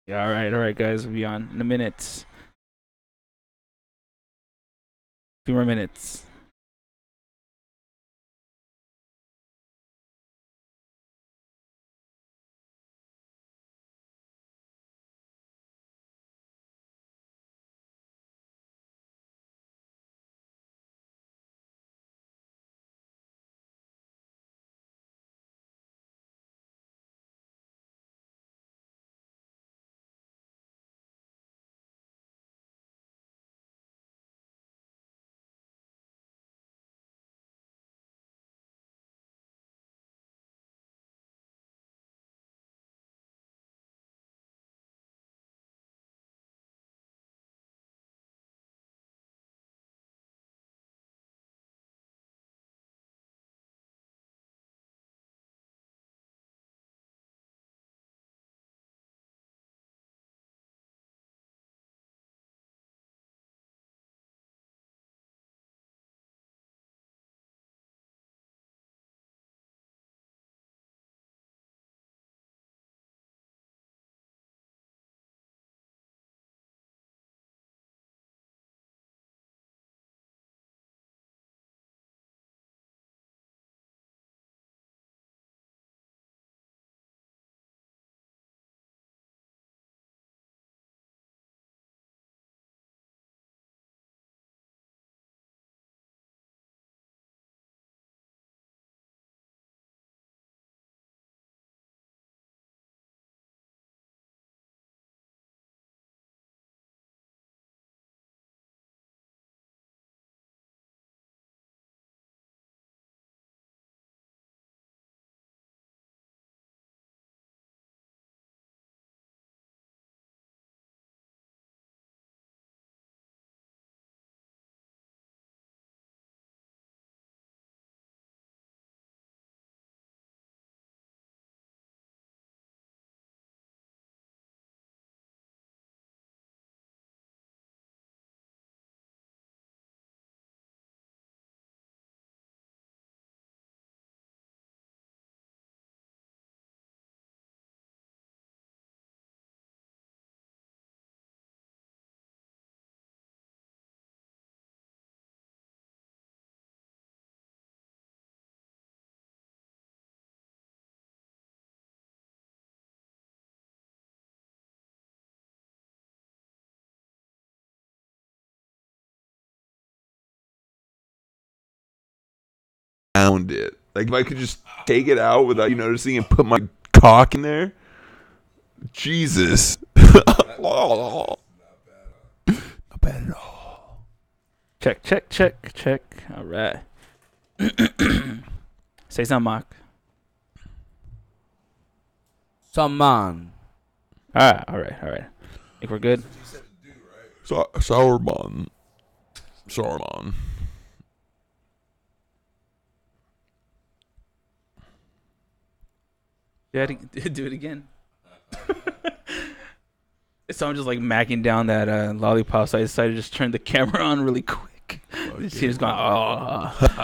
Yeah, all right, guys. We'll be on in a minute. 2 more minutes. Found it. Like if I could just take it out without you noticing and put my cock in there. Jesus. Not bad at all. Check, check, check, check. All right. Say something, Mark. Some man. All right. Think we're good. Sourman. Sourman. Yeah, do it again. So I'm just like macking down that lollipop, so I decided to just turn the camera on really quick. She was going, oh. All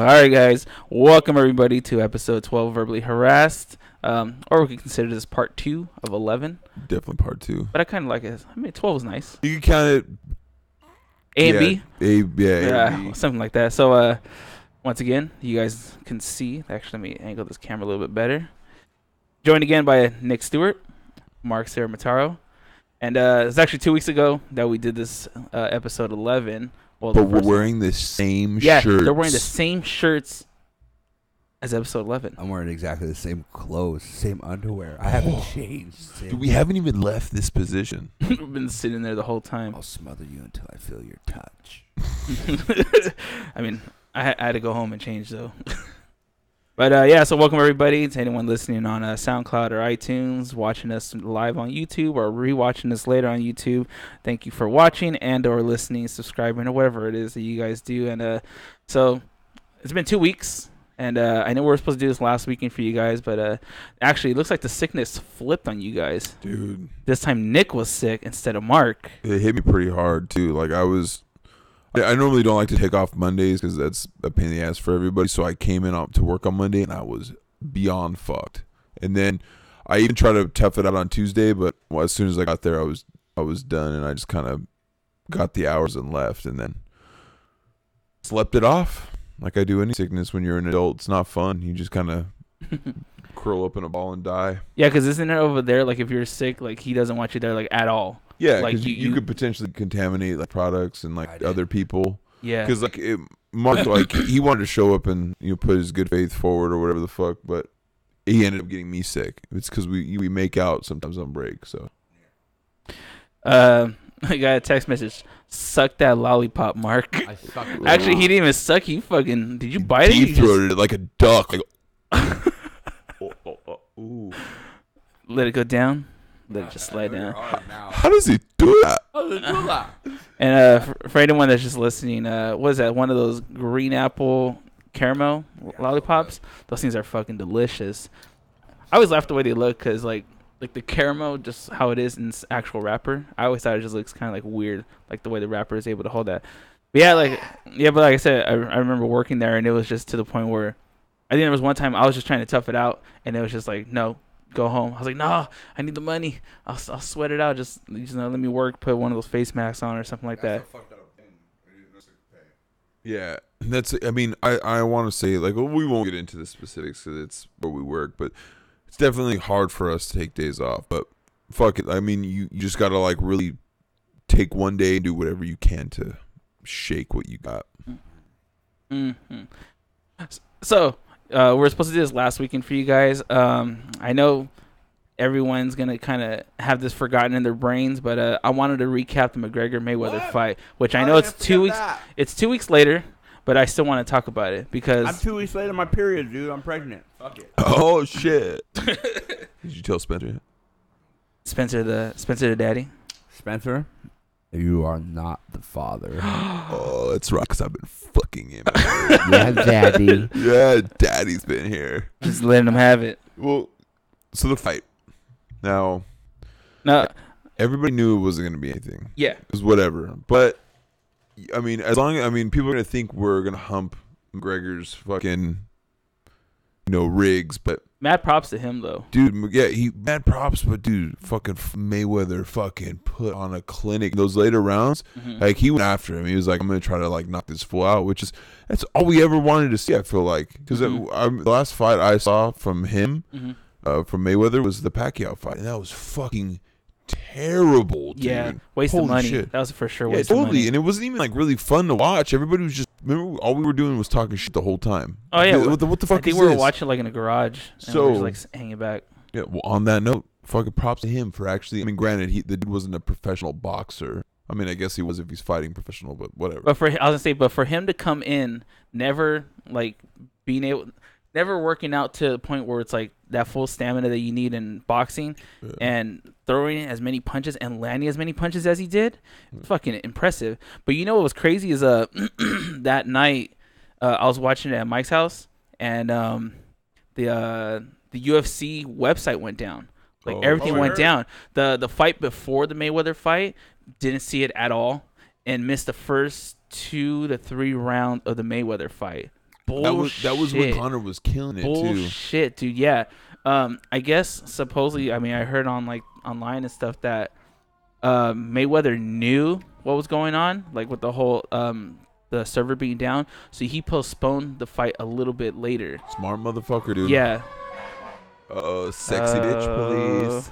right, guys. Welcome, everybody, to episode 12, Verbally Harassed. Or we can consider this part 2 of 11. Definitely part 2. But I kind of like it. I mean, 12 was nice. You can count it A and B? A and B. Something like that. So, once again, you guys can see. Actually, let me angle this camera a little bit better. Joined again by Nick Stewart, Mark Saramataro. And it's actually 2 weeks ago that we did this episode 11. Well, but we're wearing the same shirts. Yeah, they're wearing the same shirts as episode 11. I'm wearing exactly the same clothes, same underwear. I haven't changed. Dude, we haven't even left this position. We've been sitting there the whole time. I'll smother you until I feel your touch. I mean, I had to go home and change, though. But, yeah, so welcome, everybody, to anyone listening on SoundCloud or iTunes, watching us live on YouTube, or rewatching us later on YouTube. Thank you for watching and or listening, subscribing, or whatever it is that you guys do. And so it's been 2 weeks, and I know we were supposed to do this last weekend for you guys, but actually it looks like the sickness flipped on you guys. Dude. This time Nick was sick instead of Mark. It hit me pretty hard, too. Like, I normally don't like to take off Mondays because that's a pain in the ass for everybody. So I came in to work on Monday and I was beyond fucked. And then I even tried to tough it out on Tuesday, but as soon as I got there, I was done, and I just kind of got the hours and left, and then slept it off like I do any sickness. When you're an adult, it's not fun. You just kind of curl up in a ball and die. Yeah, because isn't it over there, like, if you're sick, like, he doesn't want you there, like, at all. Yeah, like because you could potentially contaminate like products and like other people. Yeah, because like Mark, like he wanted to show up and put his good faith forward or whatever the fuck, but he ended up getting me sick. It's because we make out sometimes on break. So, I got a text message. Suck that lollipop, Mark. I suck. Actually, he didn't even suck. He fucking. Did you bite it? Deep throated it like a duck. Like, ooh. Let it go down. Let it just slide down. How does he do that? And for anyone that's just listening, what is that? One of those green apple caramel lollipops. Those things are fucking delicious. I always laugh the way they look because like the caramel, just how it is in its actual wrapper. I always thought it just looks kind of like weird, like the way the wrapper is able to hold that. But but like I said, I remember working there, and it was just to the point where I think there was one time I was just trying to tough it out, and it was just like, no, go home. I was like, no, I need the money. I'll sweat it out. Just let me work. Put one of those face masks on or something like that. Yeah, that's. I mean, I want to say like, well, we won't get into the specifics because it's where we work, but it's definitely hard for us to take days off. But fuck it. I mean, you just gotta like really take one day and do whatever you can to shake what you got. Mm-hmm. So we're supposed to do this last weekend for you guys. I know everyone's gonna kind of have this forgotten in their brains, but I wanted to recap the McGregor Mayweather fight, which I know it's 2 weeks. It's 2 weeks later, but I still want to talk about it because I'm 2 weeks later. My period, dude. I'm pregnant. Fuck it. Oh shit! Did you tell Spencer yet? Spencer the daddy. Spencer, you are not the father. Oh, that's right. Because I've been fucking him. Yeah, daddy. Yeah, daddy's been here. Just letting him have it. Well, so the fight. Now, No. everybody knew it wasn't going to be anything. Yeah. It was whatever. But, I mean, people are going to think we're going to hump McGregor's fucking, rigs, but. Mad props to him, though. Dude, yeah, mad props, but dude, fucking Mayweather fucking put on a clinic. Those later rounds, like, he went after him. He was like, I'm going to try to, like, knock this fool out, that's all we ever wanted to see, I feel like. Because the last fight I saw from him, from Mayweather, was the Pacquiao fight. And that was fucking terrible, dude. Yeah, waste of money. Shit. That was for sure waste of money. And it wasn't even, like, really fun to watch. Everybody was just, remember, all we were doing was talking shit the whole time. Oh, yeah. What the fuck I think is we were this? watching, like, in a garage. And we were just, like, hanging back. Yeah, well, on that note, fucking props to him for actually, I mean, granted, the dude wasn't a professional boxer. I mean, I guess he was if he's fighting professional, but whatever. But for him to come in, never working out to the point where it's like that full stamina that you need in boxing, and throwing as many punches and landing as many punches as he did, fucking impressive. But you know what was crazy is that night I was watching it at Mike's house, and the UFC website went down. Like everything went down. The fight before the Mayweather fight, didn't see it at all, and missed the first 2 to 3 rounds of the Mayweather fight. Bullshit. That was when Conor was killing it too. Bullshit, dude. Yeah. I guess supposedly, I mean, I heard on like online and stuff that Mayweather knew what was going on, like with the whole the server being down, so he postponed the fight a little bit later. Smart motherfucker, dude. Yeah. Sexy bitch, please.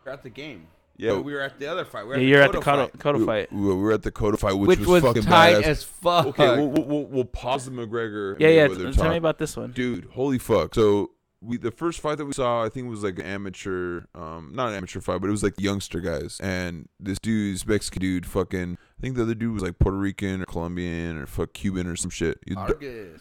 We're at the game. Yeah, we were at the other fight. You're at the Cotto fight. We were at the Cotto fight, which was fucking tight badass. as fuck. Okay, we'll pause the McGregor. Yeah. Mayweather Tell talk. me about this one, dude. Holy fuck! So the first fight that we saw, I think, was like an amateur, not an amateur fight, but it was like youngster guys. And this dude's Mexican dude, fucking, I think the other dude was like Puerto Rican or Colombian or Cuban or some shit.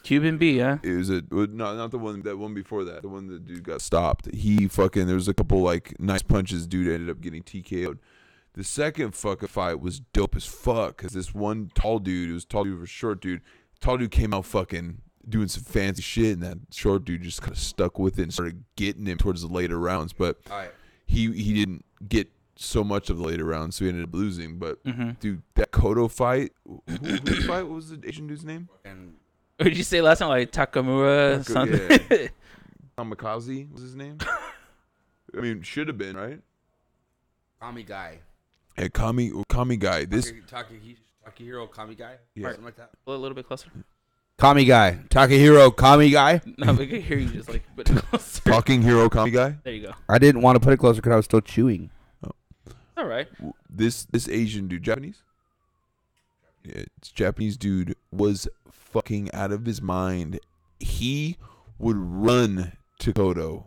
Cuban B, huh? It was not the one, that one before that. The one the dude got stopped. He fucking, there was a couple like nice punches. Dude ended up getting TKO'd. The second fucking fight was dope as fuck because this one tall dude, it was tall dude versus short dude. Tall dude came out fucking doing some fancy shit, and that short dude just kind of stuck with it and started getting him towards the later rounds. But he didn't get so much of the later rounds, so he ended up losing. But dude, that Cotto fight, who fight? What was the Asian dude's name? What did you say last time? Like Takamura something? Yeah. Kamikaze was his name. I mean, should have been, right? Kami guy. Yeah, Kami guy. This Takahiro Kami guy. Yeah. Something like that. A little bit closer. Kami guy. Takahiro Kami guy. No, we can hear you just like a bit closer. talking hero Kami guy. There you go. I didn't want to put it closer because I was still chewing. All right. This Asian dude, Japanese. Yeah, it's Japanese dude was fucking out of his mind. He would run to Kodo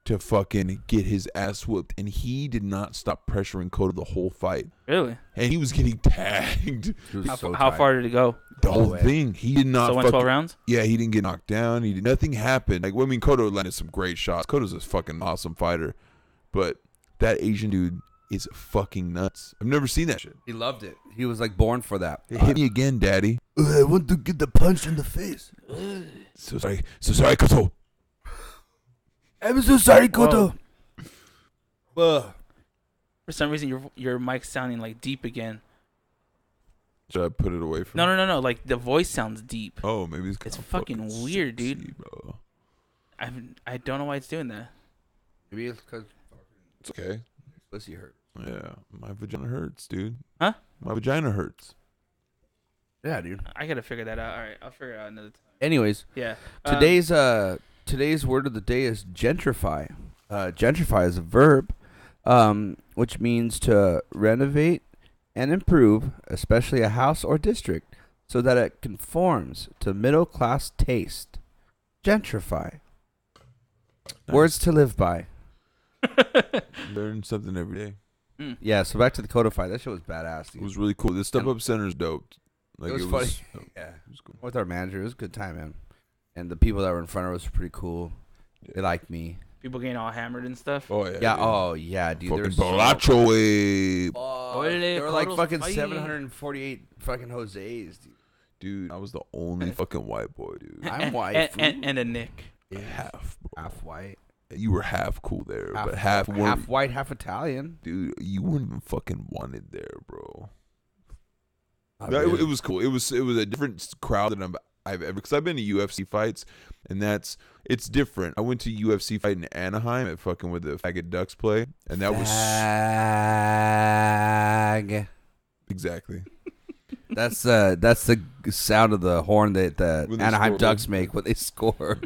to fucking get his ass whooped, and he did not stop pressuring Kodo the whole fight. Really? And he was getting tagged. He was How far did it go? The All the whole way. thing. He did not. So went fucking, 12 rounds? Yeah, he didn't get knocked down. Nothing happened. Like, I mean, Kodo landed some great shots. Kodo's a fucking awesome fighter, but that Asian dude is fucking nuts. I've never seen that shit. He loved it. He was like born for that. Hit me again, daddy. I want to get the punch in the face. So sorry, Kodo. I'm so sorry, Kodo. Kodo. For some reason, your mic's sounding like deep again. Should I put it away from? No. Like the voice sounds deep. Oh, maybe It's fucking weird, dude. sexy, bro. I don't know why it's doing that. Maybe it's because It's okay. pussy hurt. Yeah, my vagina hurts, dude. Huh? My vagina hurts. Yeah, dude. I gotta figure that out. All right, I'll figure it out another time. Anyways, Yeah. today's word of the day is gentrify. Gentrify is a verb, which means to renovate and improve, especially a house or district, so that it conforms to middle class taste. Gentrify. Nice. Words to live by. Learn something every day. Yeah, so back to the codify. That shit was badass, It dude. was really cool. The Step Up Center is dope. Like, It was funny. Yeah, Yeah. it was cool. With our manager, it was a good time, man. And the people that were in front of us were pretty cool. They liked me. People getting all hammered and stuff. Oh yeah. Yeah, oh yeah, dude. Fucking There's borracho, eh. There were like Codos fucking fight. 748 fucking Jose's, dude. Dude, I was the only fucking white boy, dude. I'm white, and a Nick. Yeah. Half, bro. Half white. You were half cool there, Half, but half weren't. half white, half Italian. Dude, you weren't even fucking wanted there, bro. Not No, really. it was cool. It was a different crowd than I've ever, because I've been to UFC fights, and it's different. I went to UFC fight in Anaheim at fucking where the Faggot Ducks play, and that was Fag. exactly. That's the sound of the horn that the When they Anaheim score. Ducks make when they score.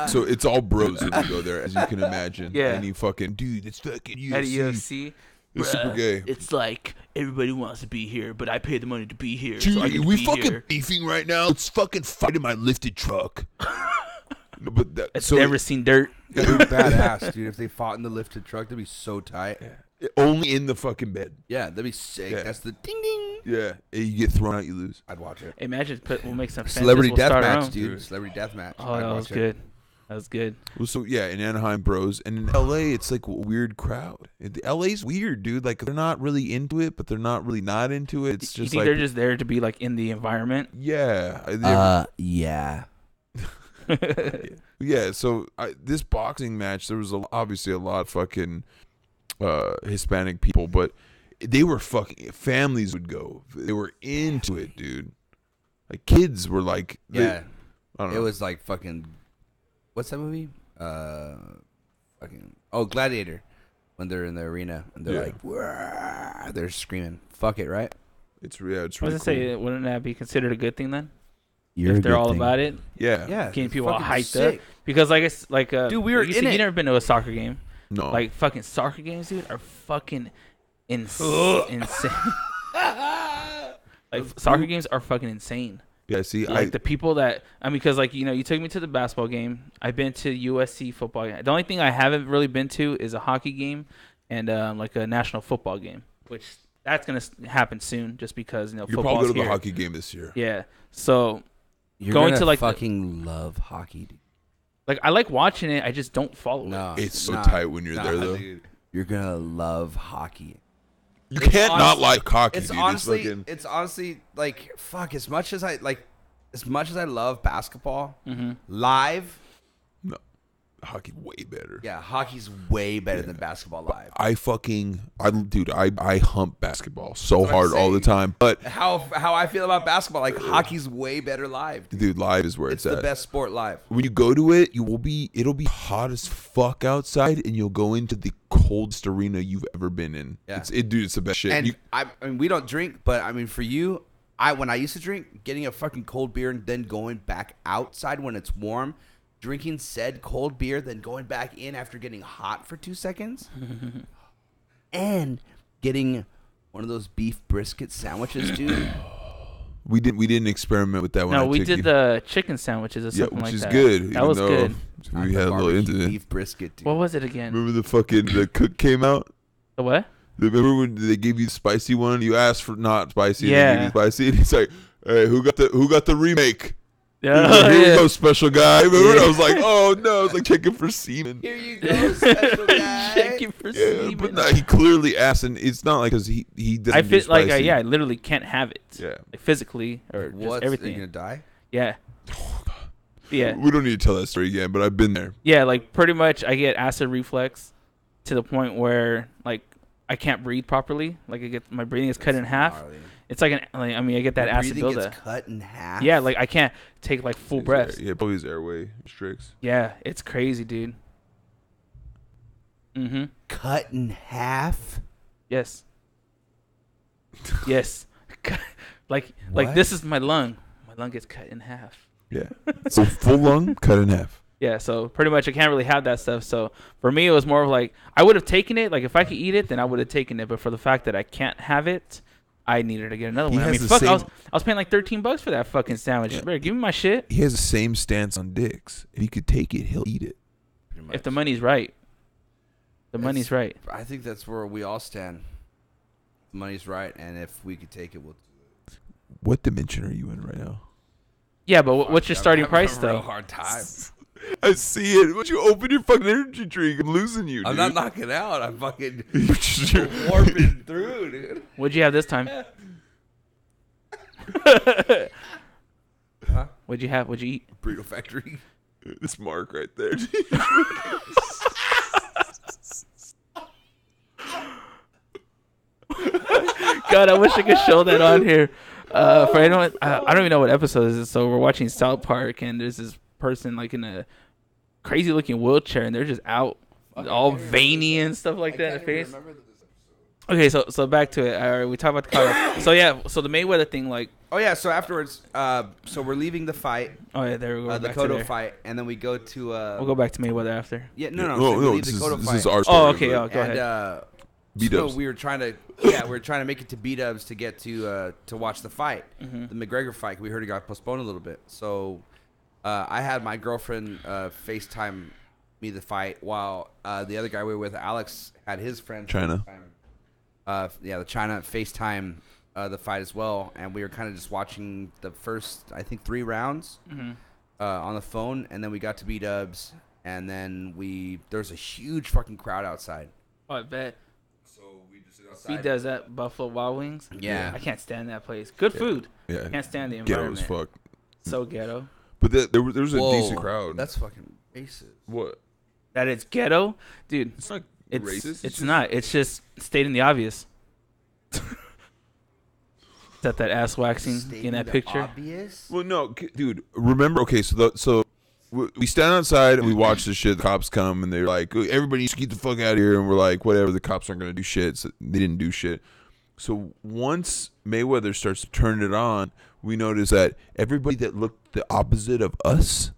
So it's all bros when you go there, as you can imagine. Yeah. Any fucking dude, it's fucking UFC. At UFC. It's super gay. It's like everybody wants to be here, but I pay the money to be here. Dude, so I get to we be fucking here. beefing right now. Let's fucking fight in my lifted truck. No, but that, It's so never seen dirt. Dude, badass, dude. If they fought in the lifted truck, that'd be so tight. only in the fucking bed. Yeah, that'd be sick. Yeah. That's the ding ding. Yeah, you get thrown out, you lose. I'd watch it. Imagine we'll make some fences, Celebrity we'll death start our match, own. dude. Celebrity death match. Oh, I'd that was watch it. good. That was good. Well, so yeah, in Anaheim, bros, and in LA, it's like a weird crowd. LA's weird, dude. Like they're not really into it, but they're not really not into it. It's You just think like they're just there to be like in the environment? yeah, Yeah. yeah. So this boxing match, there was obviously a lot of fucking Hispanic people, but they were fucking families would go. They were into it, dude. Like kids were like, Yeah. I don't It know. was like fucking. What's that movie? Fucking. Oh, Gladiator. When they're in the arena and they're Yeah. like, "Wah," they're screaming. Fuck it, right? It's I really was cool. gonna say, wouldn't that be considered a good thing then? You're If they're all about it, Yeah. Yeah. getting it's people all fucking hyped sick. up. Because like it's like Dude, we were you in it. You never been to a soccer game? No. Like fucking soccer games, dude, are fucking insane. Like soccer games are fucking insane. yeah. See, Like the people that because like you took me to the basketball game. I've been to USC football game. The only thing I haven't really been to is a hockey game and like a national football game, which that's gonna happen soon, just because you'll football's probably go to the here. hockey game this year. Yeah, so You're Going gonna to, like, the- fucking love hockey, dude. like I like watching it. I just don't follow it. No, It's so nah, tight when you're nah, there, though. dude. You're gonna love hockey. You It's can't not honest- like hockey, It's dude. honestly, it's honestly like fuck. As much as I love basketball Mm-hmm. live, Hockey's way better. Yeah, hockey's way better than basketball live. I hump basketball so That's what I'm hard all the saying. time. But How I feel about basketball, like hockey's way better live. dude, live is where It's it's the at. best sport live. When you go to it, it'll be hot as fuck outside, and you'll go into the coldest arena you've ever been in. Yeah. Dude, it's the best shit. And I mean, we don't drink, but I mean, for you, when I used to drink, getting a fucking cold beer and then going back outside when it's warm, drinking said cold beer, then going back in after getting hot for 2 seconds, and getting one of those beef brisket sandwiches, dude. we didn't experiment with that one. No, we did the chicken sandwiches or something which like is that. good. That was good. We had a little incident. Beef brisket, dude. What was it again? Remember the cook came out? The what? Remember when they gave you the spicy one? You asked for not spicy. Yeah. And they gave you spicy, and he's like, "Hey, who got the remake?" Oh, Here we yeah. go, special guy. Remember? I was like, "Oh no!" It's like checking for semen. Here you go, special guy. Checking for Yeah, semen. but no, he clearly asked, and it's not like because he doesn't. I do feel like spicy. I literally can't have it. Yeah. Like physically or What? just Are everything. you gonna die? Yeah. Yeah. We don't need to tell that story again, but I've been there. Yeah, like pretty much I get acid reflux to the point where like I can't breathe properly. Like my breathing is cut in half. Gnarly. It's like I get that Your acid breathing buildup. gets cut in half. Yeah, like I can't take like full breaths. Yeah, probably his airway restricts. Yeah, it's crazy, dude. Mm-hmm. cut in half. Yes. Yes. like What? this is my lung. My lung gets cut in half. Yeah. So full lung cut in half. Yeah, so pretty much I can't really have that stuff. So for me, it was more of like I would have taken it. Like if I could eat it, then I would have taken it. But for the fact that I can't have it, I needed to get another He one. I has mean, the fuck, I same- was paying like $13 for that fucking sandwich. Yeah. Better give me my shit He has the same stance on dicks. If he could take it, he'll eat it. Pretty much. if the money's right. The That's- money's right. I think that's where we all stand. The money's right, and if we could take it, we'll. What dimension are you in right now? Yeah, but what's your starting price a real though? hard time. I see it. Once you open your fucking energy drink, I'm losing you, I'm dude. not knocking out. I'm fucking You're- warping through, dude. What'd you have this time? Huh? What'd you have? What'd you eat? Burrito Factory. This mark right there. God, I wish I could show that on here. For anyone, I don't even know what episode this is. So we're watching South Park, and there's this person like in a crazy looking wheelchair, and they're just out, all veiny and stuff like that in the face. Okay, so back to it. All right, we talked about the car. So yeah, so the Mayweather thing, like, Oh yeah. So afterwards, so we're leaving the fight, oh yeah, there we go. the Back to Cotto there. fight, and then we go to. We'll go back to Mayweather after. Yeah, no. No, So we no, leave this the Cotto is fight. our story. Oh, okay. but- Oh, go and ahead. B-dubs. so we were trying to make it to B-dubs to get to watch the fight, Mm-hmm. the McGregor fight. We heard it got postponed a little bit, so I had my girlfriend FaceTime me the fight while the other guy we were with, Alex, had his friend China. the China FaceTime the fight as well, and we were kind of just watching the first, I think, 3 rounds Mm-hmm. on the phone, and then we got to B-dubs, and then there's a huge fucking crowd outside. Oh, I bet. So we just sit He outside. does that Buffalo Wild Wings. Yeah. I can't stand that place. Good food. Yeah. Can't stand the Ghetto environment. as fuck. So ghetto. But there was a Whoa, decent crowd. That's fucking racist. what? That it's ghetto, dude. It's not It's racist. It's not. It's just stating the obvious. Is that ass waxing in Stating that the picture? Obvious? Well, no, dude. Remember? Okay, so we stand outside and we watch the shit. The cops come and they're like, "Everybody needs to get the fuck out of here." And we're like, "Whatever." The cops aren't gonna do shit. So they didn't do shit. So once Mayweather starts to turn it on, we notice that everybody that looked the opposite of us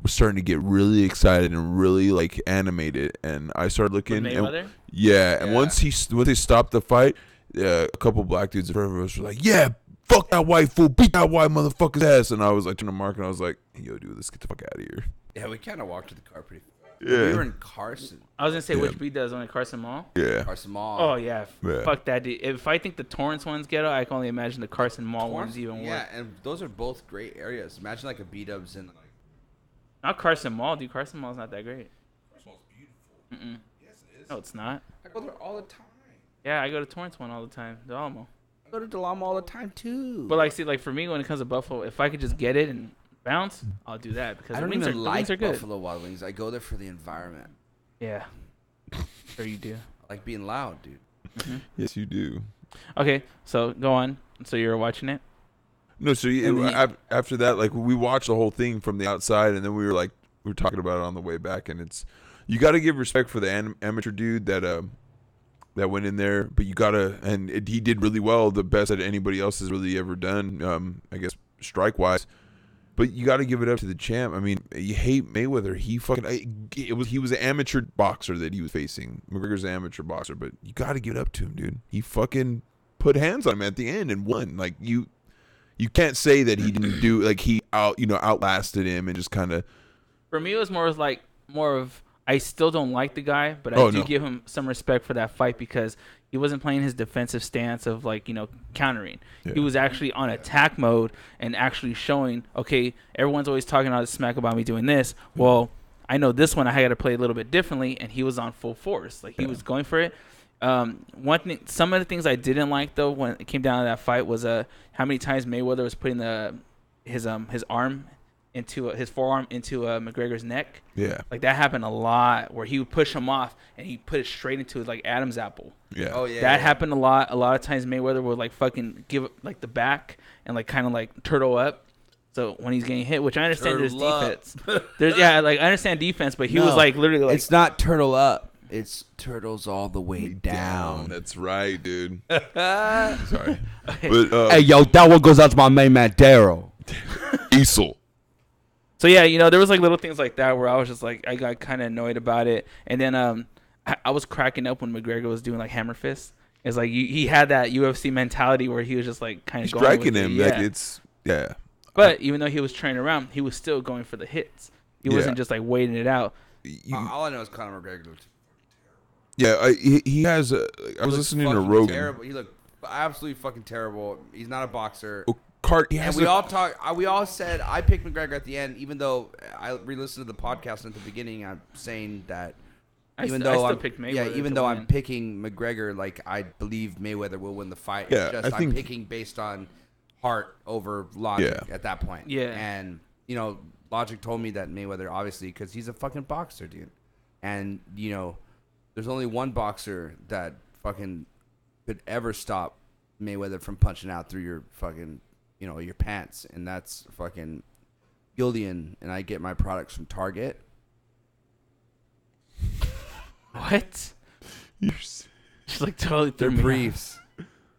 was starting to get really excited and really like animated. And I started looking. With And, Mayweather? yeah, and Yeah. once they stopped the fight, a couple black dudes in front of us were like, "Yeah, fuck that white fool, beat that white motherfucker's ass." And I was like, turning to Mark and I was like, "Yo, dude, let's get the fuck out of here." Yeah, we kind of walked to the car pretty fast. Yeah. We were in Carson. I was gonna say Yeah. which beat does on Carson Mall. Yeah, Carson Mall. Oh yeah, Yeah. fuck that. Dude. If I think the Torrance one's ghetto, I can only imagine the Carson Mall Torrance- one's even Yeah, worse. and those are both great areas. Imagine like a B-dubs in like. Not Carson Mall, dude. Carson Mall's not that great. Carson Mall's beautiful. Mm-mm. Yes, it is. No, it's not. I go there all the time. Yeah, I go to Torrance one all the time. The Alamo. I go to Del Amo all the time too. But like, see, like for me, when it comes to Buffalo, if I could just get it and Bounce, I'll do that because I the don't wings even the like wings are good. Buffalo Wild Wings. I go there for the environment. Yeah, sure you do. I like being loud, dude. Mm-hmm. Yes, you do. Okay, so go on. So you're watching it? No, so after that, like we watched the whole thing from the outside, and then we were talking about it on the way back, and it's you got to give respect for the amateur dude that went in there, but you gotta, and he did really well, the best that anybody else has really ever done, I guess strike wise. But you got to give it up to the champ. I mean, you hate Mayweather. He was an amateur boxer that he was facing. McGregor's an amateur boxer, but you got to give it up to him, dude. He fucking put hands on him at the end and won. Like you can't say that he didn't do, like he outlasted him and just kind of. For me, it was more of I still don't like the guy, but I do give him some respect for that fight because he wasn't playing his defensive stance of countering. Yeah. He was actually on attack mode and actually showing, okay, everyone's always talking all this smack about me doing this. Well, I know this one I had to play a little bit differently, and he was on full force. Like he was going for it. One thing, some of the things I didn't like though when it came down to that fight was how many times Mayweather was putting his arm into his forearm into McGregor's neck. Yeah, like that happened a lot where he would push him off and he put it straight into his Adam's apple. Yeah, oh yeah, that happened a lot. A lot of times Mayweather would fucking give the back and kind of turtle up. So when he's getting hit, which I understand Turtle there's defense, I understand defense, but he was literally it's not turtle up. It's turtles all the way down. That's right, dude. Sorry. But, hey, yo, that one goes out to my main man, Daryl. Easel. So, yeah, there was little things like that where I was just I got kind of annoyed about it. And then I was cracking up when McGregor was doing hammer fists. It's he had that UFC mentality where he was just kind of going striking with him. It. Yeah. But even though he was training around, he was still going for the hits. He wasn't just waiting it out. All I know is Conor McGregor looked. Yeah, he has. I was listening to Rogan. Terrible. He looked absolutely fucking terrible. He's not a boxer. And we all said I picked McGregor at the end, even though I re-listened to the podcast at the beginning. I'm saying that even though I'm picking McGregor, I believe Mayweather will win the fight. Yeah, it's just I'm picking based on heart over logic at that point. Yeah, and logic told me that Mayweather, obviously, because he's a fucking boxer, dude, and there's only one boxer that fucking could ever stop Mayweather from punching out through your fucking, your pants, and that's fucking Gildian, and I get my products from Target. What? Just totally they're briefs.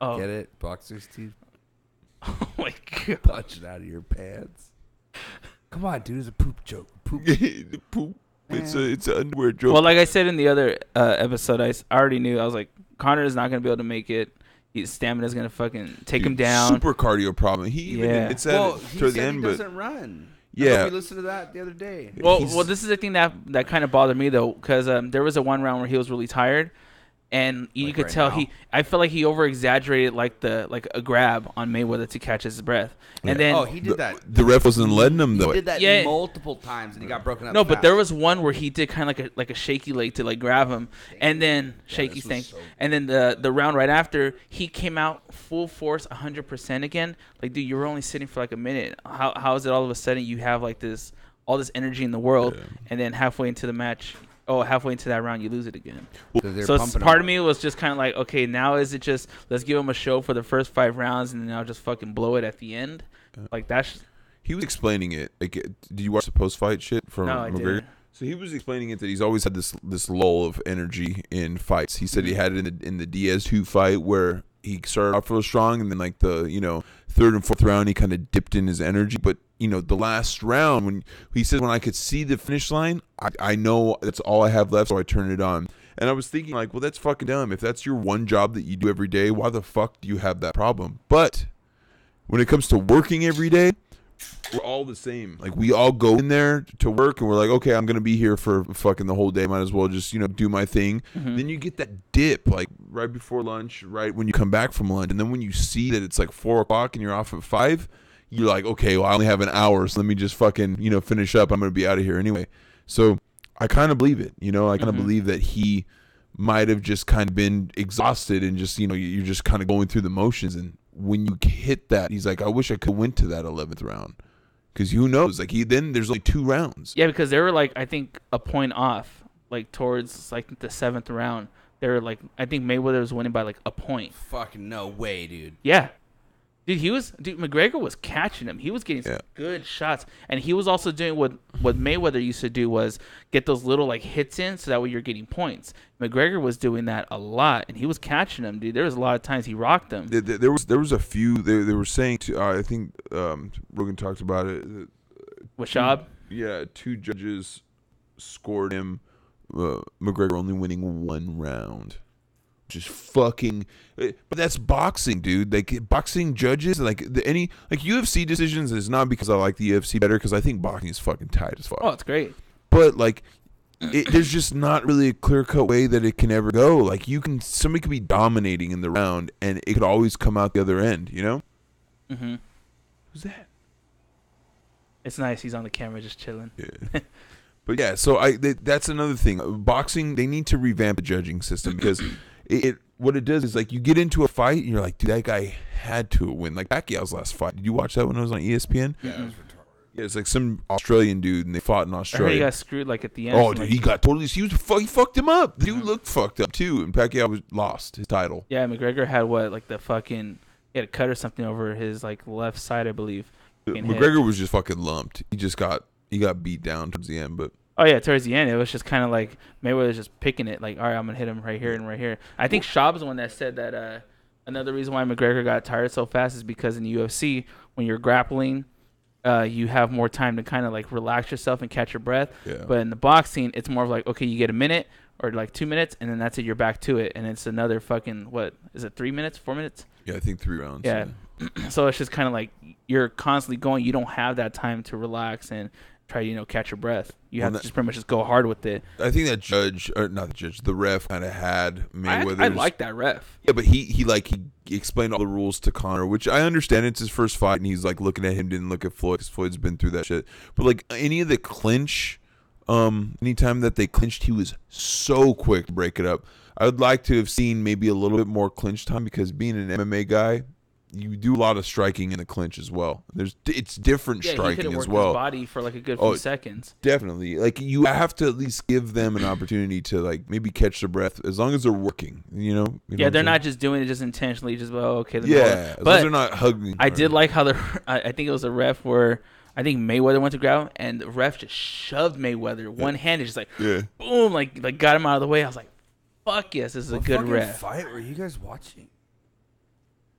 Oh, get it? Boxer's teeth. Oh my god! Punch it out of your pants. Come on, dude. It's a poop joke. Poop. Poop. It's an underwear joke. Well, like I said in the other episode, I already knew. I was like, Conor is not going to be able to make it. His stamina is going to fucking take him down. Super cardio problem. He said the end, he doesn't run. Yeah, we listened to that the other day. Well, this is the thing that kind of bothered me though, because there was a one round where he was really tired, and you could tell I felt like he over exaggerated a grab on Mayweather to catch his breath, and then he did that. The ref wasn't letting him though. He did that multiple times, and he got broken up. No, but there was one where he did kind of like a shaky leg to grab him, and then and then the round right after he came out full force 100% again. Like, dude, you were only sitting for a minute. How is it all of a sudden you have all this energy in the world, and then halfway into the match? Halfway into that round, you lose it again. So part of me was just kind of okay, now is it just let's give him a show for the first 5 rounds and then I'll just fucking blow it at the end? He was explaining it. Did you watch the post-fight shit from McGregor? I didn't. So he was explaining it that he's always had this lull of energy in fights. He said he had it in the Diaz-2 fight where he started off real strong, and then the third and fourth round he kind of dipped in his energy. But the last round, when he said, when I could see the finish line, I know that's all I have left, so I turned it on. And I was thinking well, that's fucking dumb. If that's your one job that you do every day, why the fuck do you have that problem? But when it comes to working every day, we're all the same. We all go in there to work and we're like, okay, I'm going to be here for fucking the whole day. Might as well just, do my thing. Mm-hmm. Then you get that dip, right before lunch, right when you come back from lunch. And then when you see that it's 4 o'clock and you're off at 5, you're like, okay, well, I only have an hour. So let me just fucking, finish up. I'm going to be out of here anyway. So I kind of believe it. I kind of believe that he might have just kind of been exhausted and just, you're just kind of going through the motions. And when you hit that, he's like, I wish I could went to that 11th round. Because who knows? Like then there's only 2 rounds. Yeah, because they were like I think a point off, like towards like the 7th round. They were like I think Mayweather was winning by like a point. Fucking no way, dude. Yeah. Dude, McGregor was catching him. He was getting some good shots. And he was also doing what Mayweather used to do was get those little like hits in so that way you're getting points. McGregor was doing that a lot and he was catching them, dude. There was a lot of times he rocked them. There was a few they were saying I think Rogan talked about it. With Shab? Yeah, 2 judges scored him McGregor only winning 1 round. Just fucking, but that's boxing, dude. Like boxing judges, like UFC decisions is not because I like the UFC better, because I think boxing is fucking tight as fuck. Oh, it's great. But like, there's just not really a clear cut way that it can ever go. Like somebody could be dominating in the round, and it could always come out the other end. You know? Mm-hmm. Who's that? It's nice. He's on the camera just chilling. Yeah. But yeah, so that's another thing. Boxing, they need to revamp the judging system because. What it does is like you get into a fight and you're like, dude, that guy had to win. Like Pacquiao's last fight. Did you watch that when it was on ESPN? Yeah, it was retarded. Yeah, it's like some Australian dude and they fought in I heard Australia. he got screwed like at the end. Oh, dude, he got totally. He fucked him up. The dude looked fucked up too, and Pacquiao lost his title. Yeah, McGregor had he had a cut or something over his like left side, I believe. McGregor was just fucking lumped. He got beat down towards the end, but. Oh yeah, towards the end it was just kind of like Mayweather was just picking it, like, all right, I'm gonna hit him right here and right here. I think Schaub's the one that said that another reason why McGregor got tired so fast is because in the UFC when you're grappling, you have more time to kind of like relax yourself and catch your breath. Yeah. But in the boxing, it's more of like, okay, you get a minute or like 2 minutes, and then that's it. You're back to it, and it's another fucking what is it? 3 minutes, 4 minutes? Yeah, I think 3 rounds. Yeah. So it's just kind of like you're constantly going. You don't have that time to relax and try to catch your breath. You have to just pretty much just go hard with it. I think that the ref kind of had Mayweather. I like that ref. Yeah, but he explained all the rules to Conor, which I understand. It's his first fight, and he's like looking at him, didn't look at Floyd because Floyd's been through that shit. But like any of the clinch, anytime that they clinched, he was so quick to break it up. I would like to have seen maybe a little bit more clinch time because being an MMA guy, you do a lot of striking in the clinch as well. It's different striking as well. His body for like a good few seconds. Definitely, like you have to at least give them an opportunity to like maybe catch their breath as long as they're working. Yeah, they're not just doing it just intentionally. Just okay. Yeah, but they're not hugging. I did like how I think it was a ref where I think Mayweather went to grab and the ref just shoved Mayweather one handed, just like boom, like got him out of the way. I was like, fuck yes, this is a good ref. Fight were you guys watching?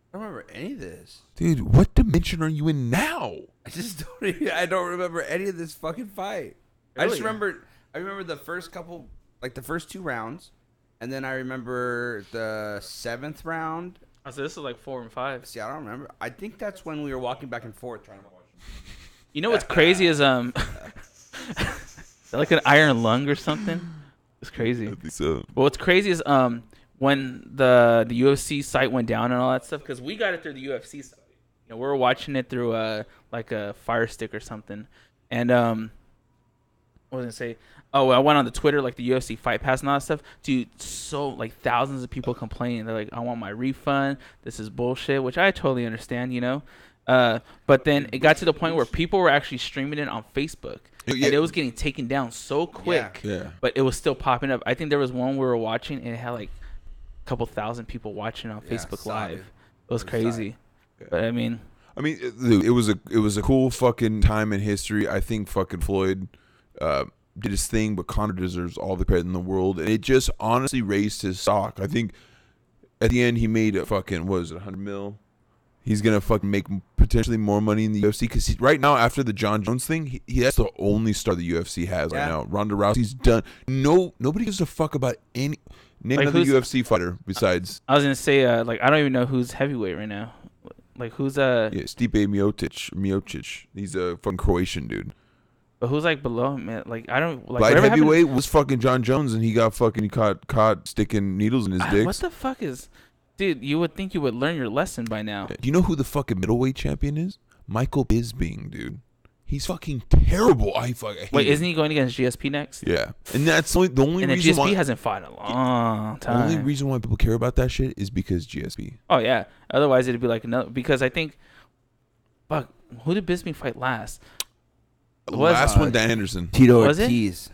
I don't remember any of this. Dude, what dimension are you in now? I don't remember any of this fucking fight. Really? I remember the first couple, like the first 2 rounds, and then I remember the 7th round. Oh, so this is like 4 and 5. See, I don't remember. I think that's when we were walking back and forth trying to watch. You know what's crazy is is that like an iron lung or something? It's crazy. I think so. But what's crazy is when the UFC site went down and all that stuff, because we got it through the UFC site. We were watching it through like a Fire Stick or something. And what was I gonna say? Oh, I went on the Twitter, like the UFC Fight Pass and all that stuff. Dude, so like thousands of people complaining. They're like, I want my refund. This is bullshit, which I totally understand, But then it got to the point where people were actually streaming it on Facebook. Yeah. And it was getting taken down so quick. Yeah. But it was still popping up. I think there was one we were watching and it had like couple thousand people watching on Facebook Live. It was crazy. Yeah. But I mean, it was a cool fucking time in history. I think fucking Floyd did his thing, but Conor deserves all the credit in the world, and it just honestly raised his stock. I think at the end he made a fucking $100 million. He's gonna fucking make potentially more money in the UFC because right now after the John Jones thing, that's the only star the UFC has right now. Ronda Rousey's done. Nobody gives a fuck about any. Name another UFC fighter besides. I was gonna say I don't even know who's heavyweight right now. Like who's Stipe Miocic. He's a fucking Croatian dude. But who's like below him? Man? Like I don't like. Light heavyweight was fucking John Jones, and he got fucking caught sticking needles in his dick. What the fuck is, dude? You would think you would learn your lesson by now. Do you know who the fucking middleweight champion is? Michael Bisping, dude. He's fucking terrible. I hate Wait, him. isn't he going against GSP next? Yeah, and that's the only and reason GSP why hasn't fought in a long time. The only reason why people care about that shit is because GSP. Oh yeah, otherwise it'd be like another. Because I think, fuck, who did Bisping fight last? Last one, Dan Henderson. Tito Was it? Ortiz.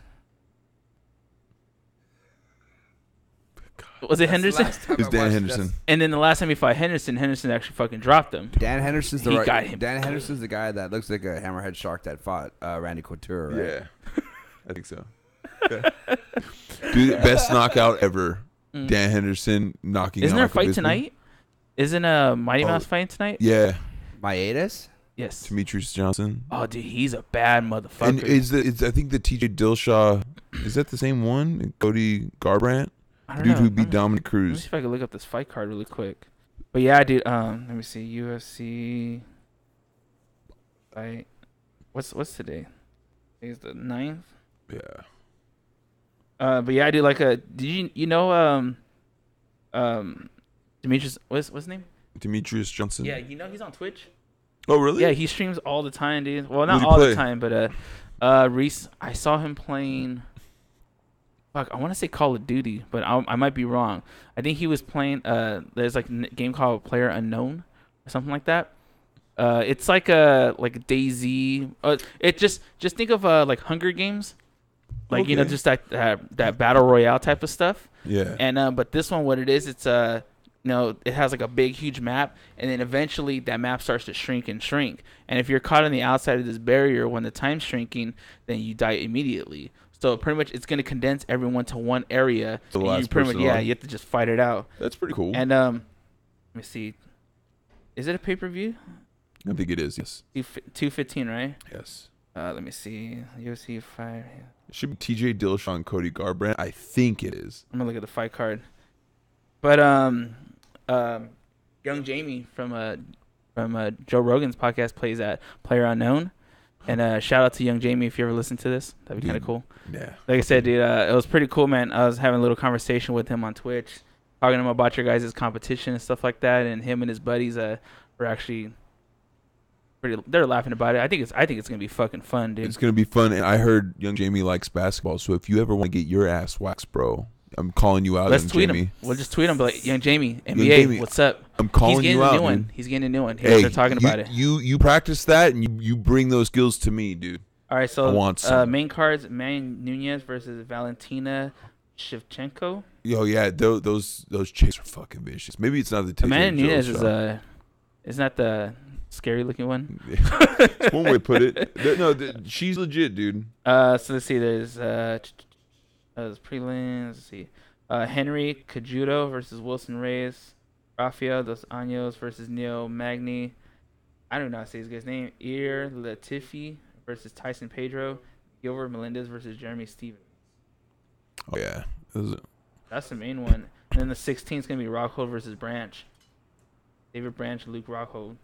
Was it Henderson? It's Dan Henderson. And then the last time he fought Henderson actually fucking dropped him. Dan Henderson's He got him. Dan Henderson's the guy that looks like a hammerhead shark that fought Randy Couture, right? Yeah, I think so. Yeah. Dude, best knockout ever. Dan Henderson knocking Isn't out there a Michael fight Bisping. tonight? Isn't Mighty Mouse fighting tonight? Yeah, Maitis? Yes. Demetrius Johnson. Oh, dude, he's a bad motherfucker. And I think the TJ Dillashaw, is that the same one? And Cody Garbrandt? I don't Dude know. who beat Dominic Let me Cruz. see if I can look up this fight card really quick. But yeah, dude. Let me see. UFC fight. What's today? Today's the 9th. Yeah. But yeah, I do like a. Did you know Demetrius? What's his name? Demetrius Johnson. Yeah, you know he's on Twitch. Oh, really? Yeah, he streams all the time, dude. Well, What'd not he all play? the time, but Reese, I saw him playing. Fuck, I want to say Call of Duty, but I might be wrong. I think he was playing. There's like a game called Player Unknown or something like that. It's like a DayZ. It just think of like Hunger Games, like you know, Okay. just that battle royale type of stuff. Yeah. And but this one, what it is, it's it has like a big, huge map, and then eventually that map starts to shrink and shrink. And if you're caught on the outside of this barrier when the time's shrinking, then you die immediately. So pretty much, it's gonna condense everyone to one area. The and last you pretty much, person on. you have to just fight it out. That's pretty cool. And let me see, is it a pay-per-view? I think it is, yes. 215, right? Yes. Let me see, UFC 5. It should be TJ Dillashaw and Cody Garbrandt. I think it is. I'm gonna look at the fight card. But young Jamie from Joe Rogan's podcast plays at Player Unknown, and shout out to young Jamie if you ever listen to this. That'd be kind of cool. Yeah. Like I said, dude, it was pretty cool, man. I was having a little conversation with him on Twitch, talking to him about your guys' competition and stuff like that, and him and his buddies were actually they're laughing about it. I think it's gonna be fucking fun, dude. It's going to be fun. And I heard young Jamie likes basketball. So if you ever want to get your ass waxed, bro, I'm calling you out. Let's young tweet Jamie. him. We'll just tweet him, be like, young Jamie, NBA, Jamie, what's up? I'm calling He's you getting out. a new one. Dude. He's getting a new one. Hey, They're talking about it. You practice that and you bring those skills to me, dude. All right, I so want some. main cards: Man Nunez versus Valentina Shevchenko. Yo, yeah, those chicks are fucking vicious. Maybe it's not the TJ Amanda Nunez Dillashaw. isn't that the scary looking one? It's one way to put it. She's legit, dude. So let's see. There's prelims. Let's see. Henry Cajudo versus Wilson Reyes. Rafael dos Anjos versus Neil Magny. I don't know how to say this guy's name. Ir Latifi versus Tyson Pedro. Gilbert Melendez versus Jeremy Stevens. Oh yeah. That's the main one. And then the 16th is going to be Rockhold versus Branch. David Branch, Luke Rockhold.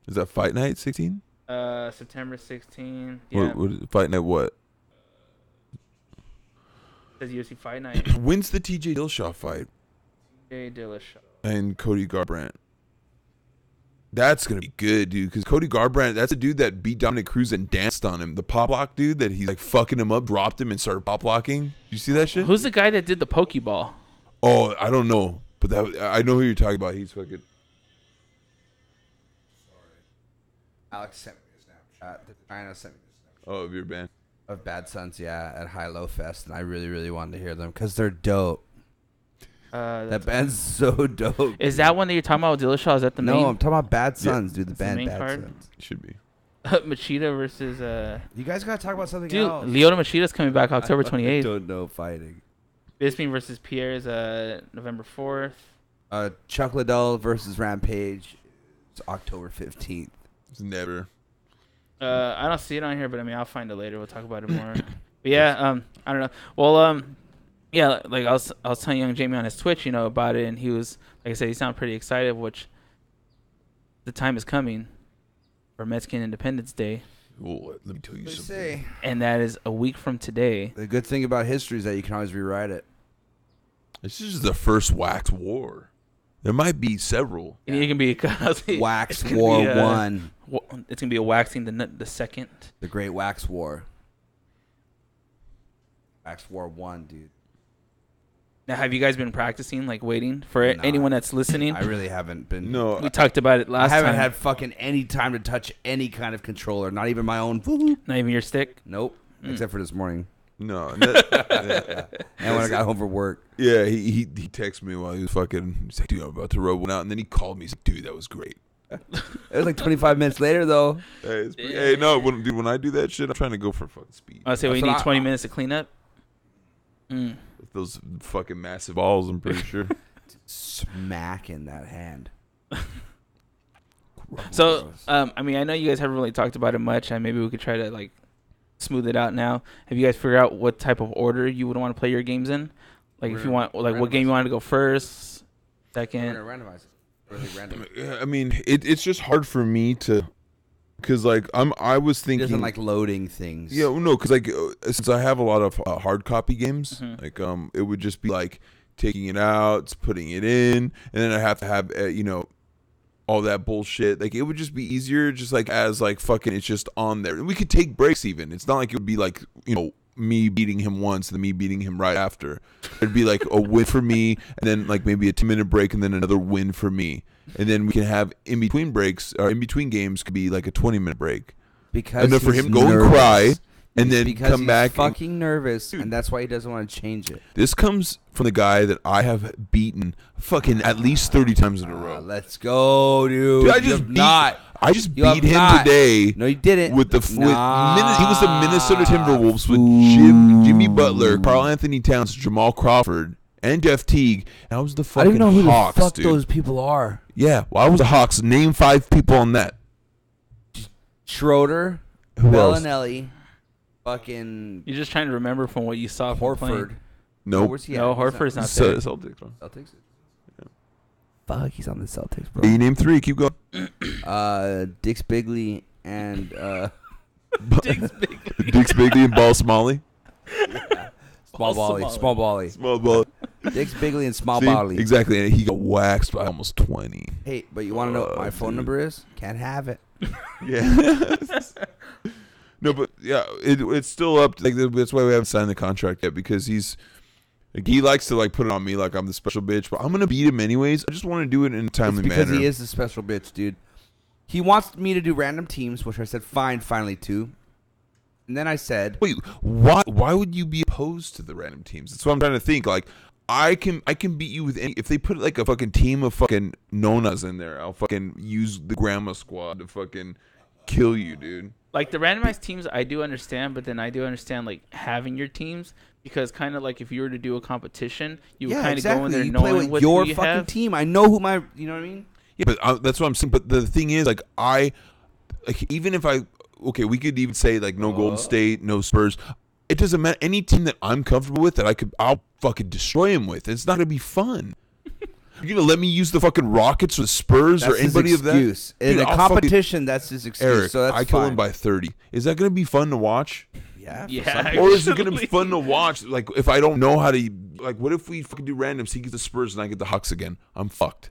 Is that Fight Night 16? September 16th. Yeah. What is Fight Night what? Says UFC Fight Night. When's the TJ Dillashaw fight? Jay Dillashaw. And Cody Garbrandt. That's going to be good, dude, because Cody Garbrandt, that's a dude that beat Dominic Cruz and danced on him. The pop lock dude that he's like fucking him up, dropped him, and started pop locking. You see that shit? Who's the guy that did the Pokeball? Oh, I don't know. But I know who you're talking about. He's fucking... Alex sent me a Snapchat. China sent me a Snapchat Oh, of your band. of Bad Sons, yeah, at High Low Fest, and I really, really wanted to hear them because they're dope. That band's so dope. Is that one that you're talking about with Dillashaw? Is that the main? No, I'm talking about Bad Sons, dude. The That's the band main Bad card? Sons. It should be. Machida versus You guys gotta talk about something dude. else. Leota Machida's coming back October I 28th. don't know fighting. Bisping versus Pierre is November 4th. Chuck Liddell versus Rampage is October 15th. It's never. I don't see it on here, but I mean I'll find it later. We'll talk about it more. But yeah, I don't know. Well, yeah, like I was telling young Jamie on his Twitch, about it, and he was, like I said, he sounded pretty excited. Which the time is coming for Mexican Independence Day, Oh, let me tell you something. and that is a week from today. The good thing about history is that you can always rewrite it. This is the first wax war. There might be several. And it can be Wax it's gonna War be, 1. It's gonna be a waxing the second. The Great Wax War. Wax War 1, dude. Now, have you guys been practicing, like waiting for anyone that's listening? I really haven't been. No, We talked about it last I time. haven't had fucking any time to touch any kind of controller, not even my own. Not even your stick? Nope, except for this morning. no. And when I got home from work. Yeah, he texted me while he was fucking. He's like, dude, I'm about to roll one out, and then he called me. He's like, dude, that was great. It was like 25 minutes later, though. Hey, no, when I do that shit, I'm trying to go for fucking speed. I say we need 20 minutes to clean up. With those fucking massive balls, I'm pretty sure. Smack in that hand. So, I mean, I know you guys haven't really talked about it much, and maybe we could try to like smooth it out now. Have you guys figured out what type of order you would want to play your games in? Like, if you want, like, what game you want to go first, second? We're gonna randomize it. Really random. I mean, it's just hard for me to, because like I was He thinking doesn't like loading things. Yeah, well, no, because like since I have a lot of hard copy games, Mm-hmm. like it would just be like taking it out, putting it in, and then I have to have all that bullshit. Like it would just be easier, just like as like fucking it's just on there. We could take breaks even. It's not like it would be like me beating him once and then me beating him right after. It'd be like a win for me, and then like maybe a 2-minute break, and then another win for me, and then we can have in between breaks or in between games could be like a 20-minute break. Because And then for he's him go and nervous. cry and then because come he's back. fucking nervous, and that's why he doesn't want to change it. This comes from the guy that I have beaten fucking at least 30 times in a row. Let's go, dude. Dude, I You just have not. I just You have beat him not. today. No, you didn't. With the Nah. he was the Minnesota Timberwolves with Jimmy Butler, Karl Anthony Towns, Jamal Crawford, and Jeff Teague. And I was the I fucking don't even know who Hawks, the fuck dude. those people are. Yeah, well, I was the Hawks. Name 5 people on that. Schroeder, Who else? Bellinelli, fucking You're just trying to remember from what you saw from playing. Horford. Nope. Where's he No, at? He's Horford's not So, there. Celtics. Celtics. Fuck, he's on the Celtics, Hey, you bro. name 3. Keep going. Dix Bigley and Diggs Bigley. Dix Bigley and Ball Smalley. Small Bally. Smalley. Small Bally. Small ball. Dix Bigley and Small See? Bally. Exactly. And he got waxed by almost 20. Hey, but you want to know what my phone dude. number is? Can't have it. Yeah. No, but yeah, it's still up. Like that's why we haven't signed the contract yet, because he's like he likes to like put it on me like I'm the special bitch. But I'm gonna beat him anyways. I just want to do it in a timely It's because manner. he is the special bitch, dude. He wants me to do random teams, which I said fine, finally to. And then I said, Wait, why? Why would you be opposed to the random teams? That's what I'm trying to think. Like, I can beat you with any. If they put like a fucking team of fucking nonas in there, I'll fucking use the grandma squad to fucking kill you, dude. Like the randomized teams, I do understand, but then I do understand like having your teams, because kind of like if you were to do a competition, you would yeah, kind of exactly. go in there You play knowing with what your you fucking have. team. I know who my, you know what I mean? Yeah, but that's what I'm saying. But the thing is, like, even if we could even say like no Golden State, no Spurs. It doesn't matter. Any team that I'm comfortable with I'll fucking destroy him with. It's not gonna be fun. You're gonna let me use the fucking Rockets or the Spurs That's or anybody his of that? excuse. In Dude, a I'll fucking- competition, that's his excuse. Eric, so that's I kill fine. him by 30. Is that gonna be fun to watch? Yeah. Yeah. Or is it gonna be Actually. fun to watch? Like if I don't know how to, like, what if we fucking do randoms? He gets the Spurs and I get the Hawks again. I'm fucked.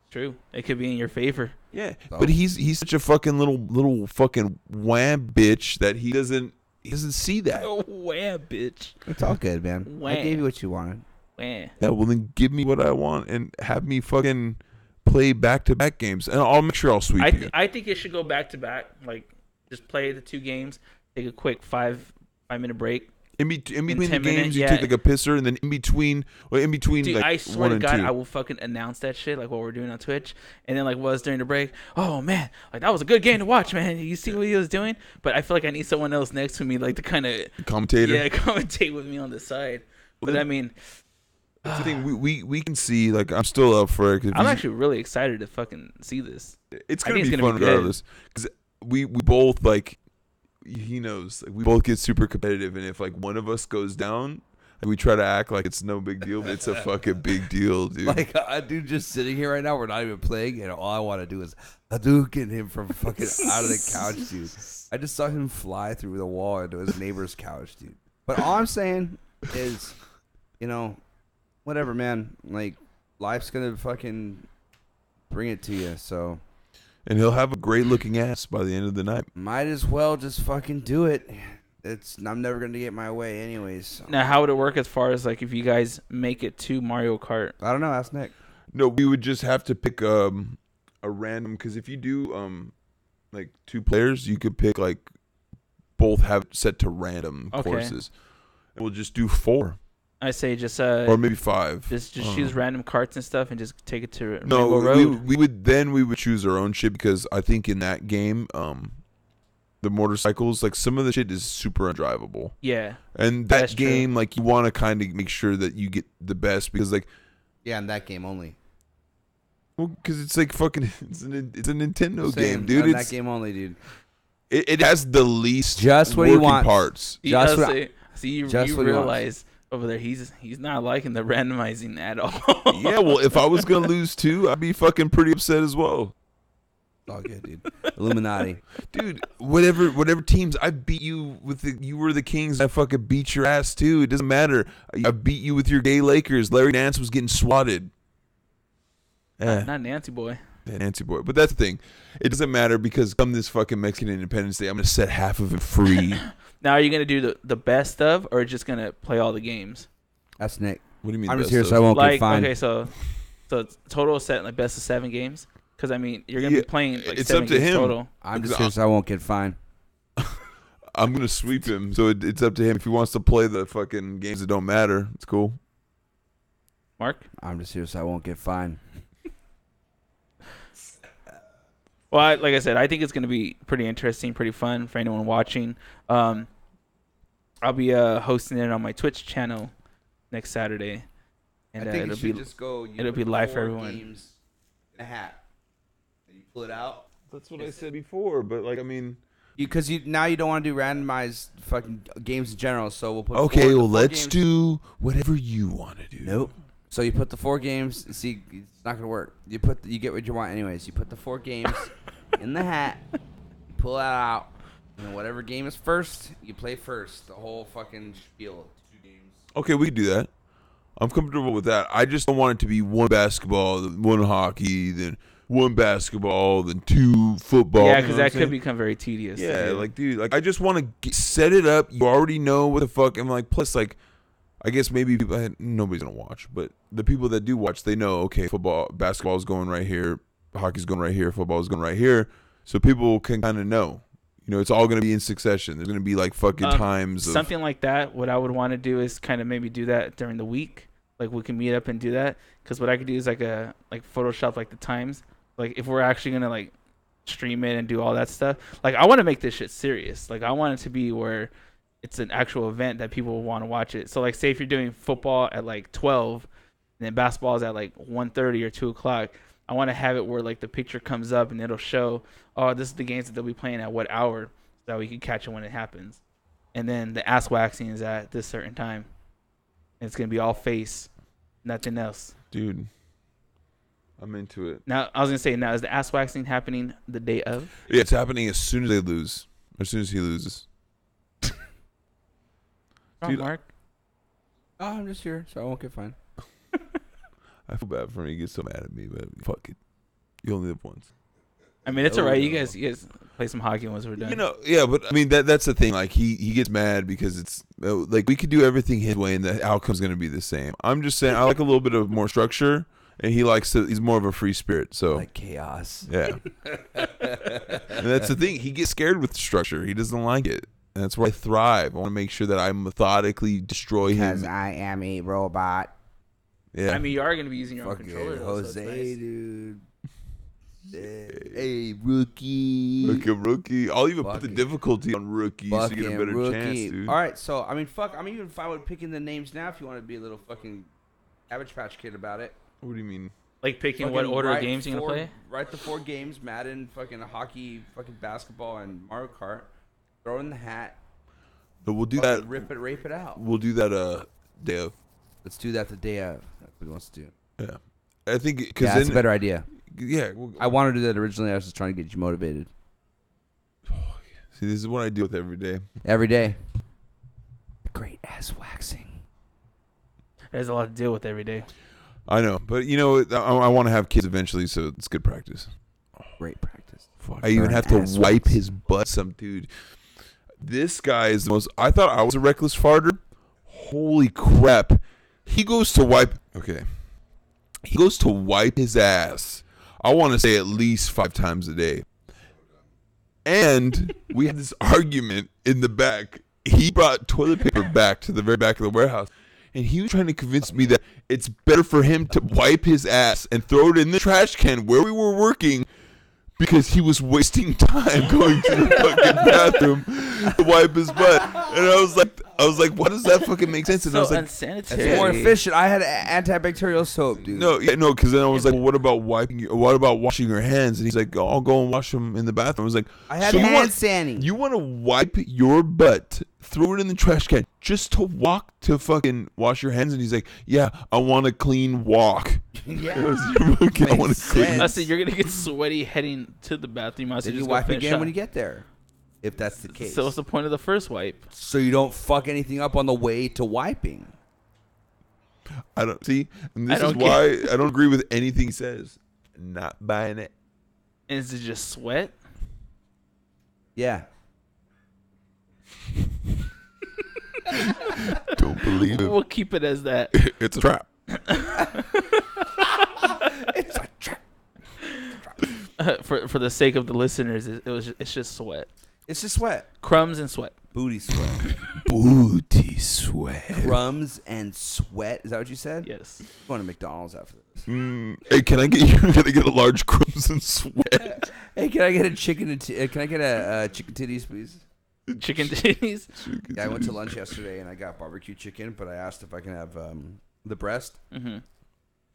True, it could be in your favor. Yeah, Oh. but he's such a fucking little fucking wham bitch that he doesn't see that. Oh, wham, bitch. It's all good, man. Wah. I gave you what you wanted. Wham. Yeah, well then give me what I want and have me fucking play back-to-back games, and I'll make sure I'll sweep you. I think it should go back to back. Like, just play the 2 games, take a quick 5-minute break. In between the 10 games, minutes, you yeah. take like a pisser, and then in between Dude, like I swear 1 to and God, 2. I will fucking announce that shit, like what we're doing on Twitch, and then like was during the break. Oh man, like that was a good game to watch, man. You see what he was doing? But I feel like I need someone else next to me, like to kind of Commentator. commentate with me on the side. But I mean, That's the thing. We can see. Like I'm still up for it. 'Cause I'm actually really excited to fucking see this. it's I gonna think be it's gonna fun be good. regardless. Because we both like. He knows. Like, we both get super competitive, and if like one of us goes down, like, we try to act like it's no big deal, but it's a fucking big deal, dude. Like, dude, just sitting here right now, we're not even playing, and all I want to do is Hadouken him from fucking out of the couch, dude. I just saw him fly through the wall into his neighbor's couch, dude. But all I'm saying is, whatever, man. Like, life's gonna fucking bring it to you, so And he'll have a great looking ass by the end of the night. might as well just fucking do it. I'm never gonna get my way anyways. So. Now, how would it work as far as like if you guys make it to Mario Kart? I don't know. Ask Nick. No, we would just have to pick a random, because if you do like 2 players, you could pick like both have it set to random courses. And we'll just do 4. I say just or maybe 5. Just choose random carts and stuff and just take it to no, Rainbow Road. we would choose our own shit, because I think in that game, the motorcycles, like some of the shit is super undrivable. Yeah. And that game, like you want to kind of make sure that you get the best, because like. Yeah, in that game only. Well, because it's like fucking, it's a Nintendo game, dude. In It's that game only, dude. It has the least just what working he wants. Parts. Just what you just what realize over there he's not liking the randomizing at all. Yeah, well, if I was gonna lose 2, I'd be fucking pretty upset as well. All good, dude. Illuminati, dude. Whatever teams I beat you with, you were the Kings. I fucking beat your ass too. It doesn't matter. I beat you with your gay Lakers. Larry Nance was getting swatted. Not Nancy boy. Yeah, Nancy boy. But that's the thing. It doesn't matter, because come this fucking Mexican Independence Day, I'm gonna set half of it free. Now, are you gonna do the best of, or just gonna play all the games? that's Nick. What do you mean? I'm just here so I won't get fined. Okay, so total set like best of 7 games. Because I mean, you're gonna be playing like it's 7 up to games him. total. I'm just here so I won't get fined. I'm gonna sweep him, so it's up to him. If he wants to play the fucking games that don't matter, it's cool. Mark? I'm just here so I won't get fined. Well, like I said, I think it's gonna be pretty interesting, pretty fun for anyone watching. I'll be hosting it on my Twitch channel next Saturday, and I think it'll be just go. it'll be live for everyone. Games in a hat. And you pull it out. That's what I said before, but like, I mean, Because now you don't want to do randomized fucking games in general, so we'll put. Okay, well, let's let's do whatever you want to do. Nope. So you put the 4 games. See, it's not gonna work. You get what you want anyways. You put the 4 games in the hat. You pull that out, and then whatever game is first, you play first. The whole fucking spiel. 2 games. Okay, we can do that. I'm comfortable with that. I just don't want it to be 1 basketball, then 1 hockey, then 1 basketball, then 2 football. Yeah, because that could become very tedious. Yeah, like, dude, like, I just want to set it up. You already know what the fuck. And like, plus, like, I guess maybe nobody's gonna watch, but the people that do watch, they know. Okay, basketball is going right here, hockey's going right here, football is going right here, so people can kind of know. You know, it's all gonna be in succession. There's gonna be like fucking times. Something like that. What I would want to do is kind of maybe do that during the week. Like we can meet up and do that. Because what I could do is like Photoshop like the times. Like if we're actually gonna like stream it and do all that stuff. Like I want to make this shit serious. Like I want it to be where it's an actual event that people will want to watch it. So like say if you're doing football at like 12 and then basketball is at like 1:30 or 2 o'clock, I want to have it where like the picture comes up and it'll show, oh, this is the games that they'll be playing at what hour, so that we can catch it when it happens. And then the ass waxing is at this certain time. And it's gonna be all face, nothing else. Dude, I'm into it. Now I was gonna say, now is the ass waxing happening the day of? Yeah, it's happening as soon as they lose. As soon as he loses. Dude, Mark? Oh, I'm just here, so I won't get fined. I feel bad for him. He gets so mad at me, but fuck it. You only live once. I mean, it's alright. You guys play some hockey once we're done. You know, yeah, but I mean that's the thing. Like he gets mad because it's like we could do everything his way and the outcome's gonna be the same. I'm just saying I like a little bit of more structure, and he's more of a free spirit. So like chaos. Yeah. And that's the thing. He gets scared with structure. He doesn't like it. And that's where I thrive. I want to make sure that I methodically destroy him. Because I am a robot. Yeah. I mean, you are going to be using your own Fucking controller, though, Jose, so it's nice. dude. Hey, rookie. Like a rookie. I'll even put the Fucking- difficulty on rookie so you get a better chance, dude. All right, so I mean, fuck. I'm even fine with picking the names now. If you want to be a little fucking Cabbage Patch Kid about it. What do you mean? Like picking what Fucking order of write games you're going to play? Write the 4 games: Madden, fucking hockey, fucking basketball, and Mario Kart. Throw it in the hat. But we'll do Fucking that. rape it out. We'll do that day of. Let's do that the day of. That's what he wants to do. Yeah. I think because Yeah, that's a better idea. Yeah. I wanted to do that originally. I was just trying to get you motivated. See, this is what I deal with every day. Every day. Great ass waxing. There's a lot to deal with every day. I know, but you know, I want to have kids eventually, so it's good practice. Great practice. I even have to ass wipe wax. his butt. Some dude. This guy is the most. I thought I was a reckless farter. Holy crap! He goes to wipe. Okay. He goes to wipe his ass. I want to say at least 5 times a day. And we had this argument in the back. He brought toilet paper back to the very back of the warehouse. And he was trying to convince me that it's better for him to wipe his ass and throw it in the trash can where we were working because he was wasting time going to the fucking bathroom to wipe his butt. And I was like, what does that fucking make sense? And So I was like, unsanitary. It's more efficient. I had antibacterial soap, dude. no, because then I was like, well, what about washing your hands? And he's like, I'll go and wash them in the bathroom. I was like, I had so hand sanding. you want to wipe your butt, throw it in the trash can, just to walk to fucking wash your hands? And he's like, yeah, I want a clean walk. Yeah. I want Makes to clean. sense. I said you're gonna get sweaty heading to the bathroom. I said Then you just wipe go finish again up. when you get there, if that's the case. So what's the point of the first wipe? So you don't fuck anything up on the way to wiping. I don't see, and this I is don't why I don't agree with anything he says. Not buying it. And is it just sweat? Yeah. Don't believe it. We'll keep it as that. It's a trap. It's a trap. For the sake of the listeners, it's just sweat, It's just sweat. crumbs and sweat. Booty sweat. Booty sweat. Crumbs and sweat. Is that what you said? Yes. I'm going to McDonald's after this. Hey, can I get a large crumbs and sweat? Hey, can I get a chicken? Can I get a chicken titties, please? Chicken titties. Yeah, I went to lunch yesterday and I got barbecue chicken, but I asked if I can have the breast. Mm-hmm.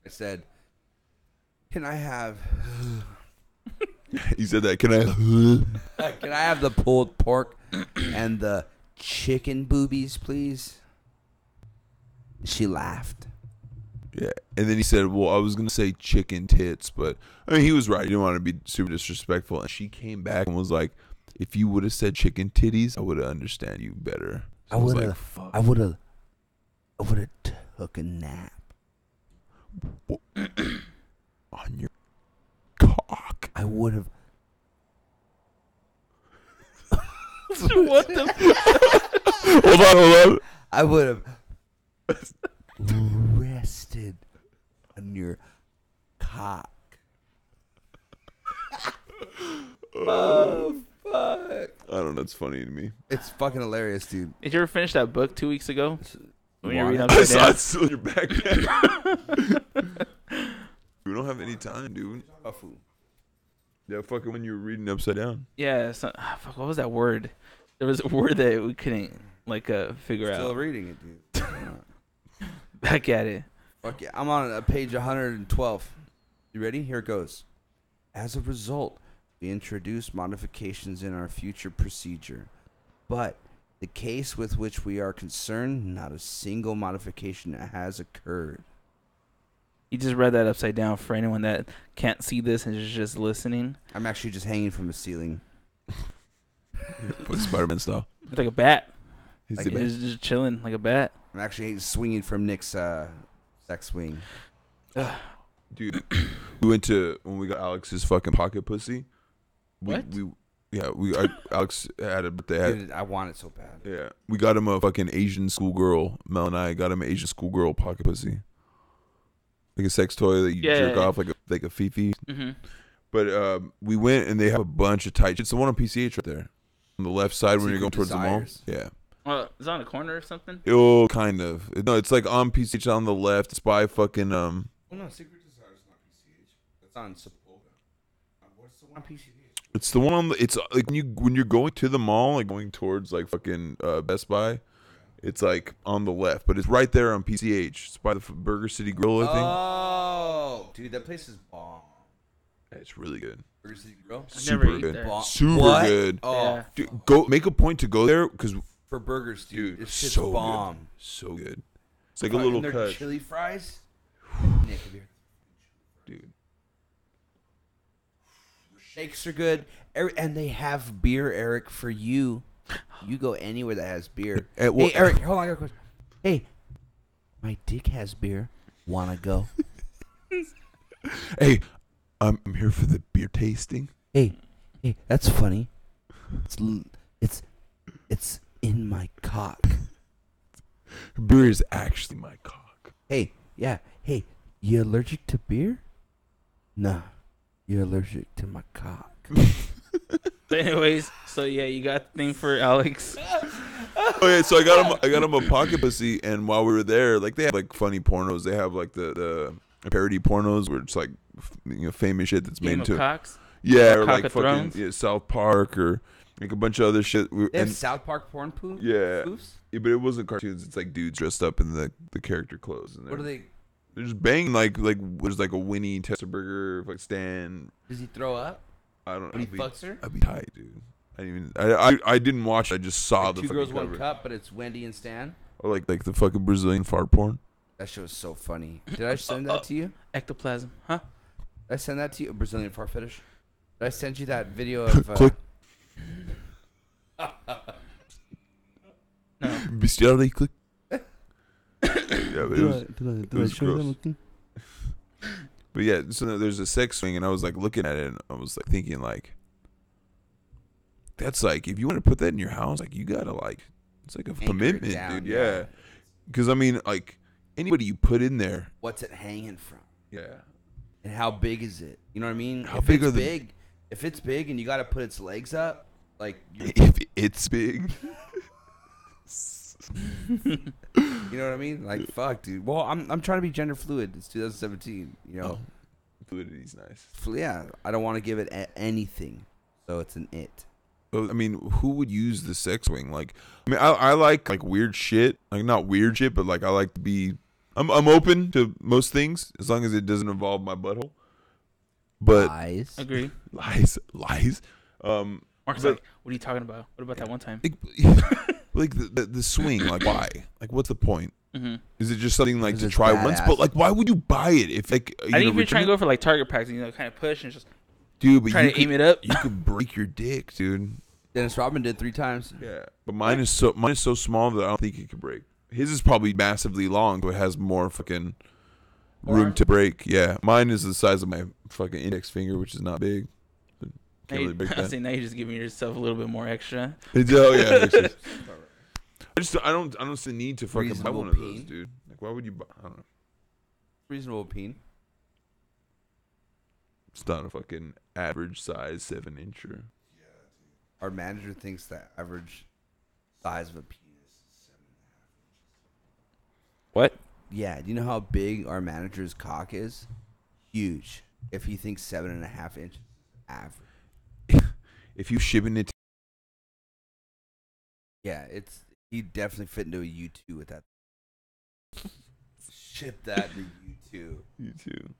I said, "Can I have? He said that. Can I? Can I have the pulled pork and the chicken boobies, please?" She laughed. Yeah, and then he said, "Well, I was gonna say chicken tits, but I mean, he was right. He didn't want to be super disrespectful." And she came back and was like, "If you would have said chicken titties, I would have understand you better." So I was would like, have. "Fuck." I would have took a nap. On your cock. I would have. What the? Hold on. I would have rested on your cock. Oh fuck! I don't know. It's funny to me. It's fucking hilarious, dude. Did you ever finish that book 2 weeks ago? When you were Want reading it? I upside saw down? it still in your backpack. We don't have any time, dude. Yeah, fucking when you were reading upside down. Yeah. It's not, fuck, what was that word? There was a word that we couldn't figure Still out. reading it, dude. Back at it. Fuck yeah. I'm on page 112. You ready? Here it goes. As a result, we introduce modifications in our future procedure. But the case with which we are concerned, not a single modification has occurred. You just read that upside down for anyone that can't see this and is just listening. I'm actually just hanging from the ceiling. Spider-Man style. It's like a bat. He's Like the best. it's just chilling like a bat. I'm actually swinging from Nick's sex swing. Dude, we went to when we got Alex's fucking pocket pussy. What? Alex had a birthday. Dude, I want it so bad. Yeah, we got him a fucking Asian schoolgirl. Mel and I got him an Asian schoolgirl pocket pussy, like a sex toy that you jerk off like a fifi. Mm-hmm. But we went and they have a bunch of tight. It's the one on PCH right there, on the left side when you're going Secret towards the mall. Desires. Yeah. Is it on a corner or something? Oh, kind of. No, it's like on PCH on the left. It's by fucking Oh no, Secret Desires is not PCH. It's on Sepulveda. What's the one on PCH? It's the one on the. It's like when you're going to the mall, like going towards like fucking Best Buy. It's like on the left, but it's right there on PCH. It's by the Burger City Grill, I think. Oh, dude, that place is bomb. It's really good. Burger City Grill. never Super eat good. there. Super What? good. Oh, Yeah. Dude, go make a point to go there because for burgers, dude, dude, it's just so bomb. good. So good. It's like a little And their cut, chili fries. Nick, have you heard? dude. Steaks are good, and they have beer, Eric, for you. You go anywhere that has beer. Hey, Hey, Eric, hold on, I got a question. Hey, my dick has beer. Wanna go? Hey, I'm here for the beer tasting. Hey, that's funny. It's in my cock. Beer is actually my cock. Hey, yeah. Hey, you allergic to beer? Nah, you're allergic to my cock. But anyways, so yeah, you got the thing for Alex. Okay, so I got him a pocket pussy, and while we were there, like they have like funny pornos. They have like the parody pornos where it's like famous shit that's Game made of to Cocks. yeah, or Cock like of fucking Thrones? South Park or like a bunch of other shit. They have And South Park porn poo? yeah, Poofs? yeah, but it wasn't cartoons. It's like dudes dressed up in the character clothes. And What are they? They're just banging like there's like a Winnie Testaburger like stand. Does he throw up I don't. when he fucks her? I'd be tight, dude. I didn't watch it. I just saw Like the Two fucking Girls, cover. One Cup, but it's Wendy and Stan. Or like the fucking Brazilian fart porn. That show is so funny. Did I send that to you? Ectoplasm, huh? Did I send that to you? Brazilian fart fetish. Did I send you that video of? Click. No. Bestiality. Click. Yeah, but it was gross. But yeah, so there's a sex swing, and I was like looking at it, and I was like thinking like, that's like if you want to put that in your house, like you gotta like, it's like a Anchor it commitment, down, dude. Yeah, because I mean, like anybody you put in there, What's it hanging from? yeah, And how big is it? You know what I mean? How if big it's are the- big, if it's big and you got to put its legs up, like if it's big, you know what I mean? Like fuck, dude. Well, I'm trying to be gender fluid. It's 2017. You know, fluidity's nice. yeah. I don't want to give it anything, so it's an it. But, I mean, who would use the sex swing? Like, I mean, I like weird shit, like not weird shit, but like I like to be. I'm open to most things as long as it doesn't involve my butthole. But Eyes. Agree. lies. Mark's But- like, what are you talking about? What about that one time? Like the swing, like why? Like what's the point? Mm-hmm. Is it just something like It's to just try once? badass. But like, why would you buy it if like I think if you're trying to go for like target practice, kind of push and just dude? But try you to aim it up. You could break your dick, dude. Dennis Rodman did 3 times. Yeah, but mine is so small that I don't think it could break. His is probably massively long, so it has more fucking room to break. Yeah, mine is the size of my fucking index finger, which is not big. Can't really break I that. say now you're just giving yourself a little bit more extra. Oh yeah, I don't see the need to fucking buy Reasonable one of those, peen. dude. Like, why would you buy? I don't know. Reasonable peen. It's not a fucking average size 7-incher. Our manager thinks the average size of a penis is 7.5 inches. What? Yeah, do you know how big our manager's cock is? Huge. If he thinks 7.5 inches is average. If you shipping it, Yeah, he definitely fit into a U2 with that. Ship that to U2. you too.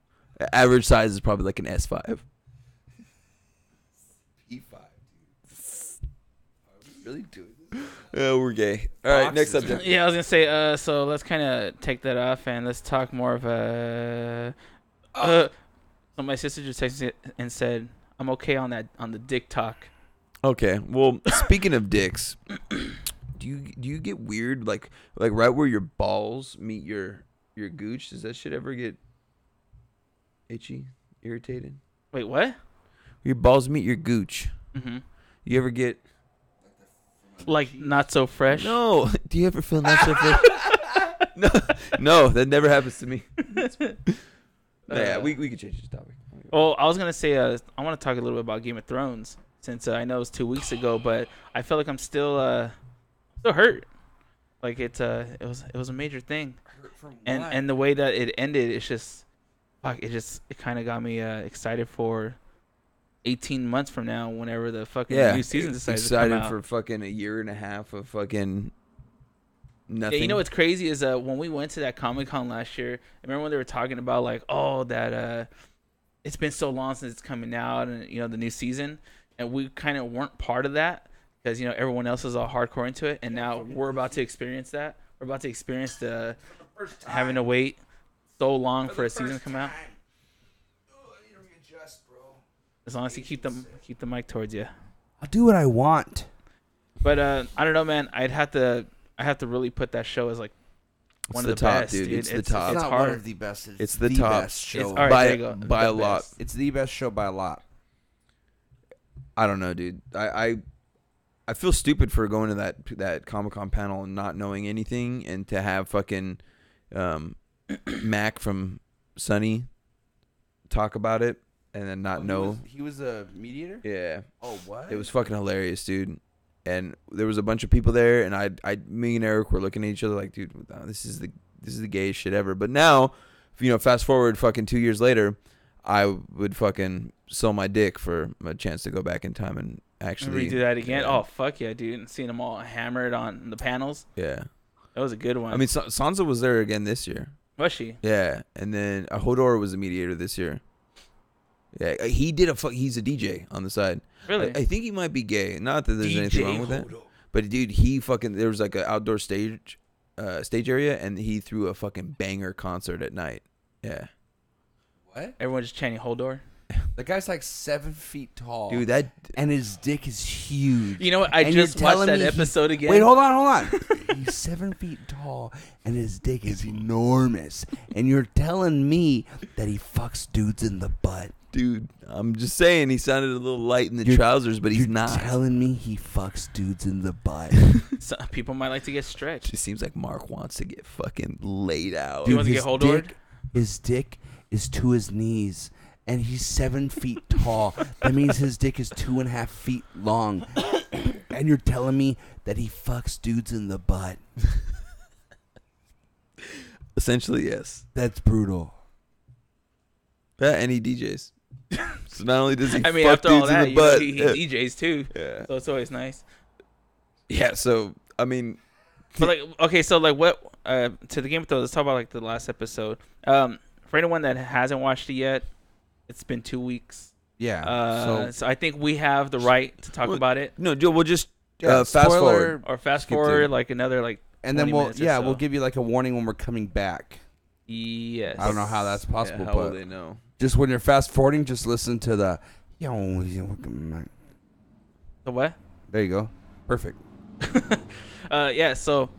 Average size is probably like an S5. P5, dude. Are we really doing this? Oh, we're gay. All right, next Boxes. subject. Yeah, I was gonna say. So let's kind of take that off and let's talk more of a. So my sister just texted and said, "I'm okay on the dick talk." Okay. Well, speaking of dicks, do you get weird like right where your balls meet your gooch? Does that shit ever get itchy, irritated? Wait, what? Your balls meet your gooch. Mm-hmm. You ever get Like not so fresh. no? Do you ever feel not so fresh? No, that never happens to me. Yeah, we could change this topic. Well, I was gonna say I want to talk a little bit about Game of Thrones since I know it was 2 weeks ago, but I feel like I'm still hurt. Like it was a major thing, and the way that it ended, it's just fuck. It kind of got me excited for 18 months from now, whenever the fucking new season decides to come excited out. for fucking a year and a half of fucking nothing. Yeah, you know what's crazy is when we went to that Comic-Con last year, I remember when they were talking about like, oh, that it's been so long since it's coming out and the new season, and we kind of weren't part of that because everyone else is all hardcore into it, and now we're about to experience that. We're about to experience the having to wait so long for a season to come out. As long as you keep the mic towards you. I'll do what I want. But I don't know, man. I have to really put that show as like one the of the top, best, dude. It's the top. It's It's not hard. one of the best. It's the top. best show. It's, all right, by- there you go. by The a lot. best. It's the best show by a lot. I don't know, dude. I feel stupid for going to that Comic-Con panel and not knowing anything, and to have fucking Mac from Sunny talk about it and then not know. He was a mediator? Yeah. Oh, what? It was fucking hilarious, dude. And there was a bunch of people there, and me and Eric were looking at each other like, dude, this is the gayest shit ever. But now, fast forward fucking 2 years later, I would fucking sell my dick for a chance to go back in time and actually redo that again. Yeah. Oh fuck yeah, dude! And seeing them all hammered on the panels. Yeah. That was a good one. I mean, Sansa was there again this year. Was she? Yeah, and then Hodor was a mediator this year. Yeah, he did he's a DJ on the side. Really? I think he might be gay. Not that there's anything wrong with that. But dude, there was like an outdoor stage area, and he threw a fucking banger concert at night. Yeah. What? Everyone just chanting Hodor. The guy's like 7 feet tall. Dude, and his dick is huge. You know what? I just watched that episode again. Wait, hold on. He's 7 feet tall, and his dick is enormous. And you're telling me that he fucks dudes in the butt. Dude, I'm just saying he sounded a little light in the trousers, but he's not. You're telling me he fucks dudes in the butt. So, people might like to get stretched. It seems like Mark wants to get fucking laid out. Do you want to get Hodor? His dick is to his knees, and he's 7 feet tall. That means his dick is 2.5 feet long. And you're telling me that he fucks dudes in the butt. Essentially, yes. That's brutal. Yeah, and he DJs. So not only does he fuck after dudes all that, in the butt, he DJs too. Yeah. So it's always nice. Yeah, so, I mean. But like, okay, so like what, to the Game of Thrones, let's talk about like the last episode. For anyone that hasn't watched it yet, it's been 2 weeks. Yeah. So I think we have the right to talk about it. No, Joe, we'll just fast spoiler, forward. Or fast Skip forward through. like another like and then 20 minutes or so. we'll give you like a warning when we're coming back. Yes. I don't know how that's possible, Yeah, how will but they know? just when you're fast forwarding, just listen to the. The what? There you go. Perfect. Yeah. So,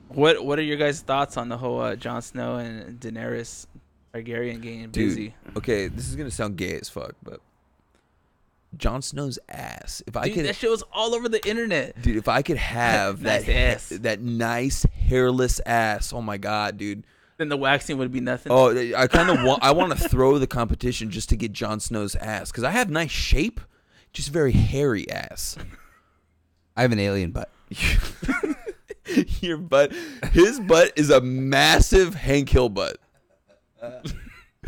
what are your guys' thoughts on the whole Jon Snow and Daenerys Targaryen getting busy? Okay, this is gonna sound gay as fuck, but Jon Snow's ass. If I Dude, could, that shit was all over the internet. dude, if I could have Nice that ass. that nice hairless ass, oh my god, dude. Then the waxing would be nothing. Oh, I kind of want. I want to throw the competition just to get Jon Snow's ass because I have nice shape, just very hairy ass. I have an alien butt. Your butt, his butt is a massive Hank Hill butt.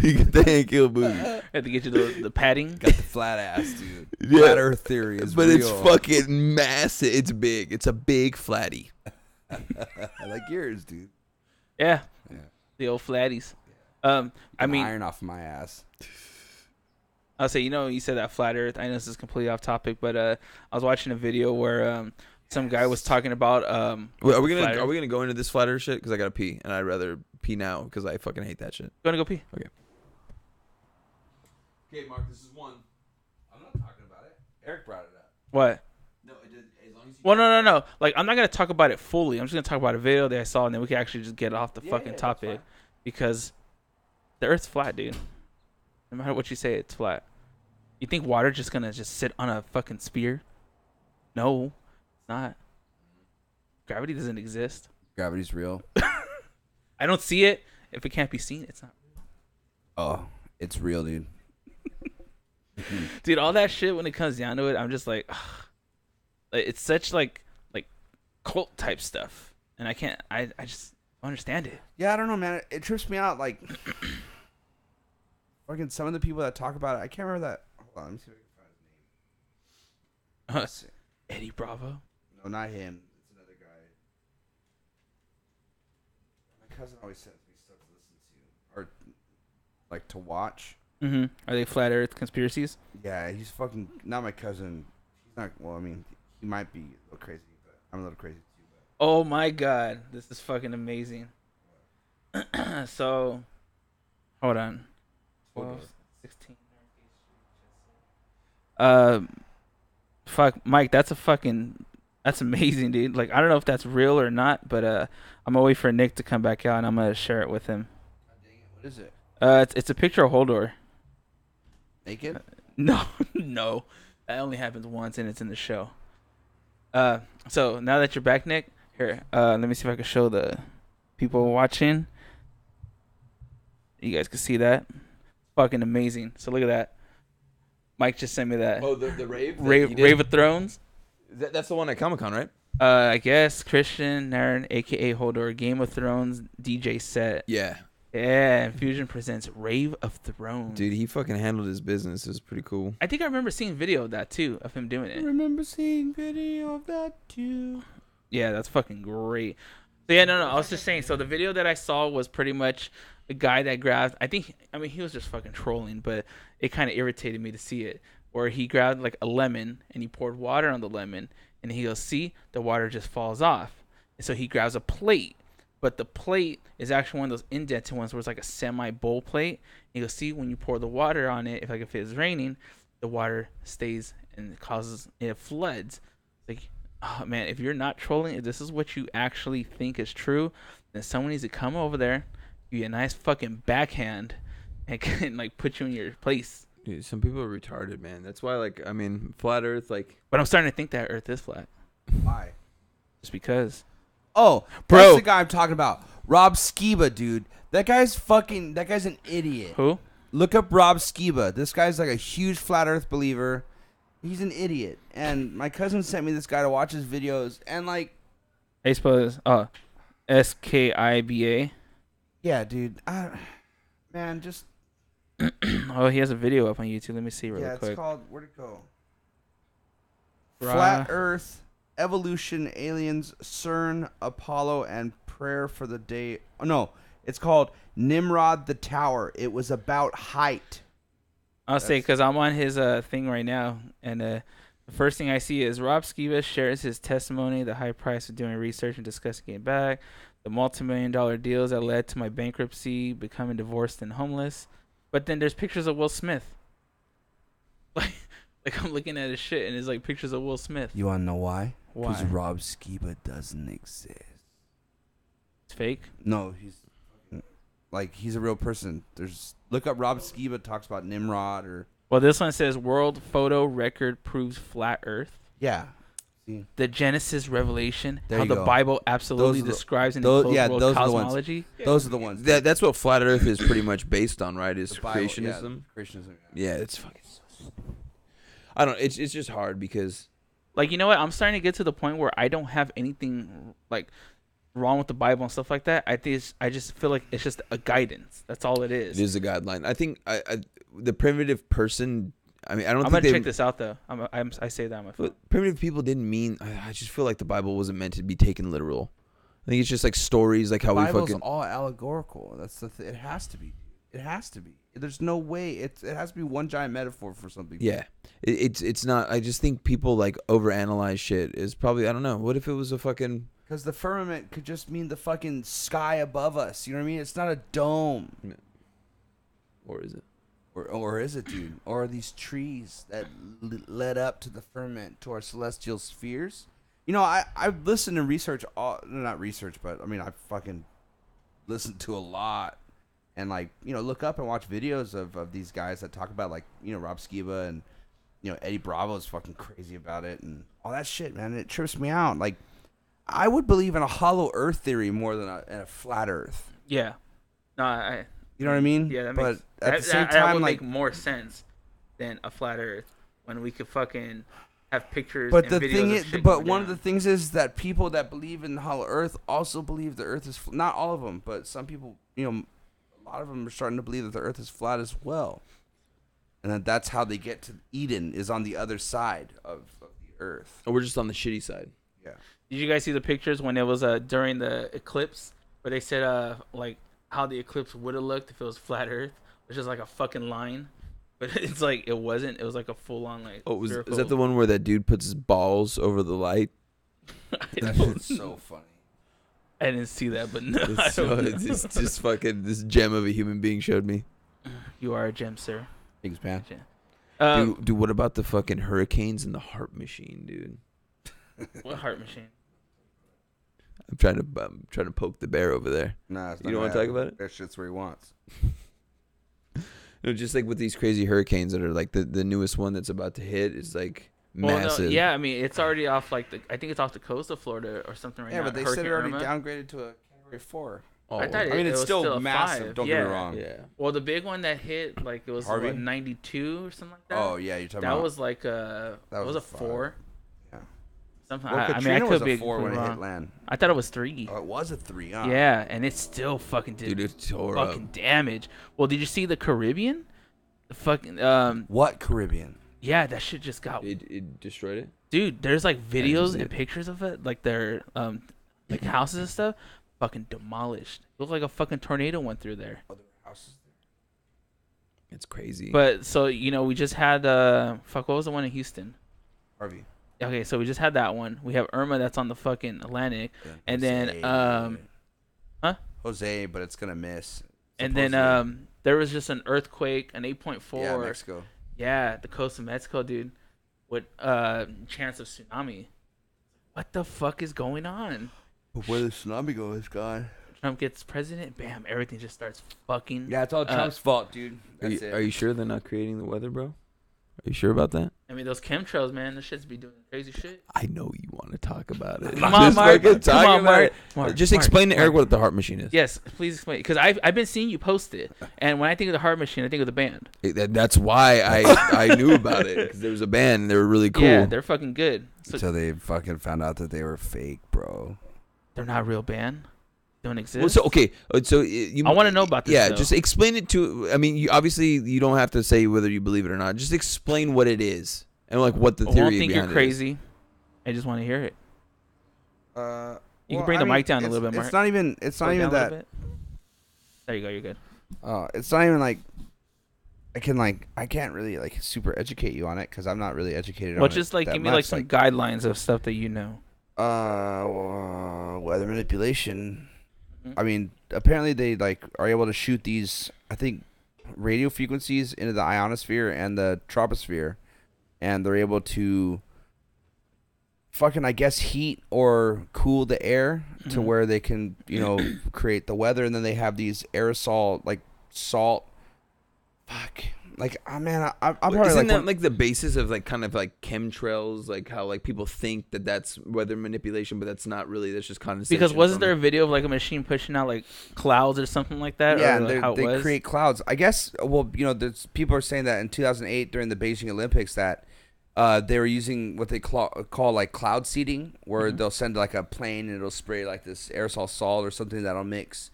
You get the Hank Hill booty. Had to get you the padding. Got the flat ass, dude. Yeah. Flat Earth theory is But real. it's fucking massive. It's big. It's a big flatty. I like yours, dude. Yeah. Yeah. The old flatties. I mean, iron off my ass. I'll say, you said that flat Earth. I know this is completely off topic, but I was watching a video where some guy was talking about. Wait, are we gonna go into this flat Earth shit? Because I gotta pee, and I'd rather pee now because I fucking hate that shit. You want to go pee? Okay. Okay, Mark, this is one. I'm not talking about it. Eric brought it up. What? No, it did, as long as you. Well, no. Like, I'm not gonna talk about it fully. I'm just gonna talk about a video that I saw, and then we can actually just get off the fucking that's topic fine. because the Earth's flat, dude. No matter what you say, it's flat. You think water just gonna just sit on a fucking spear? No, it's not. Gravity doesn't exist. Gravity's real. I don't see it. If it can't be seen, it's not. Oh, it's real, dude. Dude, all that shit when it comes down to it, I'm just like, ugh. Like, it's such like cult type stuff, and I just don't understand it. Yeah, I don't know, man. It trips me out. Like, fucking some of the people that talk about it. I can't remember that. Hold on, let me see if I can find his name. Let's see. Eddie Bravo. No, not him. It's another guy. My cousin always sends me stuff to listen to or like to watch. Mm-hmm. Are they flat Earth conspiracies? Yeah, he's fucking not my cousin. He's not. Well, I mean, he might be a little crazy, but I'm a little crazy too. But Oh my god, this is fucking amazing. So, hold on. 12, 16. Fuck, Mike, that's amazing, dude. Like, I don't know if that's real or not, but I'm gonna wait for Nick to come back out and I'm gonna share it with him. God dang it, what is it? It's a picture of Hodor. Naked? No, no, that only happens once and it's in the show. So now that you're back, Nick, here, let me see if I can show the people watching. You guys can see that. Fucking amazing. So look at that. Mike just sent me that. Oh, the rave? Rave of Thrones. That's the one at Comic Con, right? I guess Christian Naren, aka Hodor, Game of Thrones DJ set. Yeah. Yeah, Infusion presents Rave of Thrones. Dude, he fucking handled his business. It was pretty cool. I think I remember seeing video of that too, of him doing it. I remember seeing video of that too. Yeah, that's fucking great. So yeah, no, I was just saying. So the video that I saw was pretty much a guy that grabbed. I mean, he was just fucking trolling, but it kind of irritated me to see it. Where he grabbed like a lemon and he poured water on the lemon, and he goes, "See, the water just falls off." And so he grabs a plate, but the plate is actually one of those indented ones where it's like a semi bowl plate. And he goes, "See, when you pour the water on it, if it's raining, the water stays and it floods." Like, oh man, if you're not trolling, if this is what you actually think is true, then someone needs to come over there, give you a nice fucking backhand, and can like put you in your place. Dude, some people are retarded, man. That's why, like, I mean, flat Earth, like. But I'm starting to think that Earth is flat, Why? just because. Oh, Bro. that's the guy I'm talking about. Rob Skiba, dude. That guy's an idiot. Who? Look up Rob Skiba. This guy's like a huge flat Earth believer. He's an idiot. And my cousin sent me this guy to watch his videos. And like, I suppose. Oh, Skiba. yeah, dude. Man, just Oh, he has a video up on YouTube. Let me see really yeah. quick. It's called, where'd it go? Ra- Flat Earth, Evolution, Aliens, CERN, Apollo, and Prayer for the Day. Oh, no, it's called Nimrod the Tower. It was about height. I'll say because I'm on his thing right now, and the first thing I see is Rob Skiba shares his testimony, the high price of doing research and discussing getting back, the multi-million-dollar deals that led to my bankruptcy, becoming divorced and homeless. But then there's pictures of Will Smith. Like I'm looking at his shit, and it's like pictures of Will Smith. You want to know why? Why? Because Rob Skiba doesn't exist. It's fake. No, he's a real person. Look up Rob Skiba talks about Nimrod or Well, this one says world photo record proves flat Earth. yeah. See, The Genesis revelation, There how you the go. Bible absolutely Those are the- describes an those- enclosed yeah, world those are the ones. cosmology. those are the ones. That's what flat Earth is pretty much based on, right? Is The Bible, creationism. Yeah, creationism. Yeah, it's fucking so stupid. I don't. It's just hard because Like, you know what? I'm starting to get to the point where I don't have anything like wrong with the Bible and stuff like that. I just feel like it's just a guidance. That's all it is. it is a guideline. I think the primitive person. I mean, I don't I'm think gonna check this out though. I say that on my phone. But primitive people didn't mean. I just feel like the Bible wasn't meant to be taken literal. I think it's just like stories, like how The we Bible's fucking. all allegorical. That's it has to be. It has to be. There's no way. It has to be one giant metaphor for something. Yeah, it's not. I just think people like overanalyze shit. Is probably I don't know. What if it was a fucking. Because the firmament could just mean the fucking sky above us. You know what I mean? It's not a dome. Or is it? Or is it, dude? Or are these trees that led up to the firmament, to our celestial spheres? You know, I've listened and researched not research, but I mean, I fucking listened to a lot. And, like, you know, look up and watch videos of these guys that talk about, like, you know, Rob Skiba and, you know, Eddie Bravo's fucking crazy about it and all that shit, man. It trips me out. Like, I would believe in a hollow earth theory more than a flat earth. Yeah. No, You know what I mean? yeah, that but makes at that, the same that time, would like, make more sense than a flat Earth when we could fucking have pictures. but and the videos thing of is, shit but going one of down. the things is that people that believe in the hollow earth also believe the earth is not all of them, but some people, you know, a lot of them are starting to believe that the earth is flat as well, and that's how they get to Eden is on the other side of the earth. Or we're just on the shitty side. Yeah. Did you guys see the pictures when it was during the eclipse where they said like how the eclipse would have looked if it was flat Earth, which is like a fucking line, but it's like it wasn't. It was like a full on like. Oh, is spherical. that the one where that dude puts his balls over the light? That shit's so funny. I didn't see that, but no, I It's, so, don't know. it's just fucking this gem of a human being showed me. You are a gem, sir. Thanks, man. Dude, what about the fucking hurricanes and the heart machine, dude? What heart machine? I'm trying to poke the bear over there. Nah, it's You don't wanna talk about it? That shit's where he wants. No, just like with these crazy hurricanes that are like the newest one that's about to hit is like Well, massive. no, yeah, I mean it's already off like I think it's off the coast of Florida or something right Yeah, now. but they Hurricane said it already Irma. downgraded to a category 4. Oh, I thought I mean, it it's was still a massive. 5. Don't get me wrong. yeah. Well, the big one that hit like it was Harvey? what, 92 or something like that. Oh yeah, you're talking that about. was like that was a 5. 4. Yeah. Something. Well, I mean, Katrina I could was be a 4 when it wrong. hit land. I thought it was 3. Oh, it was a 3. Huh? Yeah, and it still fucking did Dude, it tore fucking up. damage. Well, did you see the Caribbean? The fucking What Caribbean? yeah, that shit just got It destroyed it. dude. There's like didn't videos see and it. pictures of it, like their like houses and stuff, fucking demolished. It looked like a fucking tornado went through there. Other houses. It's crazy. But so we just had what was the one in Houston? Harvey. Okay, so we just had that one. We have Irma that's on the fucking Atlantic, and then huh? Jose, but it's gonna miss. And then there was just an earthquake, an 8.4. Yeah, Mexico. Yeah, the coast of Mexico, dude. With chance of tsunami. What the fuck is going on? But where the tsunami go is gone. Trump gets president, bam, everything just starts fucking. Yeah, it's all Trump's fault, dude. Are That's you, it. are you sure they're not creating the weather, bro? Are you sure about that? I mean, those chemtrails, man, those shits be doing crazy shit. I know you want to talk about it. Come on, Just Mark. fucking Come talk on, about Mark. it. Mark, Just Mark, explain to Eric Mark. what the heart machine is. Yes, please explain. Because I've been seeing you post it, and when I think of the Heart Machine, I think of the band. That's why I knew about it, because there was a band and they were really cool. Yeah, they're fucking good. So So they fucking found out that they were fake, bro. they're not a real band. Don't exist. Well, so okay, so you. I wanna know about this, Yeah, though. just explain it to. I mean, you don't have to say whether you believe it or not. Just explain what it is and like what the I theory won't think behind you're it crazy. I just want to hear it. You can Well, bring I the mean, mic down a it's- little bit, Mark. It's not even. It's not Go even down a little that. bit. There you go. You're good. It's not even like. I can't really like super educate you on it because I'm not really educated Well, on it. just like that give me like much, some guidelines of stuff that you know. weather manipulation. Mhm. I mean, apparently they like are able to shoot these. I think radio frequencies into the ionosphere and the troposphere, and they're able to fucking I guess heat or cool the air to Mhm. where they can create the weather, and then they have these aerosol like salt. Fuck. Like, I'm probably Isn't like, that like the basis of like kind of like chemtrails, like how like people think that that's weather manipulation, but that's not really. That's just condensation. Because wasn't from- there a video of like a machine pushing out like clouds or something like that? yeah, or, and like, how it they was? create clouds. I guess. Well, there's people are saying that in 2008 during the Beijing Olympics that they were using what they call like cloud seeding, where Mhm. they'll send like a plane and it'll spray like this aerosol salt or something that'll mix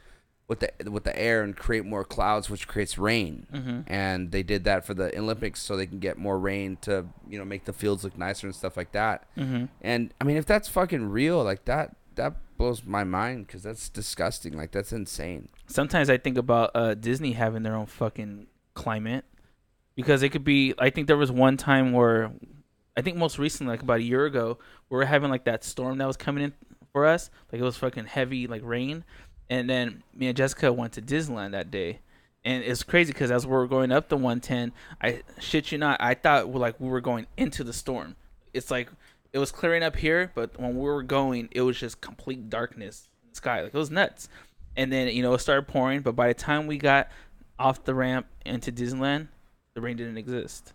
with the air and create more clouds, which creates rain. Mm-hmm. And they did that for the Olympics so they can get more rain to make the fields look nicer and stuff like that. Mm-hmm. And I mean, if that's fucking real, like that blows my mind because that's disgusting. Like that's insane. Sometimes I think about Disney having their own fucking climate, because it could be. I think there was one time where, I think most recently, like about a year ago, we were having like that storm that was coming in for us. Like it was fucking heavy, like rain. And then me and Jessica went to Disneyland that day, and it's crazy because as we were going up the 110, I shit you not, I thought we were going into the storm. It's like it was clearing up here, but when we were going, it was just complete darkness in the sky. Like it was nuts. And then it started pouring, but by the time we got off the ramp into Disneyland, the rain didn't exist.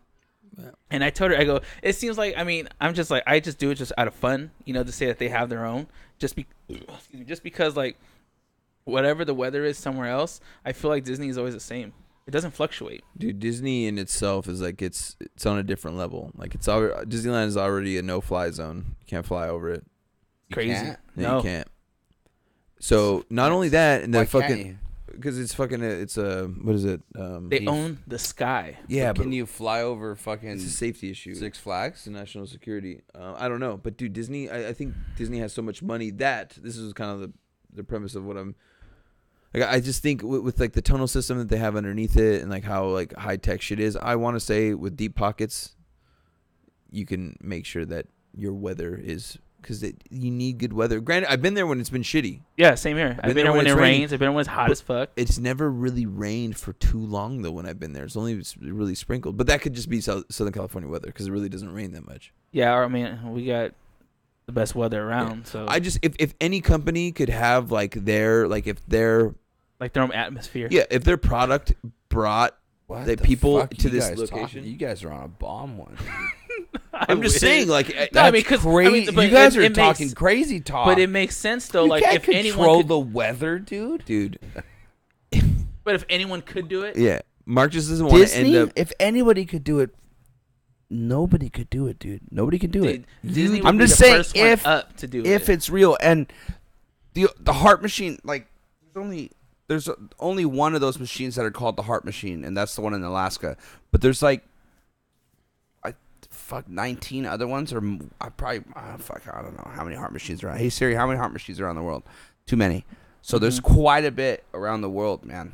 Yeah. And I told her, I go, it seems like, I mean, I'm just like, I just do it just out of fun, to say that they have their own, just because like, whatever the weather is somewhere else, I feel like Disney is always the same. It doesn't fluctuate. Dude, Disney in itself is like it's on a different level. Like Disneyland is already a no-fly zone. You can't fly over it. Crazy. can't? No, No. you can't. So not only that, and Why then can't fucking you? because it's fucking it's a what is it? They own the sky. Yeah, but Can you fly over fucking it's a safety issue. Six It's Flags? a national security. I don't know, but dude, Disney. I think Disney has so much money that this is kind of the premise of what I'm. Like, I just think with like the tunnel system that they have underneath it and like how like high tech shit is, I want to say with deep pockets, you can make sure that your weather is because you need good weather. Granted, I've been there when it's been shitty. Yeah, same here. I've been there when it it's raining. rains. I've been there when it's hot as fuck. It's never really rained for too long though. When I've been there, it's only really sprinkled. But that could just be Southern California weather because it really doesn't rain that much. Yeah, I mean, we got the best weather around. So I just if any company could have like if their like their own atmosphere. yeah if their product brought What the the people fuck to you this guys location. talking? You guys are on a bomb one. I'm just saying, like, No, I That's mean, 'cause, crazy. but You guys it are makes- talking crazy talk. But it makes sense though. you Like can't if control anyone could, the weather, dude. but if anyone could do it, yeah, Mark just doesn't want to Disney. end up. If anybody could do it, nobody could do it, dude. Nobody can do it. Disney I'm would be just the saying, first one if- up to do If it. it's real, and the heart machine, like there's only one of those machines that are called the heart machine, and that's the one in Alaska. But there's like, 19 other ones, or I don't know how many heart machines are around. Hey Siri, how many heart machines are around the world? Too many. So there's quite a bit around the world, man.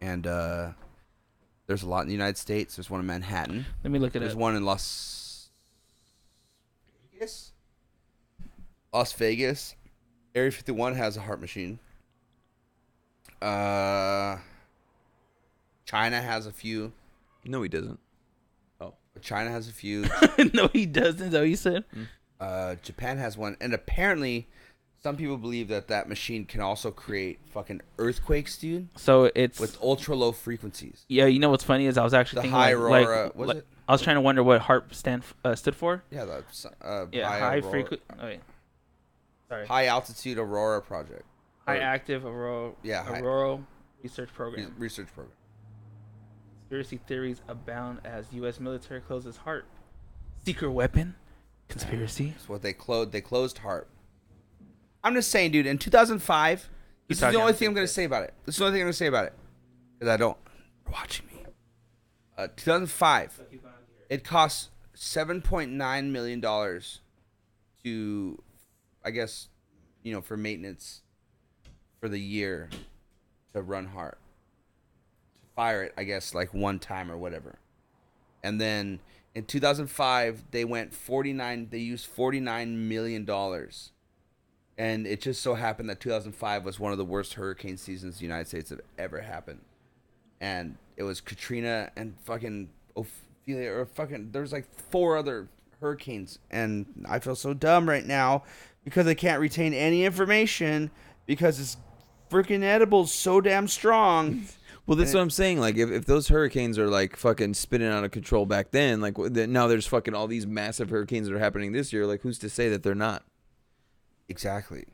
And there's a lot in the United States. There's one in Manhattan. Let me look at There's it. one in Las Vegas. Area 51 has a heart machine. China has a few. No, he doesn't. China has a few. No, he doesn't. Is that what you said? Japan has one, and apparently, some people believe that machine can also create fucking earthquakes, dude, So it's with ultra low frequencies. yeah. You know what's funny is I was actually The thinking high like, aurora, was it? I was trying to wonder what HARP stood for. Yeah, that's Yeah, high frequency. Oh, wait. Sorry. high altitude aurora project. High active aurora. Yeah, high- Aurora research program. Research program. Conspiracy theories abound as U.S. military closes HARP. Secret weapon. Conspiracy. That's what they closed HARP. I'm just saying, dude. In 2005, this is the talking only out thing I'm your gonna say about it. This is the only thing I'm gonna say about it, because I don't. You're watching me. 2005. It cost $7.9 million to, I guess, for maintenance for the year to run HARP. To fire it, I guess, like one time or whatever. And then in 2005, they used $49 million. And it just so happened that 2005 was one of the worst hurricane seasons the United States have ever happened. And it was Katrina and fucking Ophelia, or fucking, there's like 4 other hurricanes. And I feel so dumb right now because I can't retain any information because this freaking edible's so damn strong. Well, that's what I'm saying. Like, if those hurricanes are like fucking spinning out of control back then, like now there's fucking all these massive hurricanes that are happening this year. Like, who's to say that they're not? Exactly.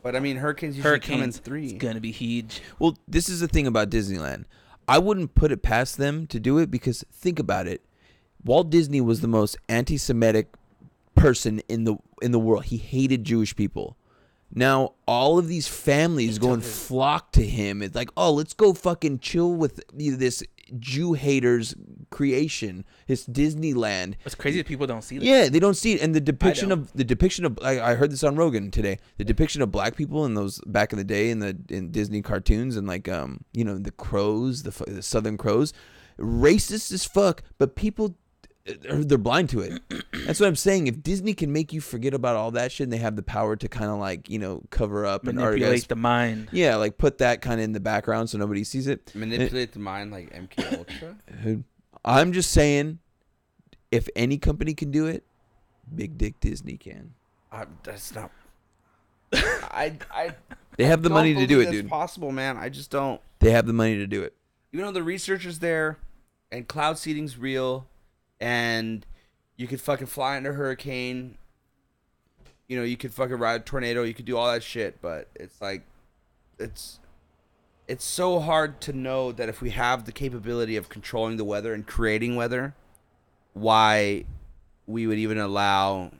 But I mean, hurricanes usually come in Hurricanes. 3. It's gonna be huge. Well, this is the thing about Disneyland. I wouldn't put it past them to do it because think about it. Walt Disney was the most anti-Semitic person in the world. He hated Jewish people. Now all of these families go and flock to him. It's like, oh, let's go fucking chill with this Jew haters creation, this Disneyland. It's crazy that people don't see that. Yeah, they don't see it, and the depiction don't. of I heard this on Rogan today. The depiction of black people in those back in the day in Disney cartoons and like the crows, the Southern crows, racist as fuck, but people they're blind to it. That's what I'm saying. If Disney can make you forget about all that shit, and they have the power to kind of like cover up and Manipulate the mind. yeah, like put that kind of in the background so nobody sees it. Manipulate the mind like MK Ultra. I'm just saying, if any company can do it, Big Dick Disney can. That's not. I They have the money to do it, It's dude. possible, man. I just don't. They have the money to do it. Even though the research is there, and cloud seeding's real, and you could fucking fly under a hurricane. You could fucking ride a tornado. You could do all that shit, but it's like, it's so hard to know that if we have the capability of controlling the weather and creating weather, why we would even allow,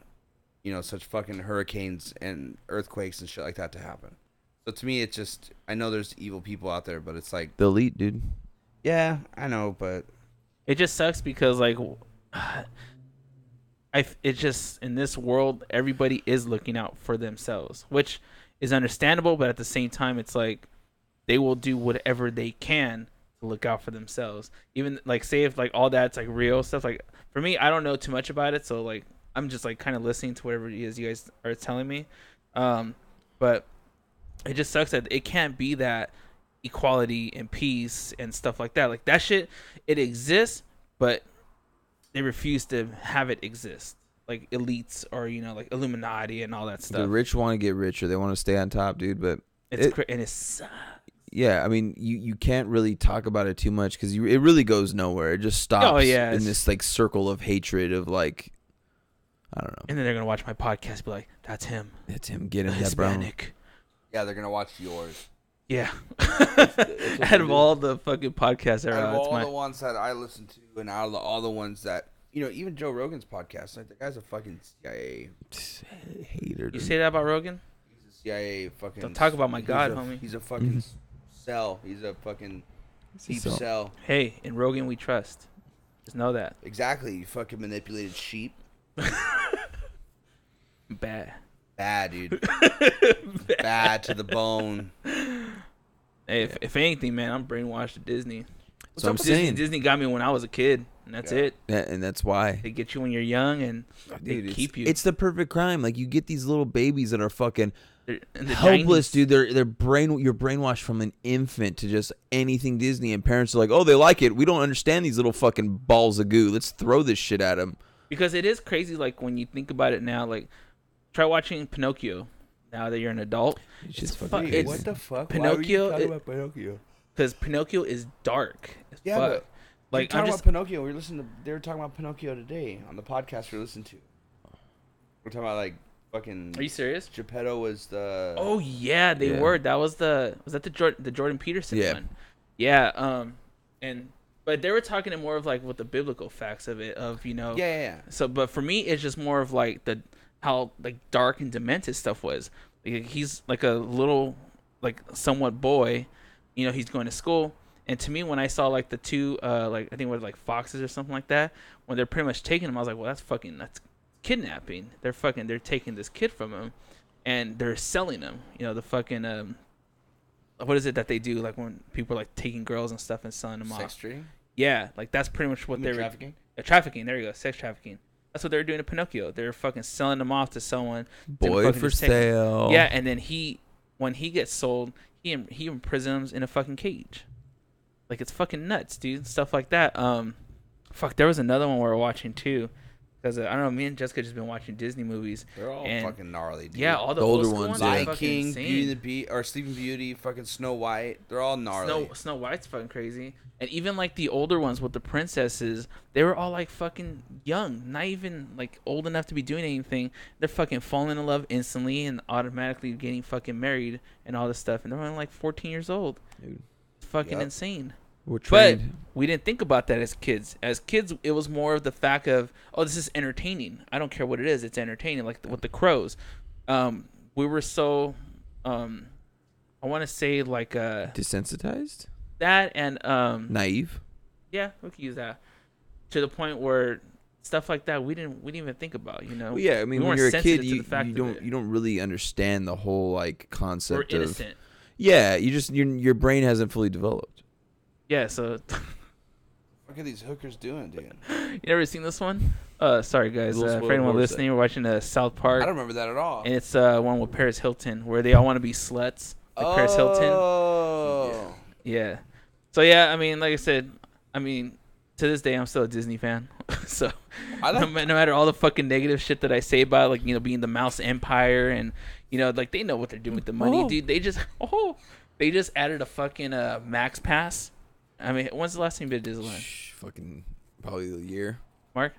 such fucking hurricanes and earthquakes and shit like that to happen. So to me, it's just, I know there's evil people out there, but it's like, The elite, dude. yeah, I know, but It just sucks because like it just in this world everybody is looking out for themselves, which is understandable, but at the same time it's like they will do whatever they can to look out for themselves. Even like say if like all that's like real stuff, like for me I don't know too much about it, so like I'm just like kind of listening to whatever it is you guys are telling me. But it just sucks that it can't be that equality and peace and stuff like that. Like that shit, it exists, but they refuse to have it exist. Like elites or like Illuminati and all that stuff. The rich want to get richer. They want to stay on top, dude. But And it sucks. Yeah, I mean, you can't really talk about it too much because it really goes nowhere. It just stops in this like circle of hatred of like, I don't know. And then they're gonna watch my podcast, and be like, "That's him. It's him. Get him that Hispanic." Yeah, they're gonna watch yours. Yeah. It's Out of all the fucking podcasts, out of all the ones that I listen to, and out of all the ones that even Joe Rogan's podcast, like the guy's a fucking CIA hater. You say that about Rogan? He's a CIA fucking. Don't talk about my God, homie. He's a fucking cell. He's a fucking deep cell. Hey, in Rogan we trust. Just know that. Exactly. You fucking manipulated sheep. Bad, dude. Bad to the bone. Hey, if anything, man, I'm brainwashed to Disney. So I'm saying Disney got me when I was a kid, and that's it. Yeah, and that's why They get you when you're young, and they keep you. It's the perfect crime. Like you get these little babies that are fucking in the helpless, 90s. dude. You're brainwashed from an infant to just anything Disney, and parents are like, oh, they like it. We don't understand these little fucking balls of goo. Let's throw this shit at them. Because it is crazy, like when you think about it now, like try watching Pinocchio. Now that you're an adult, It's What the fuck? Pinocchio. Why are you talking about Pinocchio? Because Pinocchio is dark as Yeah, fuck. but Like talking I'm just about Pinocchio. They were talking about Pinocchio today on the podcast we listened to. We're talking about like fucking. Are you serious? Geppetto was the. Oh yeah, they Yeah. were. That was the Jordan Peterson Yeah. one. Yeah. But they were talking in more of like with the biblical facts of it Yeah. So, but for me, it's just more of like how like dark and demented stuff was. Like, he's like a little, like somewhat boy, he's going to school. And to me, when I saw like the two, like I think it was like foxes or something like that, when they're pretty much taking him, I was like, well, that's kidnapping. They're taking this kid from him, and they're selling him. The fucking what is it that they do? Like when people are like taking girls and stuff and selling them off. Sex trading. Yeah, like that's pretty much what they were Trafficking. Trafficking. There you go, sex trafficking. That's what they were doing to Pinocchio. They're fucking selling them off to someone. Boy for sale. Yeah, and then when he gets sold, he imprisons him in a fucking cage. Like it's fucking nuts, dude. Stuff like that. There was another one we were watching too, because I don't know. Me and Jessica just been watching Disney movies. They're all fucking gnarly, dude. Yeah, all the older old school ones, are Lion fucking King, insane. Beauty and the Beast, or Sleeping Beauty, fucking Snow White. They're all gnarly. Snow White's fucking crazy. And even like the older ones with the princesses, they were all like fucking young, not even like old enough to be doing anything. They're fucking falling in love instantly and automatically getting fucking married and all this stuff. And they're only like 14 years old. Dude. It's fucking Yep. insane. We're But trained. we didn't think about that as kids. As kids, it was more of the fact of, oh, this is entertaining. I don't care what it is. It's entertaining. Like with the crows. We were so, I want to say like Desensitized? that and Naive? yeah, we could use that, to the point where stuff like that we didn't even think about. Well, yeah, I mean, We when weren't you're a sensitive kid, to you the fact of it. you don't really understand the whole like We're concept of. innocent. Yeah, you just your brain hasn't fully developed. Yeah, so What are these hookers doing, dude? you never seen this one? Sorry guys, Little for spoiled anyone horse listening, we're watching South I Park, don't remember that at all. and it's one with Paris Hilton where they all want to be sluts, like Paris Hilton. Oh. Yeah. So yeah, I mean, like I said, to this day I'm still a Disney fan. So I no like. matter all the fucking negative shit that I say about, like, being the Mouse Empire and like they know what they're doing with the money, dude. They just added a fucking Max Pass. I mean, when's the last time you been to Disneyland, Fucking probably a year. Mark?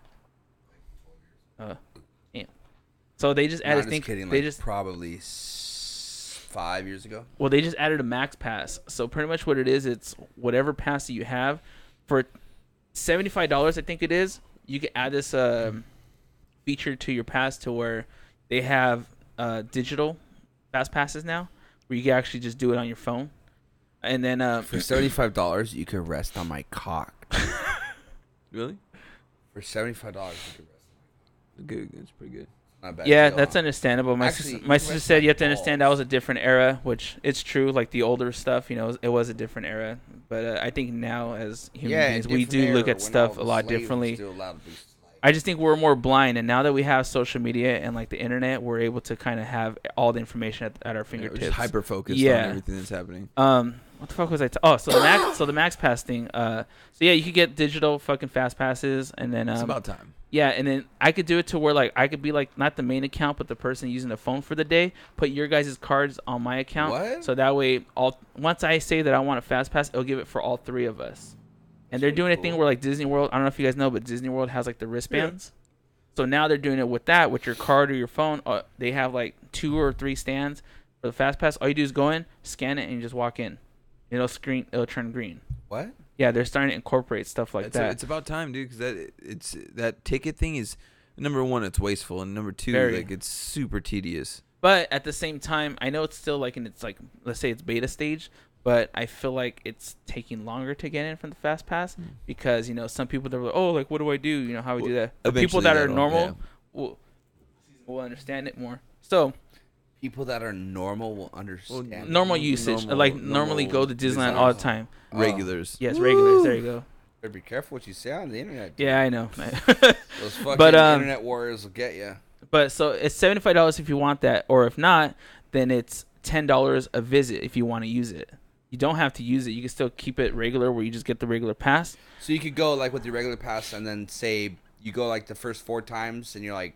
Yeah. So they just Nah, added. I'm just kidding. They Like, just 5 years ago. Well, they just added a Max Pass. So pretty much what it is, it's whatever pass that you have for $75, I think it is. You can add this feature to your pass to where they have digital fast passes now, where you can actually just do it on your phone. And then For $75, you could rest on my cock. Really? For $75, you could rest. Good. It's pretty good. Not bad. yeah, at all. that's understandable. My Actually, sister, you my can sister rest said my you have to understand that balls. was a different era, which it's true. Like the older stuff, it was a different era. But I think now as human Yeah, beings, in we different do look era at when stuff all a the lot slaves were differently. still allowed to be slaves. I just think we're more blind, and now that we have social media and like the internet, we're able to kind of have all the information at our We're fingertips. just hyper focused Yeah. on everything that's happening. What the fuck was I? So the Max Pass thing. So yeah, you could get digital fucking fast passes, and then It's about time. Yeah, and then I could do it to where like I could be like not the main account, but the person using the phone for the day. Put your guys' cards on my account, What? so that way once I say that I want a fast pass, it'll give it for all three of us. And they're doing a thing where like Disney World. I don't know if you guys know, but Disney World has like the wristbands. So now they're doing it with that, with your card or your phone. They have like 2 or 3 stands for the fast pass. All you do is go in, scan it, and you just walk in. It'll turn green. What? Yeah, they're starting to incorporate stuff like that. It's about time, dude, because that ticket thing is number one, it's wasteful, and number two, like it's super tedious. But at the same time, I know it's still like let's say it's beta stage, but I feel like it's taking longer to get in from the fast pass because some people that are like, oh, like what do I do? How we do that? The people that are normal will understand it more. So people that are normal will understand. Normal usage, normally go to Disneyland all the time. Regulars. Yes, regulars. There you go. Better be careful what you say on the internet. Dude. Yeah, I know. Those fucking internet warriors will get you. But so it's $75 if you want that, or if not, then it's $10 a visit if you want to use it. You don't have to use it. You can still keep it regular, where you just get the regular pass. So you could go like with your regular pass, and then say you go like the first 4 times, and you're like,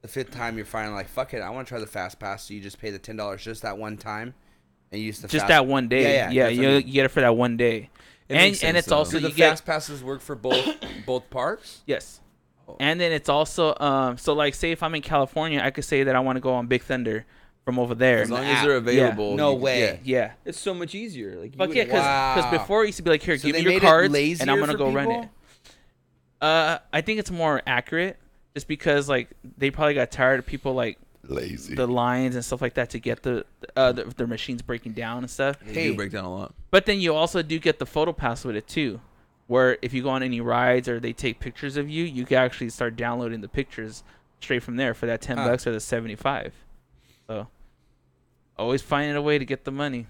the 5th time you're finally like, fuck it, I want to try the fast pass. So you just pay the $10 just that one time, and use the just that one day. Yeah, you get it for that one day. And it's also do the fast passes work for both parks? Yes. And then it's also so like say if I'm in California, I could say that I want to go on Big Thunder from over there. As long as they're available. Yeah. No way. Yeah. It's so much easier. Like, fuck yeah, because before it used to be like, here, So give me they your made it cards, lazier and I'm gonna for go run people? it. I think it's more accurate, just because like they probably got tired of people like Lazy. the lines and stuff like that to get their machines breaking down and stuff. They do break down a lot. But then you also do get the photo pass with it too, where if you go on any rides or they take pictures of you, you can actually start downloading the pictures straight from there for that $10 or the $75. So always finding a way to get the money.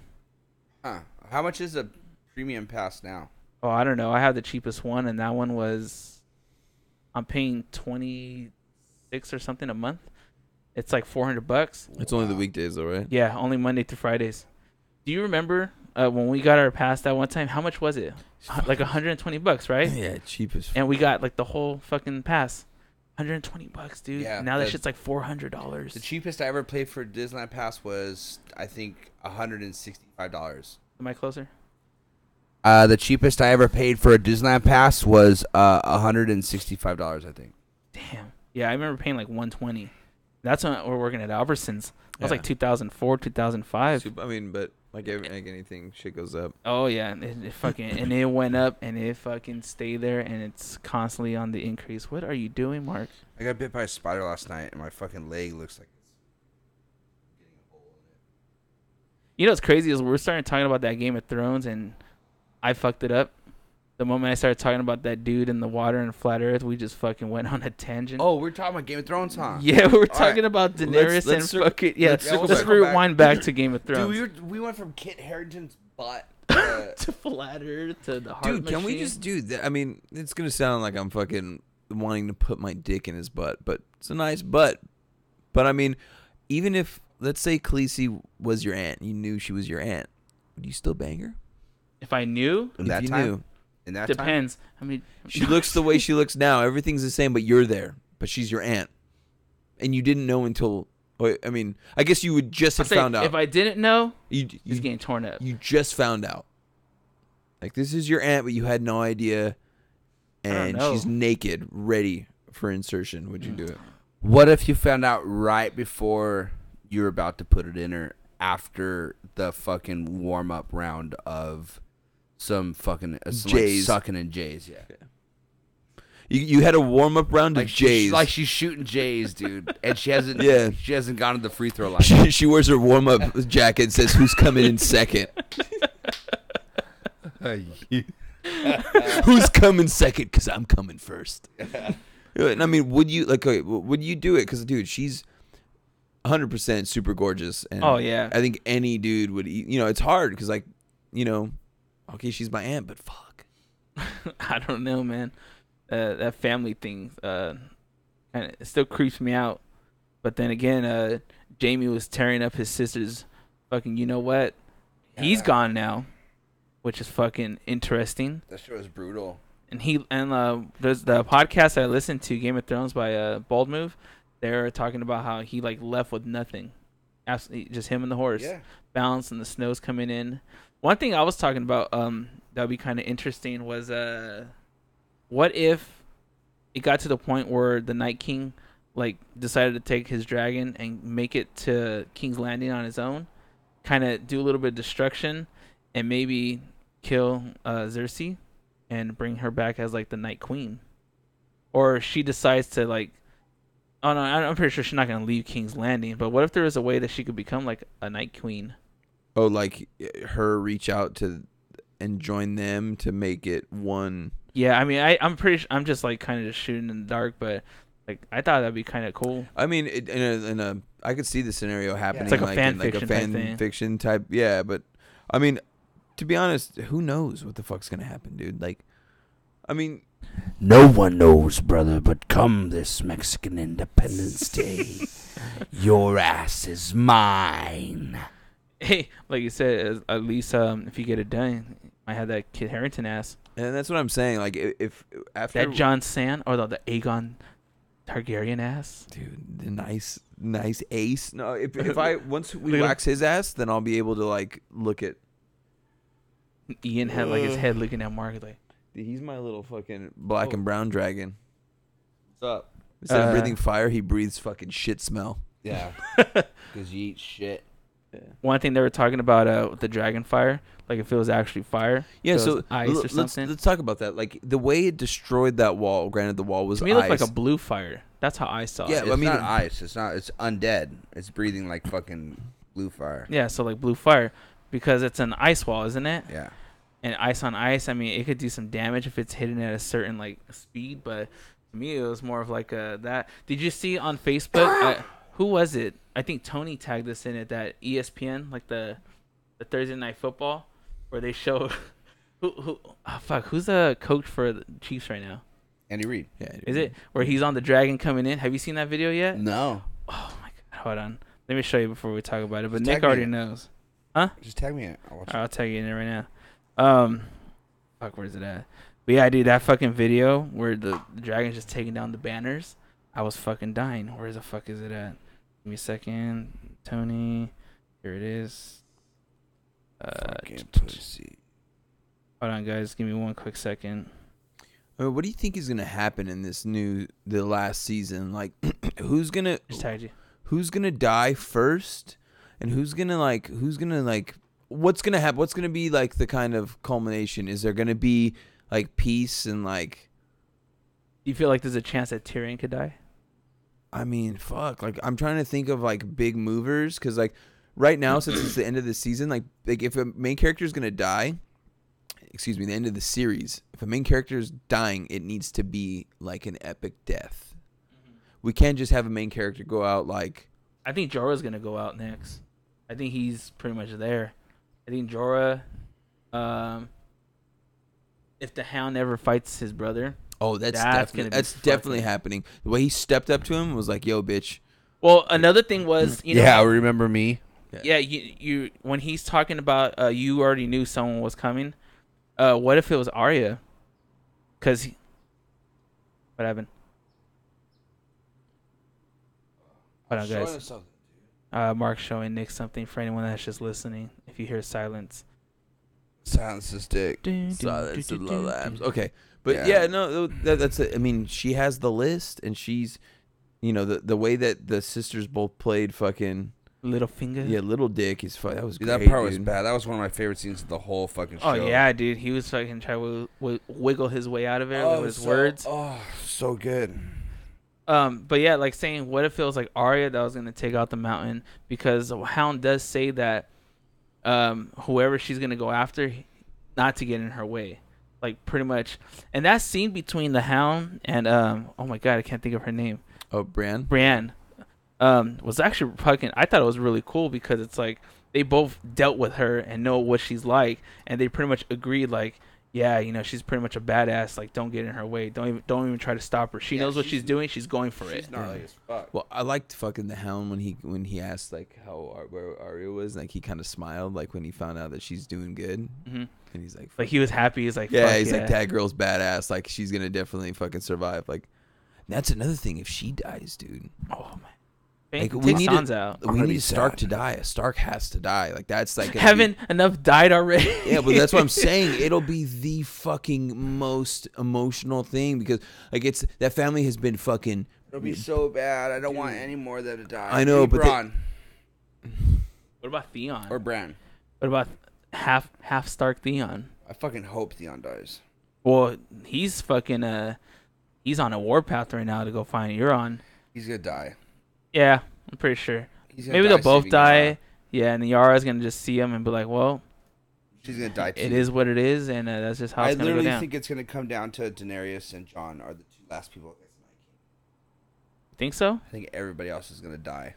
Huh. How much is a premium pass now? Oh, I don't know. I have the cheapest one, and that one I'm paying $26 or something a month. It's like $400. It's only the weekdays, though, right? Yeah, only Monday through Fridays. Do you remember when we got our pass that one time? How much was it? Like $120, right? Yeah, cheap as. And we got like the whole fucking pass. $120, dude. Yeah, now that shit's like $400. The cheapest I ever paid for a Disneyland pass was, I think, $165. Am I closer? The cheapest I ever paid for a Disneyland pass was $165, I think. Damn. Yeah, I remember paying like $120. That's when we're working at Albertsons. That was like 2004, 2005. I mean, but like anything, shit goes up. Oh yeah, it fucking and it went up and it fucking stayed there and it's constantly on the increase. What are you doing, Mark? I got bit by a spider last night, and my fucking leg looks like it's getting a hole in it. You know what's crazy is we're starting talking about that Game of Thrones and I fucked it up. The moment I started talking about that dude in the water and flat Earth, we just fucking went on a tangent. Oh, we're talking about Game of Thrones, huh? Yeah, we were talking about Daenerys let's and fucking let's back. rewind back to Game of Thrones. Dude, we went from Kit Harington's butt to flat Earth to the heart Dude, can we machine. just do that? I mean, it's gonna sound like I'm fucking wanting to put my dick in his butt, but it's a nice butt. But I mean, even if let's say Khaleesi was your aunt, you knew she was your aunt, would you still bang her? If I knew, in that if you time. knew. In that depends. I mean, She looks the way she looks now. Everything's the same, but you're there. But she's your aunt, and you didn't know until. I mean, I guess you would just have found out. If I didn't know, he's he's getting torn up. You just found out. Like, this is your aunt, but you had no idea, and she's naked, ready for insertion. Would you do it? What if you found out right before you were about to put it in her, after the fucking warm up round of some fucking Jays. like sucking and Jays? Yeah. You had a warm up round of Jays. Like she's shooting Jays, dude, and she hasn't. Yeah. She hasn't gone to the free throw line. She wears her warm up jacket and says, "Who's coming in second? Who's coming second? Because I'm coming first." And I mean, would you would you do it? Because dude, she's 100% super gorgeous. And Oh, yeah. I think any dude would. It's hard because okay, she's my aunt, but fuck. I don't know, man. That family thing kind of still creeps me out. But then again, Jamie was tearing up his sister's fucking. You know what? He's gone now, which is fucking interesting. That show is brutal. there's the podcast I listened to, Game of Thrones by Bald Move. They're talking about how he like left with nothing, absolutely just him and the horse, balance, and the snow's coming in. One thing I was talking about that would be kind of interesting was what if it got to the point where the Night King like decided to take his dragon and make it to King's Landing on his own, kind of do a little bit of destruction, and maybe kill Cersei and bring her back as like the Night Queen, or she decides to like, oh no, I'm pretty sure she's not gonna leave King's Landing. But what if there was a way that she could become like a Night Queen? Oh, like her reach out to and join them to make it one. Yeah, I mean, I'm just like kind of just shooting in the dark, but like I thought that'd be kind of cool. I mean, I could see the scenario happening. It's like a fan like fiction a fan type thing. fiction type. Yeah, but I mean, to be honest, who knows what the fuck's gonna happen, dude? Like, I mean, No one knows, brother, but come this Mexican Independence Day, your ass is mine. Hey, like you said, at least if you get it done, I had that Kit Harington ass. and that's what I'm saying. Like, if after That Jon Sand or the Aegon Targaryen ass. dude, the nice ace. No, if I once we Look at wax his ass, then I'll be able to like look at. Ian had like his head looking at Mark like, Dude, he's my little fucking black and brown dragon. What's up? Instead of breathing fire, he breathes fucking shit smell. Yeah, because you eat shit. one thing they were talking about the dragon fire, like if it was actually fire. Yeah, if it so was ice or something. let's talk about that. Like the way it destroyed that wall. Granted, the wall was To me, it ice. looked like a blue fire. That's how I saw Yeah, it. It's I mean, not ice. It's not. It's undead. It's breathing like fucking blue fire. Yeah, so like blue fire because it's an ice wall, isn't it? Yeah. And ice on ice, I mean, it could do some damage if it's hidden at a certain like speed. But to me, it was more of like that. Did you see on Facebook? Who was it? I think Tony tagged us in it. That ESPN, like the Thursday Night Football, where they show who's the coach for the Chiefs right now? Andy Reid. Yeah, Is it where he's on the dragon coming in? Have you seen that video yet? No. Oh my god! Hold on, let me show you before we talk about it. But Just Nick tag me already in it. knows. Just tag me in it. I'll watch it. I'll tag you in it right now. Fuck, where's it at? But yeah, dude, that fucking video where the dragon's just taking down the banners, I was fucking dying. Where the fuck is it at? Give me a second, Tony. Here it is. Fucking pussy. Hold on, guys. Give me one quick second. What do you think is gonna happen in the last season? Like, who's gonna Just tagged you. who's gonna die first, and who's gonna what's gonna happen? What's gonna be like the kind of culmination? Is there gonna be like peace and like? Do you feel like there's a chance that Tyrion could die? I mean, fuck. Like, I'm trying to think of like big movers because like right now, since it's the end of the season, like if a main character is gonna die, the end of the series, if a main character is dying, it needs to be like an epic death. We can't just have a main character go out like. I think Jorah's gonna go out next. I think he's pretty much there. I think Jorah, if the Hound ever fights his brother. Oh, that's That's definitely fucking- happening. The way he stepped up to him was like, "Yo, bitch." Well, another thing was, you know, Yeah, remember me? yeah, you when he's talking about you already knew someone was coming. What if it was Arya? Cause what happened? Hold on, guys. Mark's showing Nick something for anyone that's just listening. If you hear silence. Silence is dick. Silence of the lambs. Okay, but Yeah. yeah, no, that's it. I mean, she has the list, and she's, you know, the way that the sisters both played fucking Littlefinger. yeah, little dick is that was Dude, great, that part was dude. bad. That was one of my favorite scenes of the whole fucking show. Oh yeah, dude. He was fucking trying to wiggle his way out of it with his words. Oh, so good. But yeah, like saying, what if it was like Arya that was gonna take out the mountain? Because Hound does say that whoever she's gonna go after, not to get in her way, like pretty much. And that scene between the Hound and oh my god, I can't think of her name. Oh, Bran. Brienne, was actually fucking. I thought it was really cool because it's like they both dealt with her and know what she's like, and they pretty much agreed like, yeah, you know, she's pretty much a badass. Like, don't get in her way. Don't even try to stop her. She knows what she's doing. She's going for it. She's gnarly as fuck. Well, I liked fucking the Hound when he asked like where Arya was. Like he kind of smiled like when he found out that she's doing good, Mm-hmm. and he's like, Like he was happy. He's like, yeah, fuck he's yeah. like, that girl's badass. Like she's gonna definitely fucking survive. Like that's another thing. If she dies, dude, Oh man, like, take we need Sansa out. we gonna need be Stark sad. to die. A Stark has to die. Like that's like gonna Haven't enough died already? yeah, but that's what I'm saying. It'll be the fucking most emotional thing because like it's that family has been fucking. It'll be so bad. I don't want any more of them to die. I know, Maybe but they- Bronn What about Theon? or Bran. What about half Stark Theon? I fucking hope Theon dies. Well, he's fucking he's on a warpath right now to go find Euron. He's gonna die. Yeah, I'm pretty sure. He's gonna Maybe die they'll both saving die. Yara. Yeah, and Yara's gonna just see him and be like, "Well, She's gonna die too. it is what it is," and that's just how I it's gonna go literally down. think it's gonna come down to Daenerys and Jon are the two last people against the Night King. Think so? I think everybody else is gonna die.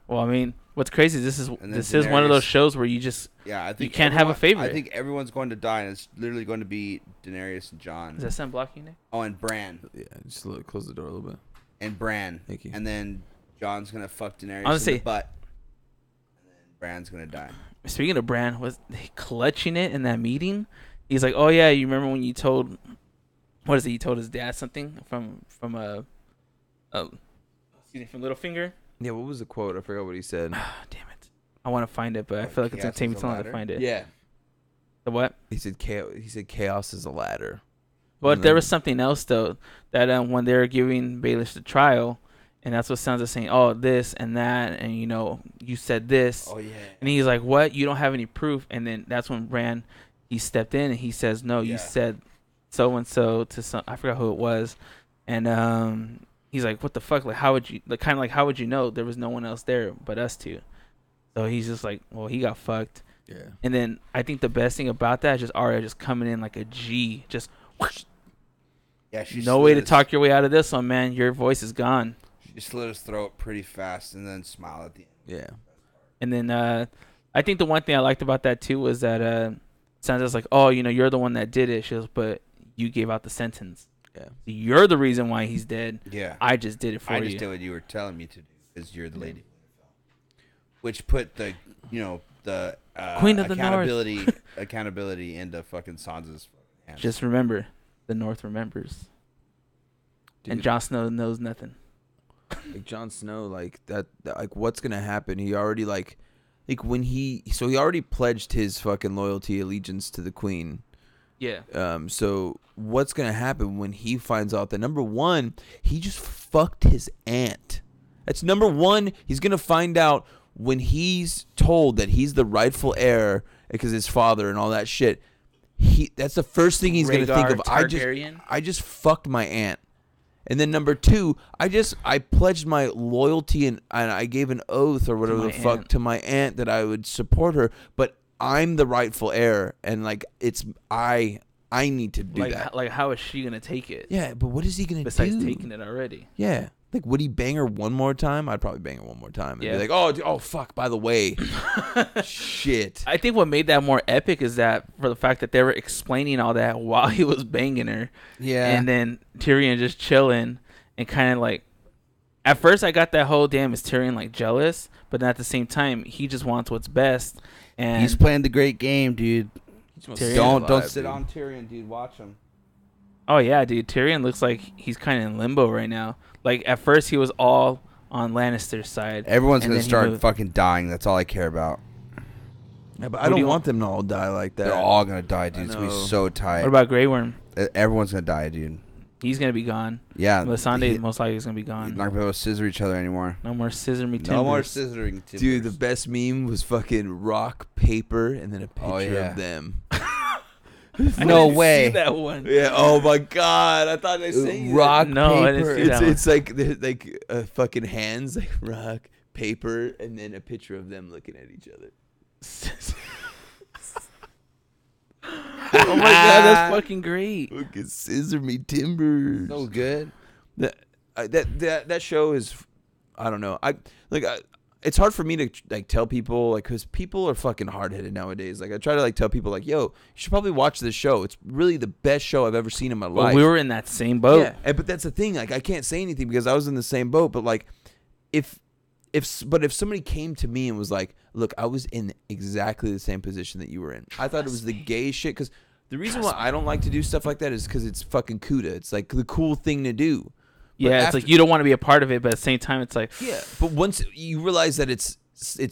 Well, I mean, what's crazy is then this is one of those Daenerys- shows where you just Yeah, I think can't have a everyone- favorite. I think everyone's going to die, and it's literally going to be Daenerys and Jon. is that something blocking you? Oh, and Bran. Yeah, just close the door a little bit. And Bran. Thank you. And then Jon's gonna fuck Daenerys Honestly- in the butt. And then Bran's gonna die. Speaking of Bran, was he clutching it in that meeting? He's like, "Oh yeah, you remember when you told, what is it? You told his dad something from excuse me, from Littlefinger." Yeah, what was the quote? I forgot what he said. Damn it, I want to find it, but I feel like it's gonna Chaos take me is a too long to ladder? find it. Yeah, The what? he said chaos. He said chaos is a ladder. But And there then- was something else though that when they were giving Baelish the trial, and that's what Sansa saying, "Oh, this and that, and you know, you said this," Oh yeah. and he's like, "What? You don't have any proof?" And then that's when Bran he stepped in and he says, "No, you Yeah. said so and so to some I forgot who it was," and he's like, "What the fuck? Like, how would you like kind of like how would you know there was no one else there but us two?" So he's just like, "Well, he got fucked." Yeah. And then I think the best thing about that is just Arya just coming in like a G, just whoosh, Yeah, she no way to slit his- talk your way out of this one, man. Your voice is gone. She slit his throat pretty fast and then smiled at the end. Yeah. And then I think the one thing I liked about that too was that Sansa's like, "Oh, you know, you're the one that did it." She goes, "But you gave out the sentence. Yeah. You're the reason why he's dead. Yeah. I just did it for I you." just did what you were telling me to do because you're the lady. Which put the the Queen of the accountability into fucking Sansa's hands. Just remember, the North remembers, and Dude. Jon Snow knows nothing. Like Jon Snow, like that like what's gonna happen? He already like when he already pledged his fucking loyalty, allegiance to the Queen. Yeah. So what's gonna happen when he finds out that number one, he just fucked his aunt? That's number one. He's gonna find out when he's told that he's the rightful heir because his father and all that shit. That's the first thing he's gonna think of. Targaryen. I just fucked my aunt. And then number two, I pledged my loyalty and I gave an oath or whatever my the fuck aunt. to my aunt that I would support her, but I'm the rightful heir and like I need to do that. Like, how is she gonna take it? Yeah, but what is he gonna Besides do? taking it already. Yeah, like would he bang her one more time? I'd probably bang her one more time and Yeah. be like, oh fuck. By the way, shit. I think what made that more epic is that for the fact that they were explaining all that while he was banging her. yeah. And then Tyrion just chilling and kind of like, at first I got that whole damn is Tyrion like jealous, but then at the same time he just wants what's best. And he's playing the great game, dude. Tyrion Don't sit on Tyrion, dude. Watch him. oh yeah, dude, Tyrion looks like he's kind of in limbo right now. Like at first he was all on Lannister's side. Everyone's And gonna then he start moved. fucking dying. That's all I care about. Yeah, but Who I do don't you want them to all die like that. They're all gonna die, dude. It's gonna be know. so tight. What about Grey Worm? Everyone's gonna die, dude. He's gonna be gone. Yeah. Melisandre he- most likely is gonna be He's gone. not gonna be able to scissor each other anymore. No more scissor me timbers. No more scissoring. Timbers. Dude, the best meme was fucking rock, paper, and then a picture Oh, yeah. of them. I No didn't way. See that one. Yeah. Oh my god. I thought I said Rock, No, I didn't paper. see that. It's like fucking hands like rock, paper, and then a picture of them looking at each other. Oh my god, that's fucking great. Fucking scissor me timbers. So good. That show is, I don't know. it's hard for me to like tell people like because people are fucking hard headed nowadays. Like I try to like tell people like, yo, you should probably watch this show. It's really the best show I've ever seen in my life. Well, we were in that same boat. Yeah, but that's the thing. Like I can't say anything because I was in the same boat. But like, if somebody came to me and was like, look, I was in exactly the same position that you were in. I thought it was the gay shit because the reason why I don't like to do stuff like that is because it's fucking CUDA. It's like the cool thing to do. Yeah, it's like you don't want to be a part of it, but at the same time, it's like yeah. But once you realize that it's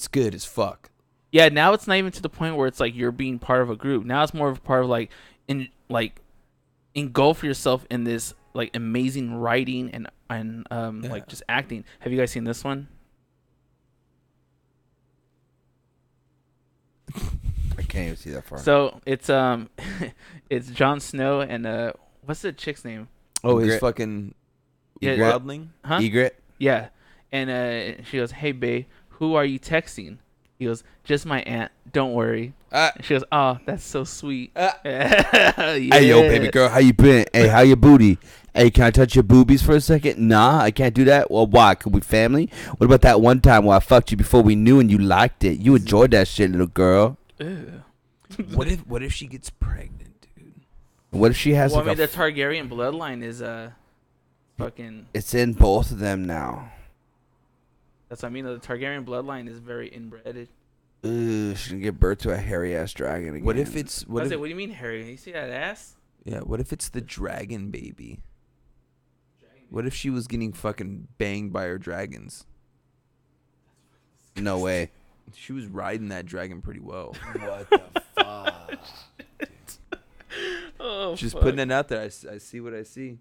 good as fuck. Yeah, now it's not even to the point where it's like you're being part of a group. Now it's more of a part of engulf yourself in this like amazing writing and like just acting. Have you guys seen this one? I can't even see that far. So it's it's Jon Snow and what's the chick's name? Oh, his Egret. fucking Yeah, wildling. huh? Egret. Yeah, and she goes, "Hey, babe, who are you texting?" He goes, "Just my aunt. Don't worry." And she goes, "Oh, that's so sweet." Yeah. Hey, yo, baby girl, how you been? Hey, how your booty? Hey, can I touch your boobies for a second? Nah, I can't do that. Well, why? Could we family? What about that one time where I fucked you before we knew and you liked it? You enjoyed that shit, little girl. Ew. What if she gets pregnant, dude? What if she has Well, I like mean, the Targaryen bloodline is fucking. It's in both of them now. That's what I mean. The Targaryen bloodline is very inbred. Ugh, she's gonna give birth to a hairy ass dragon again. What if it's What do you mean, Harry? You see that ass? yeah? What if it's the dragon baby? What if she was getting fucking banged by her dragons? No way. She was riding that dragon pretty well. What the fuck? Oh, Just fuck. putting it out there. I see what I see.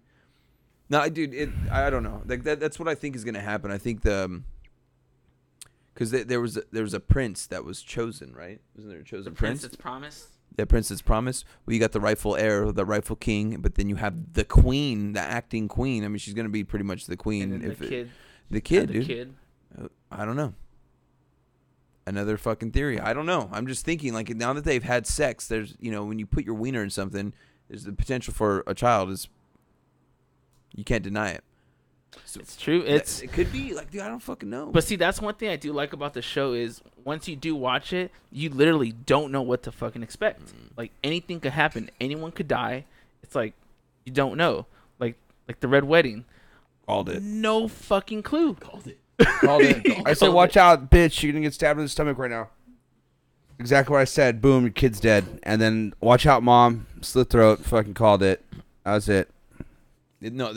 No, dude, I don't know. Like that's what I think is gonna happen. I think because there was a prince that was chosen, right? Wasn't there a chosen prince? That's promised. The prince that's promised. Well, you got the rightful heir, the rightful king, but then you have the queen, the acting queen. I mean, she's gonna be pretty much the queen. And then the kid. The kid, The dude. kid. I don't know. Another fucking theory. I don't know. I'm just thinking, like, now that they've had sex, there's, when you put your wiener in something, there's the potential for a child. You can't deny it. So It's true. it could be like, dude, I don't fucking know. But see, that's one thing I do like about the show is once you do watch it, you literally don't know what to fucking expect. Like anything could happen. Anyone could die. It's like you don't know. Like the Red Wedding. Called it. No fucking clue. Called it. I said, watch out, bitch. You're gonna get stabbed in the stomach right now. Exactly what I said. Boom, your kid's dead. And then, watch out, mom. Slit throat. Fucking called it. That was it. No,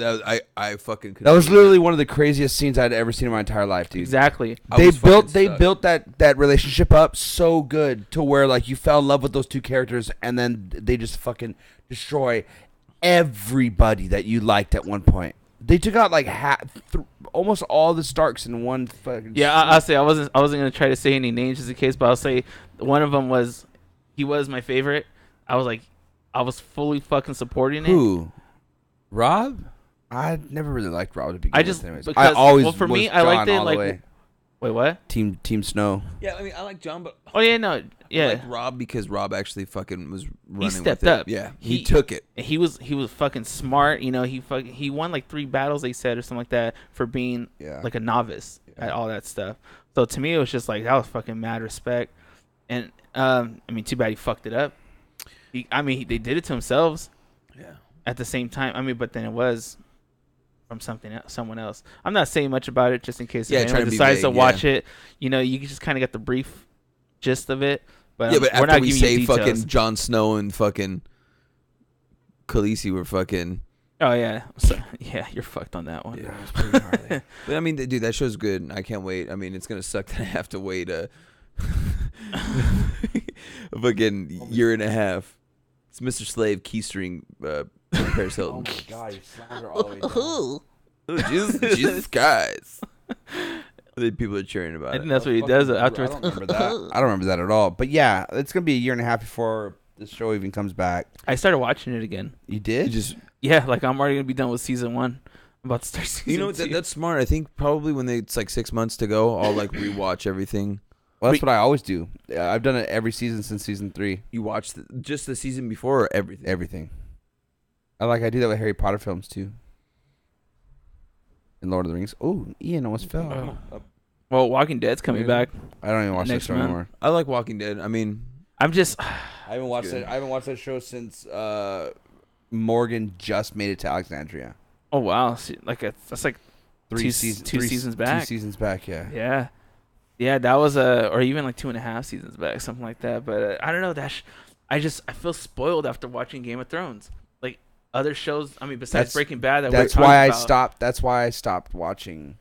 I fucking couldn't That was believe literally one of the craziest scenes I'd ever seen in my entire life, dude. Exactly. They built that relationship up so good to where like you fell in love with those two characters, and then they just fucking destroy everybody that you liked at one point. They took out like almost all the Starks in one fucking. Yeah, I'll say I wasn't gonna try to say any names just in case, but I'll say one of them was he was my favorite. I was fully fucking supporting it. Who? Rob? I never really liked Rob to begin I just with. Anyways. because, I always well for was me I liked John it all the like way. wait what? Team Snow. Yeah, I mean, I like John, but Oh yeah no yeah I like Rob because Rob actually fucking was running. he stepped with it. up. Yeah, he took it. He was fucking smart. He won like 3 battles they said or something like that for being like a novice at all that stuff. So to me it was just like that was fucking mad respect. And I mean too bad he fucked it up. They did it to themselves. Yeah. At the same time, I mean, but then it was from someone else. I'm not saying much about it, just in case if anyone decides to watch it. You just kind of get the brief gist of it. But But we're after not we giving you say details. fucking Jon Snow and fucking Khaleesi were fucking. Oh yeah, so, yeah, you're fucked on that one. Yeah, it was pretty gnarly. But I mean, dude, that show's good. I can't wait. I mean, it's gonna suck that I have to wait a fucking year and a half. It's Mr. Slave keystring Paris Oh Hilton. my god, you slammed her all the way down. Oh, Jesus Christ! The people are cheering about I it. think that's what he does afterwards. I don't remember that. I don't remember that at all. But yeah, it's gonna be a year and a half before the show even comes back. I started watching it again. You did? Yeah, like I'm already gonna be done with season 1. I'm about to start season 2. That's smart. I think probably when it's like 6 months to go, I'll like rewatch everything. Well, that's what I always do. I've done it every season since season 3. You watch just the season before or everything? Everything. I do that with Harry Potter films too. And Lord of the Rings. Oh, Ian almost fell. Well, Walking Dead's coming back. I don't even watch that Next show month. anymore. I like Walking Dead. I mean, I'm just. I haven't watched good. that. I haven't watched that show since Morgan just made it to Alexandria. Oh wow! See, that's like two seasons back. 2 seasons back, yeah. Yeah, yeah. That was or even like 2.5 seasons back, something like that. But I don't know. I feel spoiled after watching Game of Thrones. Like other shows. I mean, besides Breaking Bad, that's why I stopped. That's why I stopped watching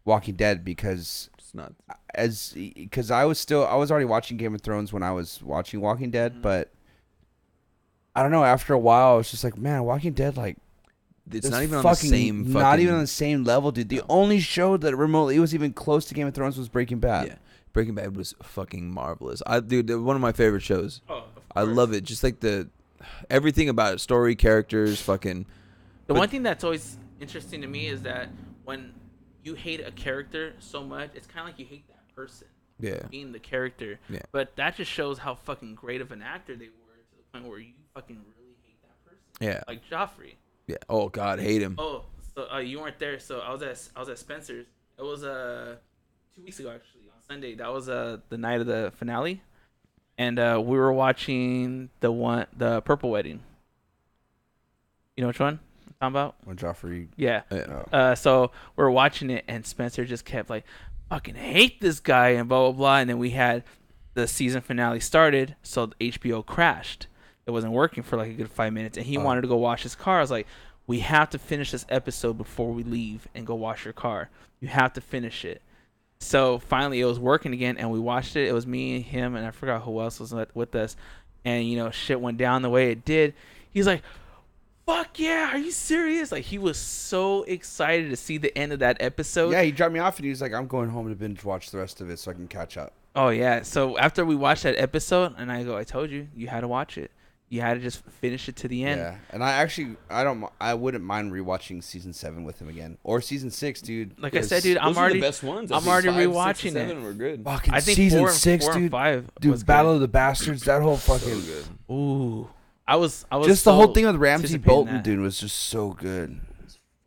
Walking Dead because it's not. Because I was already watching Game of Thrones when I was watching Walking Dead, but I don't know. After a while, I was just like, man, Walking Dead, like, It's not even on the same. Fucking, not even on the same level, dude. The only show that remotely was even close to Game of Thrones was Breaking Bad. Yeah, Breaking Bad was fucking marvelous. Dude, one of my favorite shows. Oh, I love it. Just like everything about it, story, characters, fucking. One thing that's always interesting to me is that when you hate a character so much, it's kind of like you hate that person. Yeah. Being the character. Yeah. But that just shows how fucking great of an actor they were to the point where you fucking really hate that person. Yeah. Like Joffrey. Yeah. Oh God, hate him. Oh, so you weren't there. So I was at Spencer's. It was 2 weeks ago actually on Sunday. That was the night of the finale, and we were watching the Purple Wedding. You know which one I'm talking about? When Joffrey. Yeah. Oh. So we were watching it, and Spencer just kept like, "Fucking hate this guy," and blah blah blah. And then we had the season finale started, so the HBO crashed. It wasn't working for like a good 5 minutes, and he wanted to go wash his car. I was like, we have to finish this episode before we leave and go wash your car. You have to finish it. So finally it was working again, and we watched it. It was me, him, and I forgot who else was with us. And, shit went down the way it did. He's like, fuck yeah, are you serious? Like, he was so excited to see the end of that episode. Yeah, he dropped me off, and he was like, I'm going home to binge watch the rest of it so I can catch up. Oh, yeah. So after we watched that episode, and I go, I told you, you had to watch it. You had to just finish it to the end. Yeah, and I wouldn't mind rewatching season 7 with him again, or season 6, dude. Like I said, dude, I'm already the best ones. I'm already rewatching it. 7 were good. Fucking I think season 4 6, and dude. 5 Dude, was Battle good. of the Bastards, that whole fucking good. Ooh, I was just so the whole thing with Ramsey anticipating Bolton, that. dude, was just so good.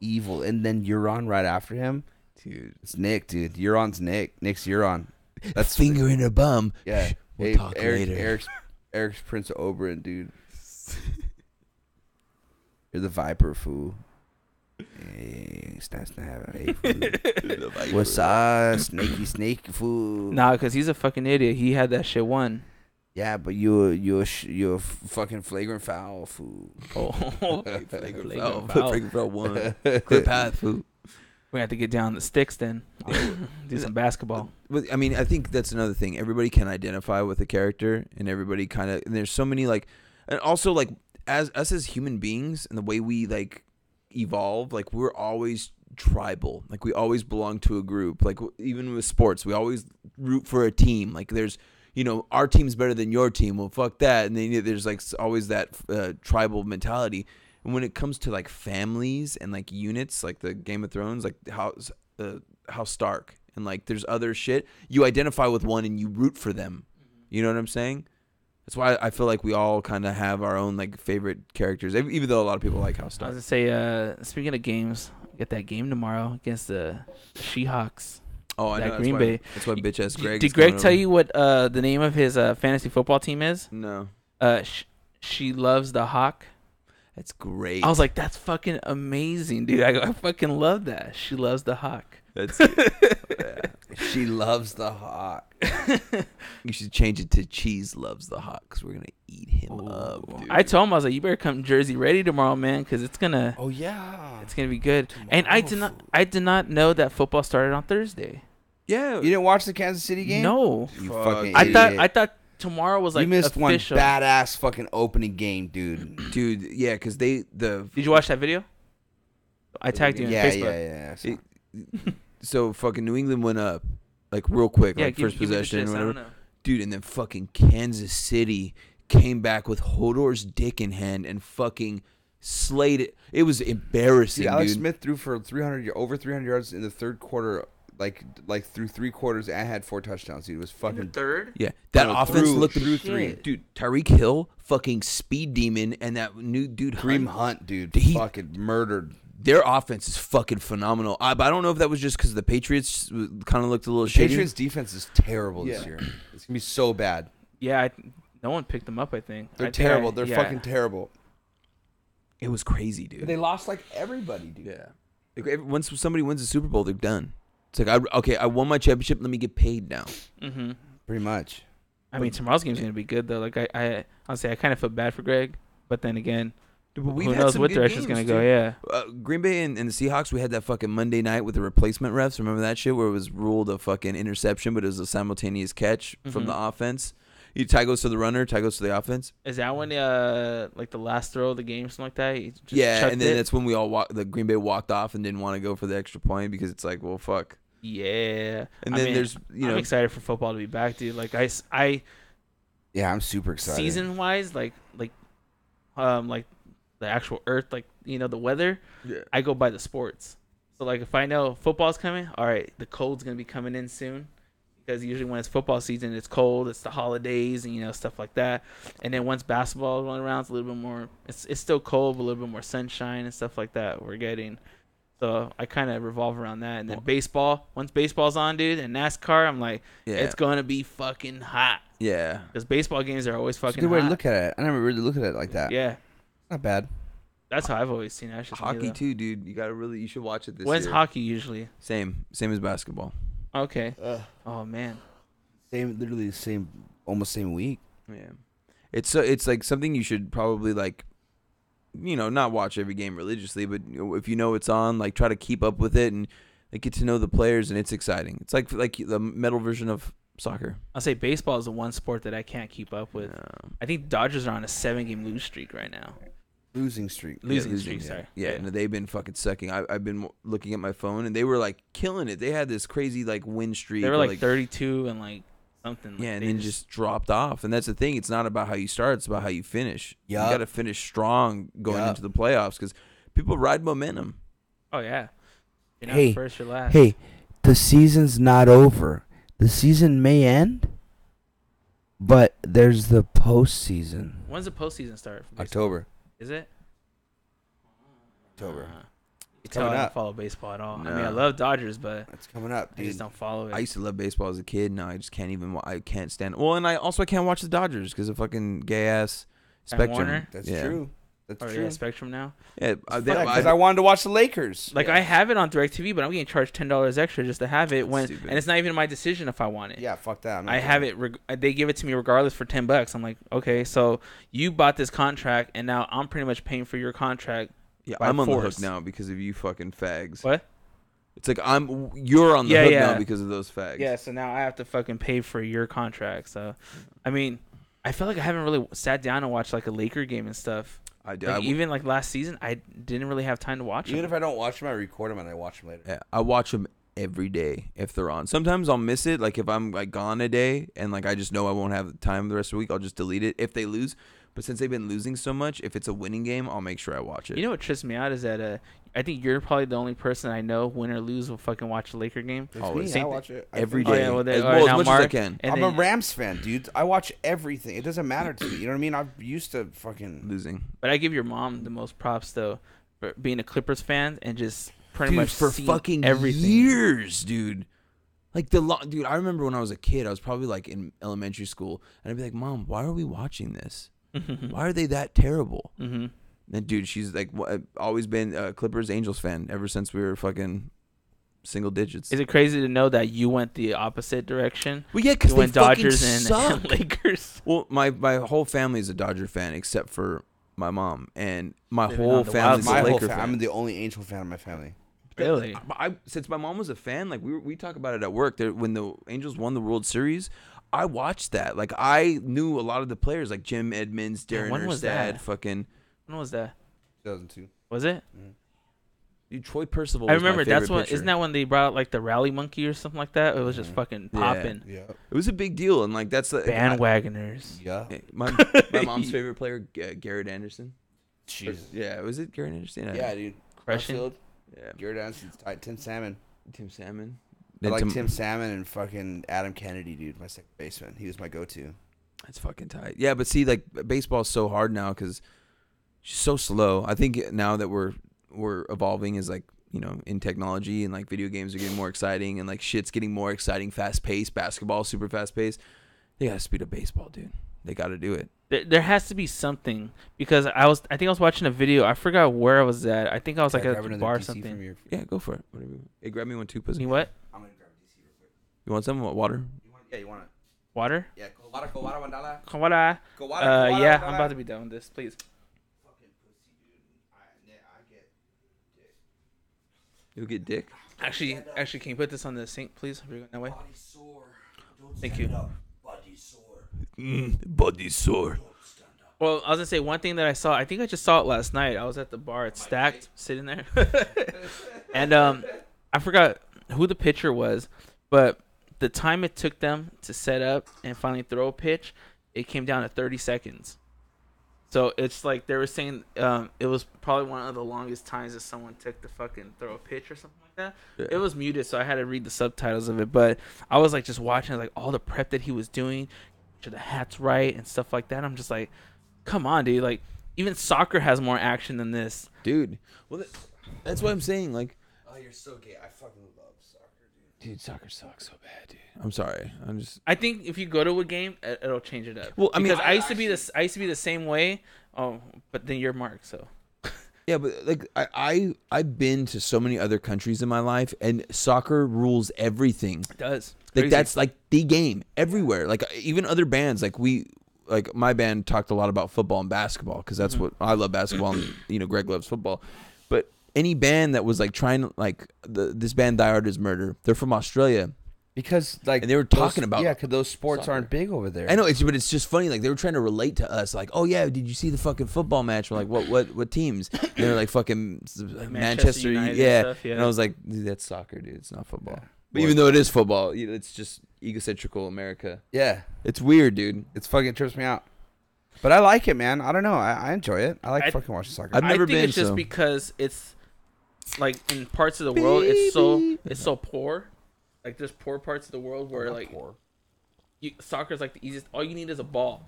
Evil, and then Euron right after him. Dude, It's Nick, dude. Euron's Nick. Nick's Euron. That's finger in a bum. Yeah. We'll talk Eric, later. Eric's Prince of Oberyn, dude. You're the Viper, fool. Hey, it's nice to have a fool. What's up, snaky fool? Nah, because he's a fucking idiot. He had that shit won. Yeah, but you're a fucking flagrant foul, fool. Oh, Flagrant foul. Flagrant foul 1. Clear path, fool. We have to get down the sticks then. Do some basketball. But I mean, I think that's another thing. Everybody can identify with a character, and everybody kind of. And there's so many and also as us as human beings, and the way we evolve, we're always tribal. Like we always belong to a group. Like even with sports, we always root for a team. Like there's, our team's better than your team. Well, fuck that. And then there's always that tribal mentality. And when it comes to families and units, like the Game of Thrones, House Stark, and there's other shit, you identify with one and you root for them. You know what I'm saying? That's why I feel like we all kind of have our own favorite characters, even though a lot of people like House I Stark. was gonna say, speaking of games, get that game tomorrow against the She-Hawks. Oh, I that know. Green Bay. That's why bitch ass Greg. Did Greg tell you what the name of his fantasy football team is? No. She loves the Hawk. That's great. I was like, that's fucking amazing, dude. I fucking love that. She loves the Hawk. That's yeah. She loves the Hawk. You should change it to Cheese loves the Hawk, because we're gonna eat him up, dude. I told him, I was like, you better come Jersey ready tomorrow, man, because it's gonna be good. And I did not know that football started on Thursday. Yeah. You didn't watch the Kansas City game? No, You Fuck. fucking I idiot. thought tomorrow was you missed official. one badass fucking opening game, dude. Dude, yeah, because Did you watch that video? I tagged you on Yeah, Facebook. yeah. so fucking New England went up real quick, Yeah, first give me the possession or gist, I whatever. don't know. Dude, and then fucking Kansas City came back with Hodor's dick in hand and fucking slayed it. It was embarrassing, Dude, Alex dude. Smith threw for over 300 yards in the third quarter, like through 3 quarters, and had 4 touchdowns. Dude, it was In the fucking third? Yeah, that No, offense through looked 3. Dude, Tyreek Hill, fucking speed demon, and that new dude Kareem Hunt. Hunt, dude, He- fucking murdered Their offense is fucking phenomenal. But I don't know if that was just because the Patriots kind of looked a little shady. Patriots defense is terrible this year. It's gonna be so bad. Yeah, no one picked them up. I think They're terrible. They're fucking terrible. It was crazy, dude. But they lost like everybody, dude. Yeah. Like, once somebody wins the Super Bowl, they're done. It's like, I won my championship. Let me get paid now. Mm-hmm. Pretty much. I mean, tomorrow's game's gonna be good though. Like I honestly, I kind of feel bad for Greg, but then again, Dude, but who knows what direction it's gonna go? Yeah. Green Bay and the Seahawks, we had that fucking Monday night with the replacement refs. Remember that shit where it was ruled a fucking interception, but it was a simultaneous catch from the offense. Ty goes to the runner, Ty goes to the offense. Is that when like the last throw of the game, something like that? He just and then that's when we all the Green Bay walked off and didn't want to go for the extra point because it's like, well, fuck. Yeah. And then there's I'm excited for football to be back, dude. Like yeah, I'm super excited. Season wise, like the actual earth, like the weather. Yeah. I go by the sports. So like if I know football's coming, all right, the cold's gonna be coming in soon. Because usually when it's football season, it's cold. It's the holidays and stuff like that. And then once basketball is rolling around, it's a little bit more. It's still cold, but a little bit more sunshine and stuff like that. We're getting. So I kind of revolve around that. And then baseball. Once baseball's on, dude, and NASCAR, I'm like, it's gonna be fucking hot. Yeah. Because baseball games are always fucking. It's a good way hot. to look at it. I never really looked at it like that. Yeah. Not bad. That's how I've always seen it. Hockey too, dude. You should watch it this When's year. hockey usually? Same as basketball. Okay. Oh man. Literally almost same week. Yeah, it's like something you should probably like, not watch every game religiously, but if it's on, like try to keep up with it and like get to know the players, and it's exciting. It's like the metal version of soccer. I'll say baseball is the one sport that I can't keep up with. No. I think Dodgers are on a 7-game lose streak right now. Losing streak. Losing streak, sorry. Yeah, no, they've been fucking sucking. I've been looking at my phone, and they were like killing it. They had this crazy like win streak. They were like 32 and like something. Yeah, and then just dropped off. And that's the thing. It's not about how you start. It's about how you finish. Yeah. You got to finish strong going into the playoffs because people ride momentum. Oh, yeah. You're Hey, not first, you're last. Hey, the season's not over. The season may end, but there's the postseason. When's the postseason start? For baseball? October. Is it? October. You tell I coming don't up. follow baseball at all. No. I mean, I love Dodgers, but It's coming up, I dude. just don't follow it. I used to love baseball as a kid. Now I just can't even. I can't stand. Well, and I can't watch the Dodgers because of fucking gay ass Time Spectrum. Warner? That's Yeah. true. That's Or true. yeah, Spectrum now. Yeah, Because I wanted to watch the Lakers. Like, I have it on DirecTV, but I'm getting charged $10 extra just to have it. That's stupid. And it's not even my decision if I want it. Yeah, fuck that. I'm not I doing have it. They give it to me regardless for $10. I'm like, okay, so you bought this contract, and now I'm pretty much paying for your contract. Yeah, by I'm on the force. hook now because of you fucking fags. What? It's like you're on the hook Yeah. now because of those fags. Yeah, so now I have to fucking pay for your contract. So, I mean, I feel like I haven't really sat down and watched like a Laker game and stuff. I do. Like, even like last season, I didn't really have time to watch Even them. if I don't watch them, I record them and I watch them later. Yeah, I watch them every day if they're on. Sometimes I'll miss it. Like if I'm like gone a day and like I just know I won't have the time the rest of the week, I'll just delete it if they lose. But since they've been losing so much, if it's a winning game, I'll make sure I watch it. You know what trips me out is that I think you're probably the only person I know, win or lose, will fucking watch a Laker game. That's Always. me. I watch it Every Oh, day. yeah, well, as, all right, as now much as I Mark- can. And I'm then- a Rams fan, dude. I watch everything. It doesn't matter to me. You know what I mean? I'm used to fucking. Losing. But I give your mom the most props though for being a Clippers fan and just pretty Dude, much for seeing fucking everything. years, dude. Like dude, I remember when I was a kid, I was probably like in elementary school, and I'd be like, "Mom, why are we watching this? Why are they that terrible?" Mm-hmm. And dude, she's like, always been a Clippers Angels fan ever since we were fucking single digits. Is it crazy to know that you went the opposite direction? Well, yeah, because You they went fucking Dodgers suck. and Lakers. Well, my whole family is a Dodger fan except for my mom, and my Living whole on the family is wild a My whole Laker fan. I'm the only Angel fan in my family. Really? Since my mom was a fan, like we talk about it at work. When the Angels won the World Series, I watched that. Like I knew a lot of the players, like Jim Edmonds, Yeah, Darren when was Erstad, that? fucking. When was that? 2002. Was it? Dude, Troy Percival. I was my remember that's favorite when. pitcher. Isn't that when they brought out like the rally monkey or something like that? It was just fucking Yeah. popping. Yeah. It was a big deal, and like that's the Bandwagoners. Yeah. My mom's favorite player, Garrett Anderson. Jesus. Yeah, was it Garrett Anderson? Yeah, dude. Crushing. Outfield, Yeah. Garrett Anderson's tight. Tim Salmon. Tim Salmon. I like Tim- Tim Salmon and fucking Adam Kennedy, dude. My second baseman. He was my go-to. That's fucking tight. Yeah, but see, like baseball's so hard now because it's so slow. I think now that we're we're evolving is like, in technology, and like video games are getting more exciting, and like shit's getting more exciting, fast paced, basketball super fast paced. They gotta speed up baseball, dude. They gotta do it. There has to be something, because I think I was watching a video. I forgot where I was at. I think I was like at a bar or something. Yeah, go for it. Whatever. Hey, grab me one too, pussy. You what? I'm gonna grab DC real quick. You want some water? You want it? Water? Yeah, water, mandala. Water. Yeah, I'm about to be done with this. Please. Fucking pussy, dude. I get dick. You'll get dick. Actually, can you put this on the sink, please? Are you going that way? Body sore. Don't Thank stand you. up. Body sore. Body sore. Don't stand up. Well, I was gonna say one thing that I saw. I think I just saw it last night. I was at the bar. It's stacked, sitting there, and I forgot who the pitcher was, but the time it took them to set up and finally throw a pitch, it came down to 30 seconds. So it's like they were saying it was probably one of the longest times that someone took to fucking throw a pitch or something like that. Yeah. It was muted, so I had to read the subtitles of it. But I was like just watching like all the prep that he was doing, to the hats right and stuff like that. I'm just like, come on, dude. Like even soccer has more action than this. Dude. Well, that's what I'm saying. Like, Oh, you're so gay. I fucking love soccer, dude, soccer sucks so bad, dude. I'm sorry. I think if you go to a game, it'll change it up. Well, I mean, because I used to be the same way. Oh, but then you're Mark, so. Yeah, but like I've been to so many other countries in my life, and soccer rules everything. It does. It's Like crazy. that's like the game everywhere. Like even other bands, like my band talked a lot about football and basketball, because that's what I love, basketball, and Greg loves football. But any band that was like trying to, like this band Die Hard is Murder, they're from Australia. Because like And they were talking about because those sports soccer. aren't big over there. I know, but it's just funny. Like they were trying to relate to us. Like, oh yeah, did you see the fucking football match? We're like, what teams? And they're like fucking Manchester, United and yeah. stuff, yeah. And I was like, dude, that's soccer, dude. It's not football. Yeah. But even though it is football, it's just egocentrical America. Yeah, It's weird, dude. it's fucking trips me out. But I like it, man. I don't know. I enjoy it. I like I- fucking watching soccer. I've never I think been, it's just so- because it's like in parts of the world it's so poor. Like there's poor parts of the world where like soccer's like the easiest. All you need is a ball.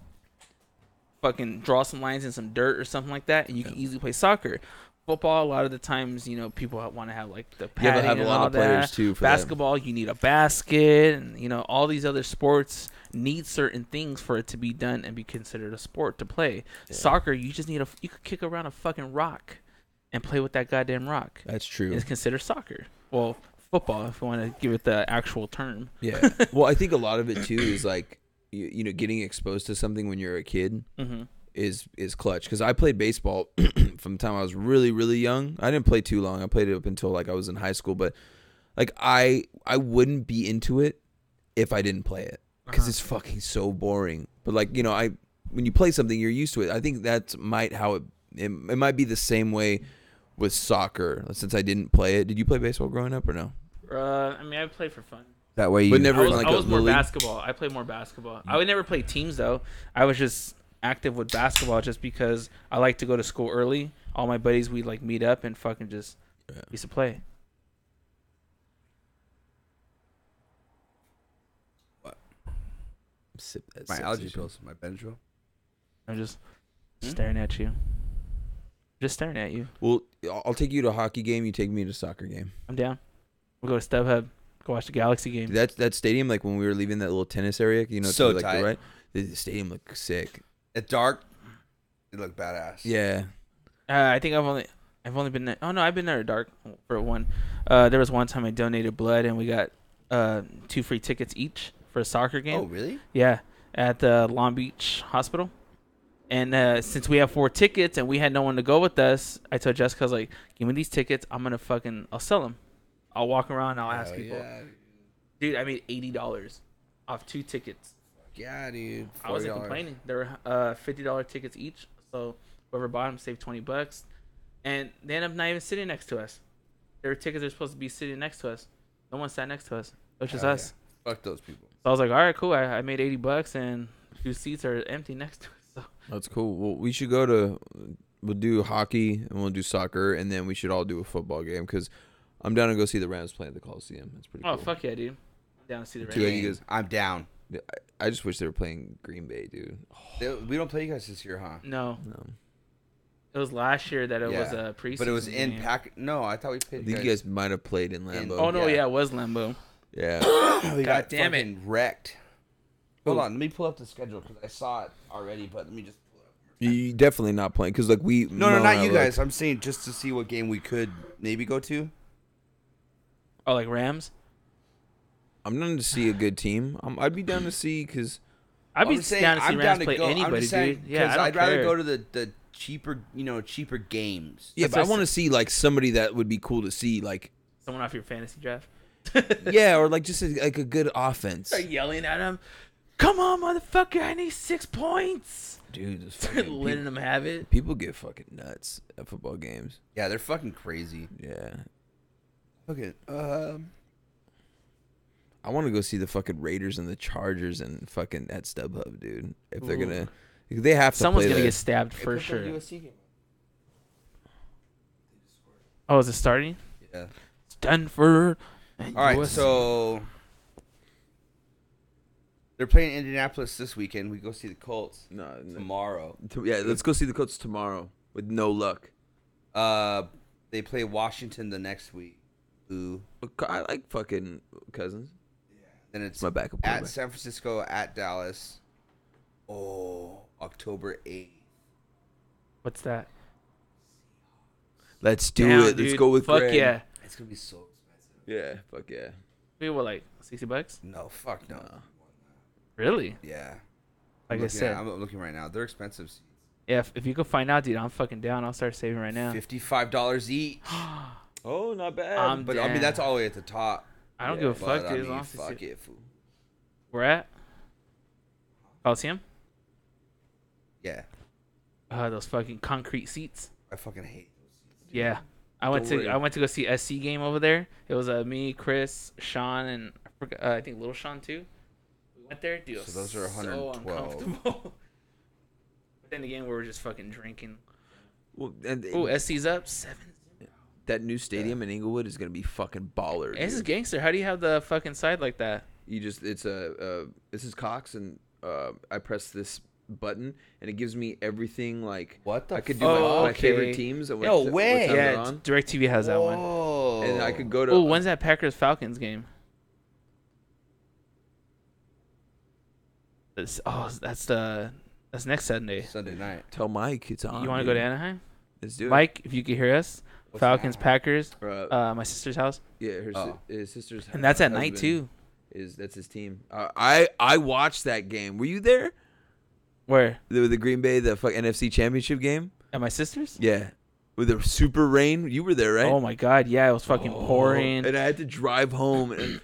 Fucking draw some lines in some dirt or something like that, and you can easily play soccer. Football, a lot of the times, people want to have like the padding have a and lot all of players, that. too, for that. Basketball, you need a basket, and all these other sports need certain things for it to be done and be considered a sport to play. Yeah. Soccer, you just need you could kick around a fucking rock and play with that goddamn rock. That's true. It's considered soccer. Well, football, if you want to give it the actual term. Yeah. Well, I think a lot of it too is like getting exposed to something when you're a kid Mm-hmm. is clutch. Because I played baseball from the time I was really, really young. I didn't play too long. I played it up until like I was in high school. But like I wouldn't be into it if I didn't play it, because it's fucking so boring. But like when you play something, you're used to it. I think that's how it might be the same way with soccer, since I didn't play it. Did you play baseball growing up or no? I mean, I played for fun. That way, But never I in was, like I a was more little league? basketball. I played more basketball. I would never play teams though. I was just active with basketball just because I like to go to school early. All my buddies, we'd like meet up and fucking just used to play. Sip that my sexy allergy shit. pills, my Benadryl. I'm just staring at you. Just staring at you. Well, I'll take you to a hockey game. You take me to a soccer game. I'm down. We'll go to StubHub. Go watch the Galaxy game. That stadium, like when we were leaving that little tennis area, So to, like tight. the right, the stadium looked sick. At dark, it looked badass. Yeah. I think I've only been there. Oh no, I've been there at dark for one. There was one time I donated blood and we got 2 free tickets each for a soccer game. Oh, really? Yeah, at the Long Beach Hospital. And since we have 4 tickets and we had no one to go with us, I told Jessica, I was like, give me these tickets. I'll sell them. I'll walk around and I'll ask people. Yeah, Dude, I made $80 off 2 tickets. yeah, dude. I wasn't $40. complaining. They were $50 tickets each. So whoever bought them saved $20. And they ended up not even sitting next to us. There were tickets that were supposed to be sitting next to us. No one sat next to us. It was just Hell us. yeah. Fuck those people. So I was like, all right, cool. I made $80 and 2 seats are empty next to us. So That's cool. Well, we'll do hockey and we'll do soccer, and then we should all do a football game, because I'm down to go see the Rams play at the Coliseum. That's pretty cool. oh, fuck yeah, dude. I'm down to see the Two Rams. you guys- I'm down. I just wish they were playing Green Bay, dude. We don't play you guys this year, huh? No. No. It was last year that it Yeah, was a preseason. But it was in game. pack. No, I thought we I played. think you guys might have played in Lambeau. Oh no, Yeah. yeah, it was Lambeau. Yeah. We God got damn it. fucking wrecked. Hold on, let me pull up the schedule because I saw it already. But let me just pull it up. You definitely not playing because like we. No, Mo and not I you looked. guys. I'm saying just to see what game we could maybe go to. Oh, like Rams. I'm down to see a good team. I'd be down to see because I'd be I'm saying down to see I'm Rams down to play go. I'm anybody, just saying, dude. Yeah, I don't I'd rather care. go to the cheaper, cheaper games. yeah, That's but I what I want to see like somebody that would be cool to see, like Someone off your fantasy draft. yeah, or like just like a good offense. Start yelling at him. Come on, motherfucker! I need 6 points. Dude, this Start fucking letting them have it. people get fucking nuts at football games. Yeah, they're fucking crazy. Yeah, Okay. I want to go see the fucking Raiders and the Chargers and fucking at StubHub, dude. If they're gonna, if they have to. Someone's play gonna there. get stabbed for sure. Oh, is it starting? Yeah. Stanford. And All right, USC. so they're playing Indianapolis this weekend. We go see the Colts No, tomorrow. yeah, let's go see the Colts tomorrow with no luck. They play Washington the next week. Ooh. I like fucking Cousins. Then it's My backup at quarterback. San Francisco, at Dallas. Oh, October 8th. What's that? Let's do Damn, it. Let's dude. go with Fuck Greg. yeah. It's gonna be so expensive. Yeah, fuck yeah. Wait, what, like $60? No, fuck no. Really? Yeah. Like I I'm said. I'm looking right now. They're expensive seats. Yeah, if you could find out, dude, I'm fucking down. I'll start saving right now. $55 each. Oh, not bad. But I mean, that's all the way at the top. I don't Yeah, give a fuck, But, dude. I As long mean, as you fuck see- it, fool. We're at Coliseum. Yeah. Those fucking concrete seats. I fucking hate those seats. Yeah, I went to go see SC game over there. It was me, Chris, Sean, and I think Little Sean too. We went there, dude. it So was those are so 112. uncomfortable. But then again, we were just fucking drinking. Well, and Oh, SC's up 7. that new stadium in Inglewood is gonna be fucking baller. This is dude. gangster. How do you have the fucking side like that? You just this is Cox and I press this button and it gives me everything like What the I could do Oh, my okay. favorite teams. And No what way. time they're Yeah, on. DirecTV has that one. Whoa. And I could go to. Oh, when's that Packers Falcons game? That's next Sunday. Sunday night. Tell Mike it's on. You want to go to Anaheim? Let's do it. Mike, if you could hear us, What's Falcons, that? Packers, Uh, my sister's house, yeah, Oh. his sister's. and that's at night husband too. That's his team. I watched that game. Were you there? Where? The Green Bay, the fuck NFC Championship game. At my sister's? Yeah, with the super rain. You were there, right? Oh my god, yeah, it was fucking pouring. And I had to drive home, and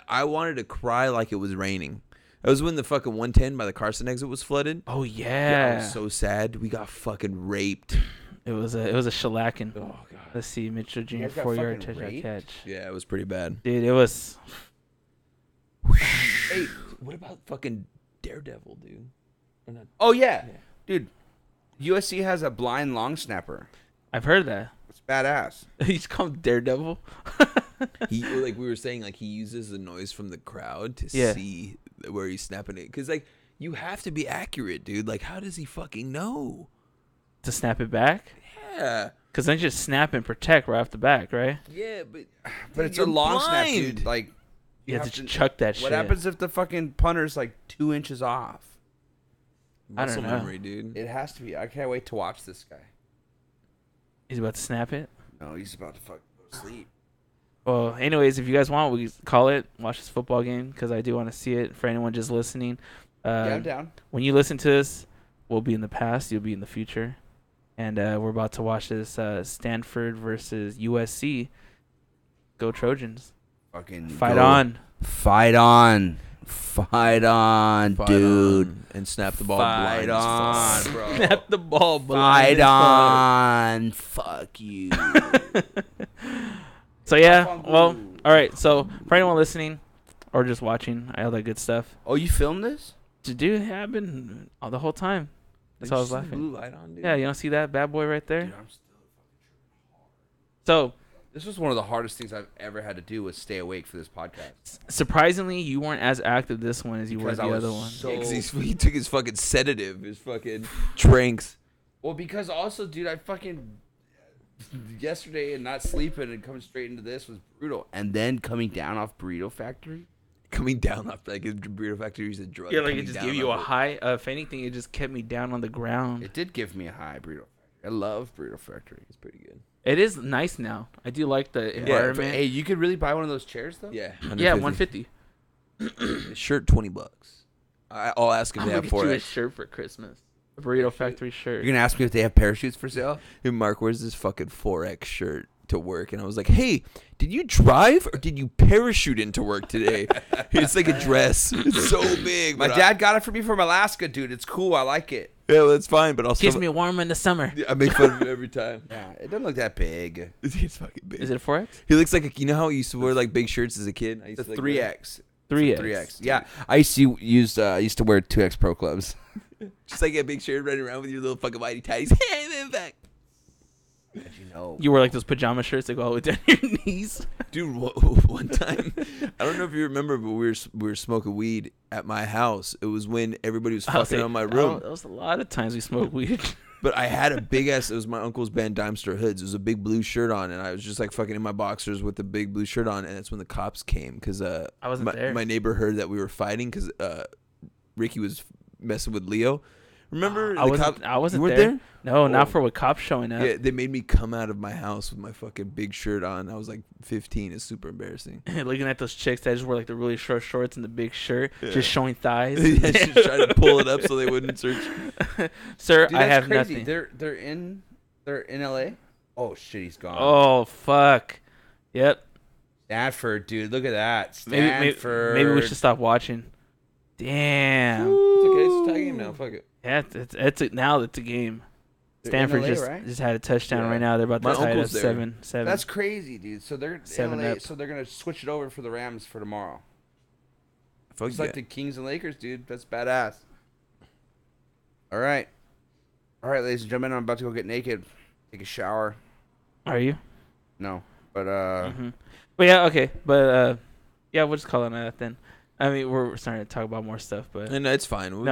I wanted to cry like it was raining. That was when the fucking 110 by the Carson exit was flooded. Oh I yeah, was so sad. We got fucking raped. it was a shellacking. Oh god. Let's see, Mitchell Jr. guys got 4-yard fucking touchdown raped? catch. Yeah, it was pretty bad. Dude, it was. Hey, what about fucking Daredevil, dude? Or not? Oh yeah. Dude, USC has a blind long snapper. I've heard that. It's badass. He's called Daredevil. He like we were saying, like he uses the noise from the crowd to Yeah. see where he's snapping it. Because like you have to be accurate, dude. Like how does he fucking know? To snap it back, Yeah, because then you just snap and protect right off the back, right? yeah, but But it's you're a long snap, blind. dude. Like You have have to to- chuck that shit. what happens if the fucking punter's like 2 inches off? I don't Muscle know. memory, dude. It has to be. I can't wait to watch this guy. He's about to snap it. No, he's about to fucking go to sleep. Well, anyways, if you guys want, we can call it. Watch this football game because I do want to see it. For anyone just listening, Yeah, I'm down. when you listen to this, we'll be in the past. You'll be in the future, and we're about to watch this Stanford versus USC. Go Trojans! Fucking Fight go. on! Fight on. Fight on, Fight dude. on and snap the ball. Fight blind as on, fuck. bro. Snap the ball, Fight blind as on. Fuck you. So yeah, Fuck on, well, dude. all right. So for anyone listening or just watching, all that good stuff. Oh, you filmed this? Dude, yeah, I've been all the whole time. That's why I was laughing. Blue light on, dude. Yeah, you don't see that bad boy right there? Dude, I'm still So This was one of the hardest things I've ever had to do was stay awake for this podcast. surprisingly, you weren't as active this one as you were Because the I was other one. so- Yeah, 'cause he took his fucking sedative, his fucking drinks. Well, because also, dude, I fucking yesterday and not sleeping and coming straight into this was brutal, and then coming down off Burrito Factory. Coming down off like a Burrito Factory is a drug. Yeah, like it coming just down gave you a off it. high. If anything, it just kept me down on the ground. It did give me a high Burrito Factory. I love Burrito Factory. It's pretty good. It is nice now. I do like the environment. Hey, you could really buy one of those chairs though. Yeah, Yeah, 150. Shirt $20. I'll ask if I'm they gonna have get you a 4X. shirt for Christmas. A Burrito Factory shirt. You're gonna ask me if they have parachutes for sale? Hey, Mark, where's this fucking 4X shirt to work? And I was like, hey, did you drive or did you parachute into work today? It's like a dress. It's so big. My but dad got it for me from Alaska, dude. It's cool. I like it. Yeah, well, that's fine, but I'll Keeps still. me warm in the summer. I make fun of him every time. Yeah, it doesn't look that big. It's fucking big. Is it a 4X? He looks like you know how he used to wear like big shirts as a kid. I used It's a to, like, 3X. 3X. 3X. Yeah, I used to used to wear 2X Pro Clubs. just like a big shirt running around with your little fucking whitey tighties. Hey, man, back. As you know. You wear like those pajama shirts that go all the way down your knees. Dude, one time, I don't know if you remember, but we were smoking weed at my house. It was when everybody was fucking on my room. That was a lot of times we smoked weed. But I had a big ass. It was my uncle's band, Dime Store Hoods. It was a big blue shirt on, and I was just like fucking in my boxers with the big blue shirt on. And that's when the cops came because I wasn't there. my neighbor heard that we were fighting because Ricky was messing with Leo. Remember? I wasn't you weren't there. No, Oh. not for with cops showing up. Yeah, they made me come out of my house with my fucking big shirt on. I was like 15. It's super embarrassing. Looking at those chicks that just wear like the really short shorts and the big shirt, Yeah. just showing thighs. Yeah, just trying to pull it up so they wouldn't search. Sir, Dude, I that's have crazy. nothing. They're in LA. Oh shit, he's gone. Oh fuck. Yep. Stanford, dude, look at that. Maybe Stanford. maybe we should stop watching. Damn. It's okay. It's a tie game now. Fuck it. Yeah, now it's a game. They're in Stanford LA, right? just had a touchdown Yeah. right now. They're about My to tie it up uncle's there. 7-7. That's crazy, dude. So they're in 7 LA, up. so they're gonna switch it over for the Rams for tomorrow. Fuck It's yeah. like the Kings and Lakers, dude. That's badass. All right, ladies and gentlemen, I'm about to go get naked, take a shower. Are you? No, but But yeah, okay. But yeah, we'll just call it that then. I mean, we're starting to talk about more stuff, but And it's fine. We'll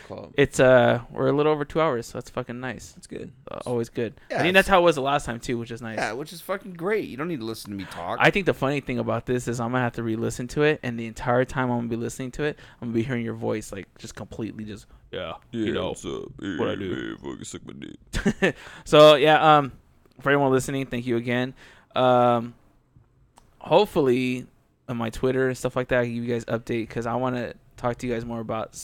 call it. it's we're a little over 2 hours, so that's fucking nice. It's good. Always good. Yeah, I think that's how it was the last time too, which is nice. yeah, which is fucking great. You don't need to listen to me talk. I think the funny thing about this is I'm gonna have to re-listen to it, and the entire time I'm gonna be listening to it, I'm gonna be hearing your voice like just completely just you know. what's up? what I do. Fucking suck my dick. So yeah, for anyone listening, thank you again. Hopefully on my Twitter and stuff like that, I give you guys update because I want to talk to you guys more about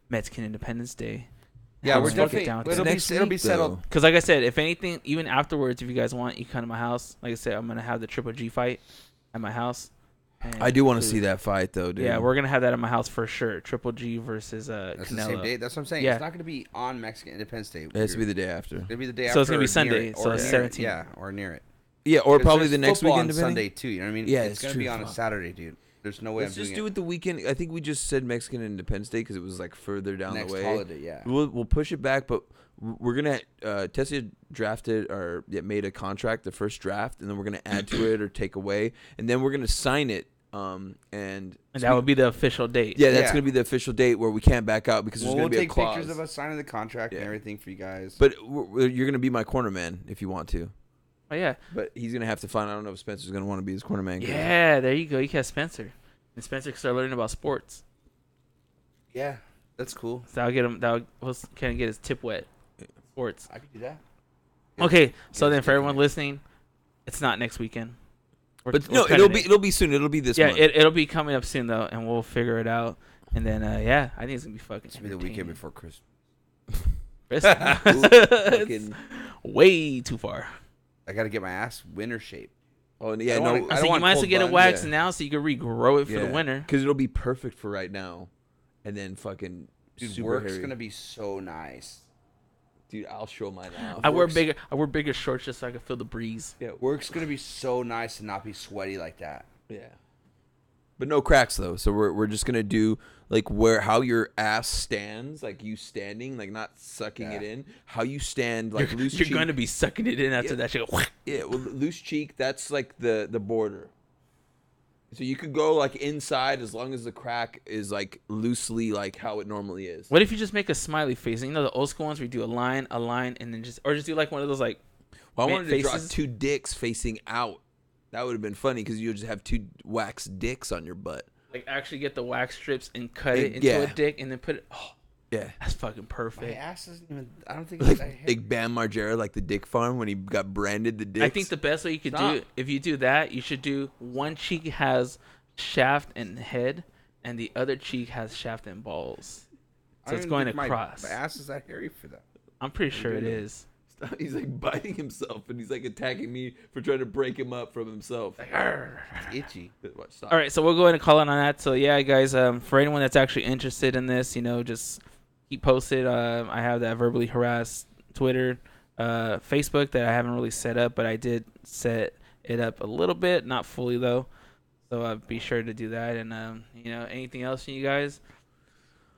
Mexican Independence Day. yeah, How we're to break it definitely down. it'll be settled. Because like I said, if anything, even afterwards, if you guys want, you come to my house. Like I said, I'm gonna have the Triple G fight at my house. And I do want to see that fight though, dude. Yeah, we're gonna have that at my house for sure. Triple G versus That's Canelo. the same date. That's what I'm saying. Yeah. It's not gonna be on Mexican Independence Day. It has to be the day after. It'll be the day after. So it's gonna be or near Sunday, it, so or it's near it. 17. Yeah, or near it. Yeah, or 'Cause probably there's the next football weekend. on depending. Sunday too. You know what I mean? Yeah, it's it's gonna true. be on a Fuck. Saturday, dude. There's no way Let's I'm just doing do it the weekend. I think we just said Mexican Independence Day because it was like further down next the way. holiday. Yeah. We'll push it back, but we're gonna Tessia drafted or made a contract, the first draft, and then we're gonna add to it or take away, and then we're gonna sign it. And that would be the official date. yeah, that's Yeah. gonna be the official date where we can't back out because Well, there's we'll gonna be a take clause. pictures of us signing the contract and Yeah. everything for you guys. But you're gonna be my corner man if you want to. Oh yeah. But he's gonna have to find. I don't know if Spencer's gonna want to be his corner man. Yeah, there you go. You can have Spencer, and Spencer can start learning about sports. yeah, that's cool. So I'll get him. That'll kind of get his tip wet. Sports. I could do that. Okay, so Yeah, then it's for good. everyone listening, it's not next weekend. But We're no, cutting it. it'll be soon. It'll be this Yeah, month. it'll be coming up soon though, and we'll figure it out. And then yeah, I think it's gonna be fucking. It's gonna be the weekend entertaining. before Christmas. It's way too far. I gotta get my ass winter shape. Oh I yeah, don't no. wanna- I I don't said you want might as well cold get it buns, waxed yeah. now so you can regrow it for the winter. because it'll be perfect for right now, and then fucking Dude, super work's hairy. gonna be so nice. Dude, I'll show mine off. I wear bigger shorts just so I can feel the breeze. Yeah, Work's gonna be so nice and not be sweaty like that. yeah. But no cracks though. So we're just gonna do like how your ass stands, like you standing, like not sucking Yeah. it in. How you stand, like loose You're cheek. going to be sucking it in after Yeah. that shit. Yeah, well, loose cheek. That's like the border. So you could go like inside as long as the crack is like loosely like how it normally is. What if you just make a smiley face? You know the old school ones where you do a line, and then just do like one of those like. Well, I wanted to draw faces? 2 dicks facing out. That would have been funny because you would just have 2 wax dicks on your butt. Like actually get the wax strips and cut it into Yeah. a dick and then put it. Oh, Yeah. that's fucking My perfect. ass isn't even. I don't think it's that hairy. Like Bam Margera, like the Dick Farm when he got branded the dicks. I think the best way you could do, if you do that, you should do one cheek has shaft and head, and the other cheek has shaft and balls. I So don't it's even going think across. My ass is that hairy for that. I'm pretty sure it is. He's like biting himself and he's like attacking me for trying to break him up from himself. It's itchy. Stop. All right, so we'll go ahead and call it on that. So yeah, guys, for anyone that's actually interested in this, just keep posted. I have that verbally harassed Twitter, Facebook that I haven't really set up, but I did set it up a little bit, not fully though. So be sure to do that. And anything else from you guys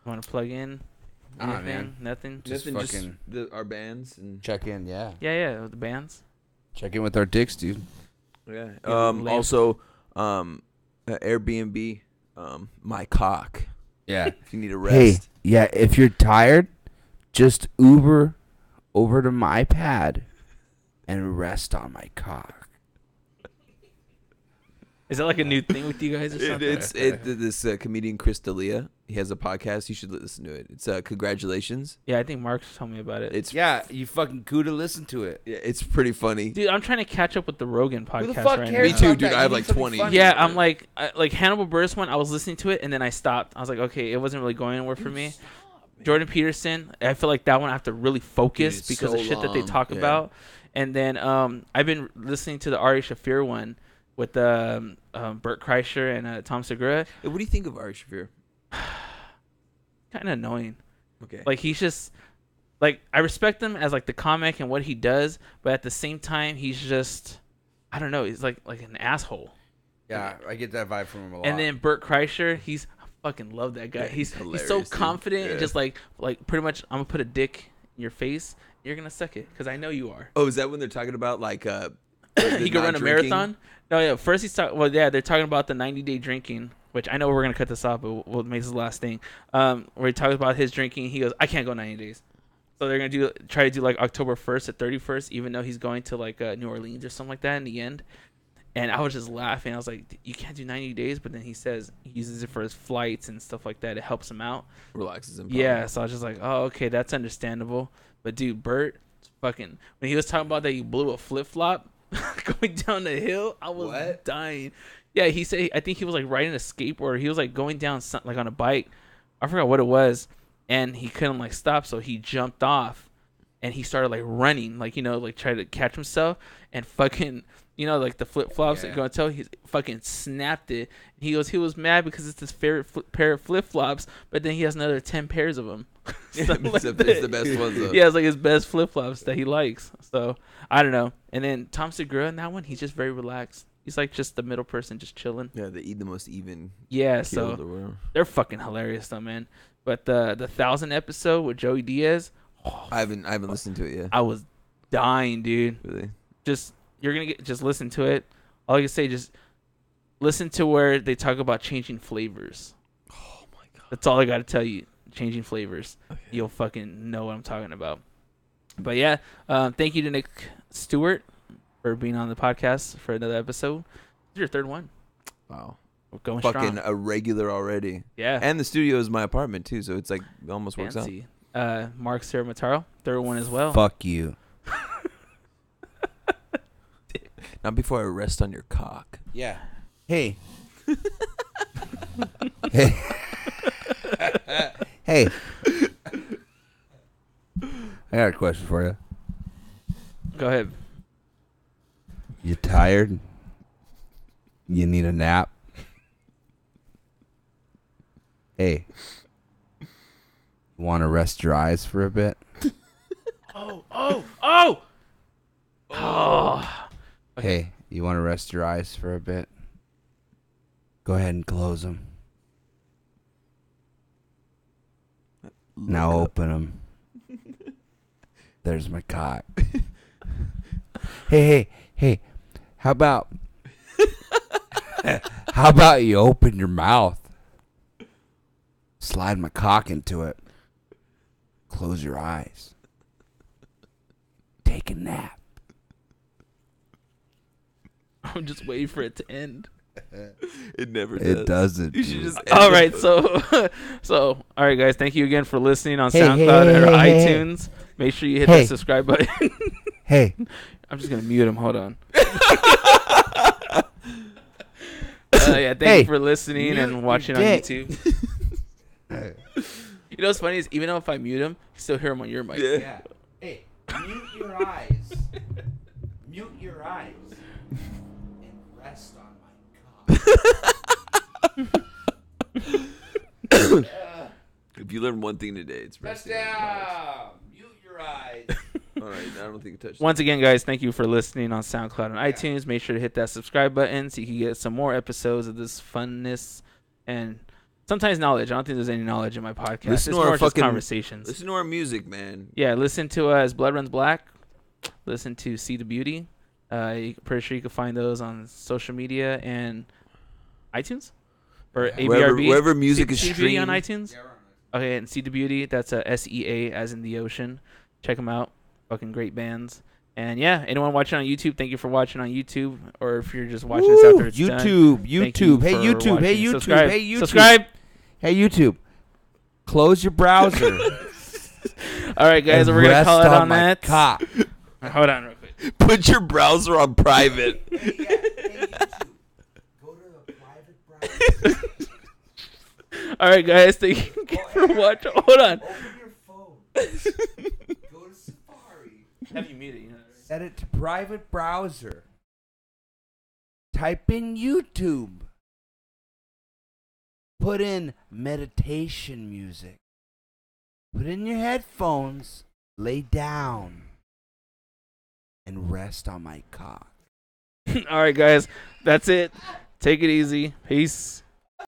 want to plug in? Nah, Anything? man. Nothing. Just Nothing, fucking- our bands and Check in, yeah. Yeah, with the bands. Check in with our dicks, dude. yeah. lame. Also, Airbnb, my cock. Yeah. If you need a Hey, rest. yeah. If you're tired, just Uber over to my pad and rest on my cock. Is that like a new thing with you guys or something? This comedian Chris D'Elia. He has a podcast. You should listen to it. It's congratulations. Yeah, I think Mark's told me about it. It's Yeah, you fucking could have listened to it. yeah, it's pretty funny. Dude, I'm trying to catch up with the Rogan podcast fuck right cares now. Me too, about dude. that? I have You like need something 20. funny. Yeah, I'm like Hannibal Buress one. I was listening to it and then I stopped. I was like, okay, it wasn't really going anywhere for me. Jordan Peterson, I feel like that one I have to really focus Dude, it's because so of shit that they long. talk Yeah. about. And then I've been listening to the Ari Shafir one with Bert Kreischer and Tom Segura. Hey, what do you think of Ari Shafir? Kind of annoying. Okay. Like he's just like I respect him as like the comic and what he does, but at the same time he's just I don't know. He's like an asshole. Yeah, I get that vibe from him a lot. And then Bert Kreischer, I fucking love that guy. Yeah, he's he's so hilarious, dude. confident and Yeah. just like pretty much I'm gonna put a dick in your face. You're gonna suck it because I know you are. Oh, is that when they're talking about like He could run a marathon. No, yeah. First he's talking. Well, yeah, they're talking about the 90-day drinking, which I know we're gonna cut this off, but we'll make this the last thing. Where he talks about his drinking, he goes, "I can't go 90 days." So they're gonna try to do like October 1st to 31st, even though he's going to like New Orleans or something like that in the end. And I was just laughing. I was like, "You can't do 90 days," but then he says he uses it for his flights and stuff like that. It helps him out. Relaxes him. Yeah, so I was just like, "Oh, okay, that's understandable." But dude, Bert, fucking when he was talking about that, he blew a flip flop going down the hill. I was What? dying. Yeah, he said I think he was like riding a skateboard. He was like going down like on a bike. I forgot what it was, and he couldn't like stop, so he jumped off, and he started like running, like like try to catch himself, and fucking like the flip flops Yeah. that going to tell he fucking snapped it. He goes he was mad because it's his favorite pair of flip flops, but then he has another 10 pairs of them. it's the best ones though. Yeah, it's like his best flip flops that he likes. So I don't know. And then Tom Segura in that one, he's just very relaxed. He's like just the middle person, just chilling. Yeah, they eat the most even Yeah, kill in so the world. they're fucking hilarious though, man. But the 1,000 episode with Joey Diaz, I haven't listened to it yet. I was dying, dude. Really? Just just listen to it. All I can say, just listen to where they talk about changing flavors. Oh my god. That's all I got to tell you. Changing flavors. Okay. You'll fucking know what I'm talking about. But yeah, thank you to Nick Stewart for being on the podcast for another episode. This is your third one. Wow. We're going Fucking strong. a regular already. Yeah. And the studio is my apartment too, so it's like it almost works out. Fancy. Mark Saramataro, third one as well. Fuck you. Not before I rest on your cock. Yeah. Hey. Hey. Hey. I got a question for you. Go ahead. You tired? You need a nap? Hey. Want to rest your eyes for a bit? Oh. Hey, you want to rest your eyes for a bit? Go ahead and close them. Now open them. There's my cock. Hey. How about How about you open your mouth? Slide my cock into it. Close your eyes. Take a nap. I'm just waiting for it to end. It never does. It doesn't. You should just All right, so all right, guys. Thank you again for listening on Hey, SoundCloud hey, or hey, hey, iTunes. Make sure you hit Hey. the subscribe button. Hey, I'm just gonna mute him. Hold on. Yeah, thank Hey. you for listening Mute and your watching on dick. YouTube. You know what's funny is even though if I mute him, you still hear him on your mic. Yeah. yeah. Hey, mute your eyes. Mute your eyes. And rest on my cock. If you learn one thing today, it's resting on your Touchdown. Mute your eyes. eyes. All right, I don't think it touched. Once again, guys, thank you for listening on SoundCloud and iTunes. Make sure to hit that subscribe button so you can get some more episodes of this funness and sometimes knowledge. I don't think there's any knowledge in my podcast. Listen It's to more our just fucking- conversations. Listen to our music, man. Yeah, listen to As Blood Runs Black. Listen to See the Beauty. Pretty sure you can find those on social media and iTunes or ABRB. Wherever music is See the Beauty on streamed. iTunes. Okay, and See the Beauty. That's SEA as in the ocean. Check them out. Fucking great bands. And yeah, anyone watching on YouTube, thank you for watching on YouTube. Or if you're just watching this after it's done. YouTube, thank you YouTube, hey for YouTube, hey watching. YouTube, Subscribe. hey YouTube, Subscribe. hey YouTube. Close your browser. All right, guys, and we're gonna rest call it on my that. cock. Hold on, real quick. Put your browser on private. Hey, YouTube. Go to the private browser. All right, guys, thank you for watching. Hold on. Open your phone. Go to Safari. Have you muted? You know, Set it to private browser. Type in YouTube. Put in meditation music. Put in your headphones. Lay down. And rest on my cock. All right, guys, that's it. Take it easy. Peace.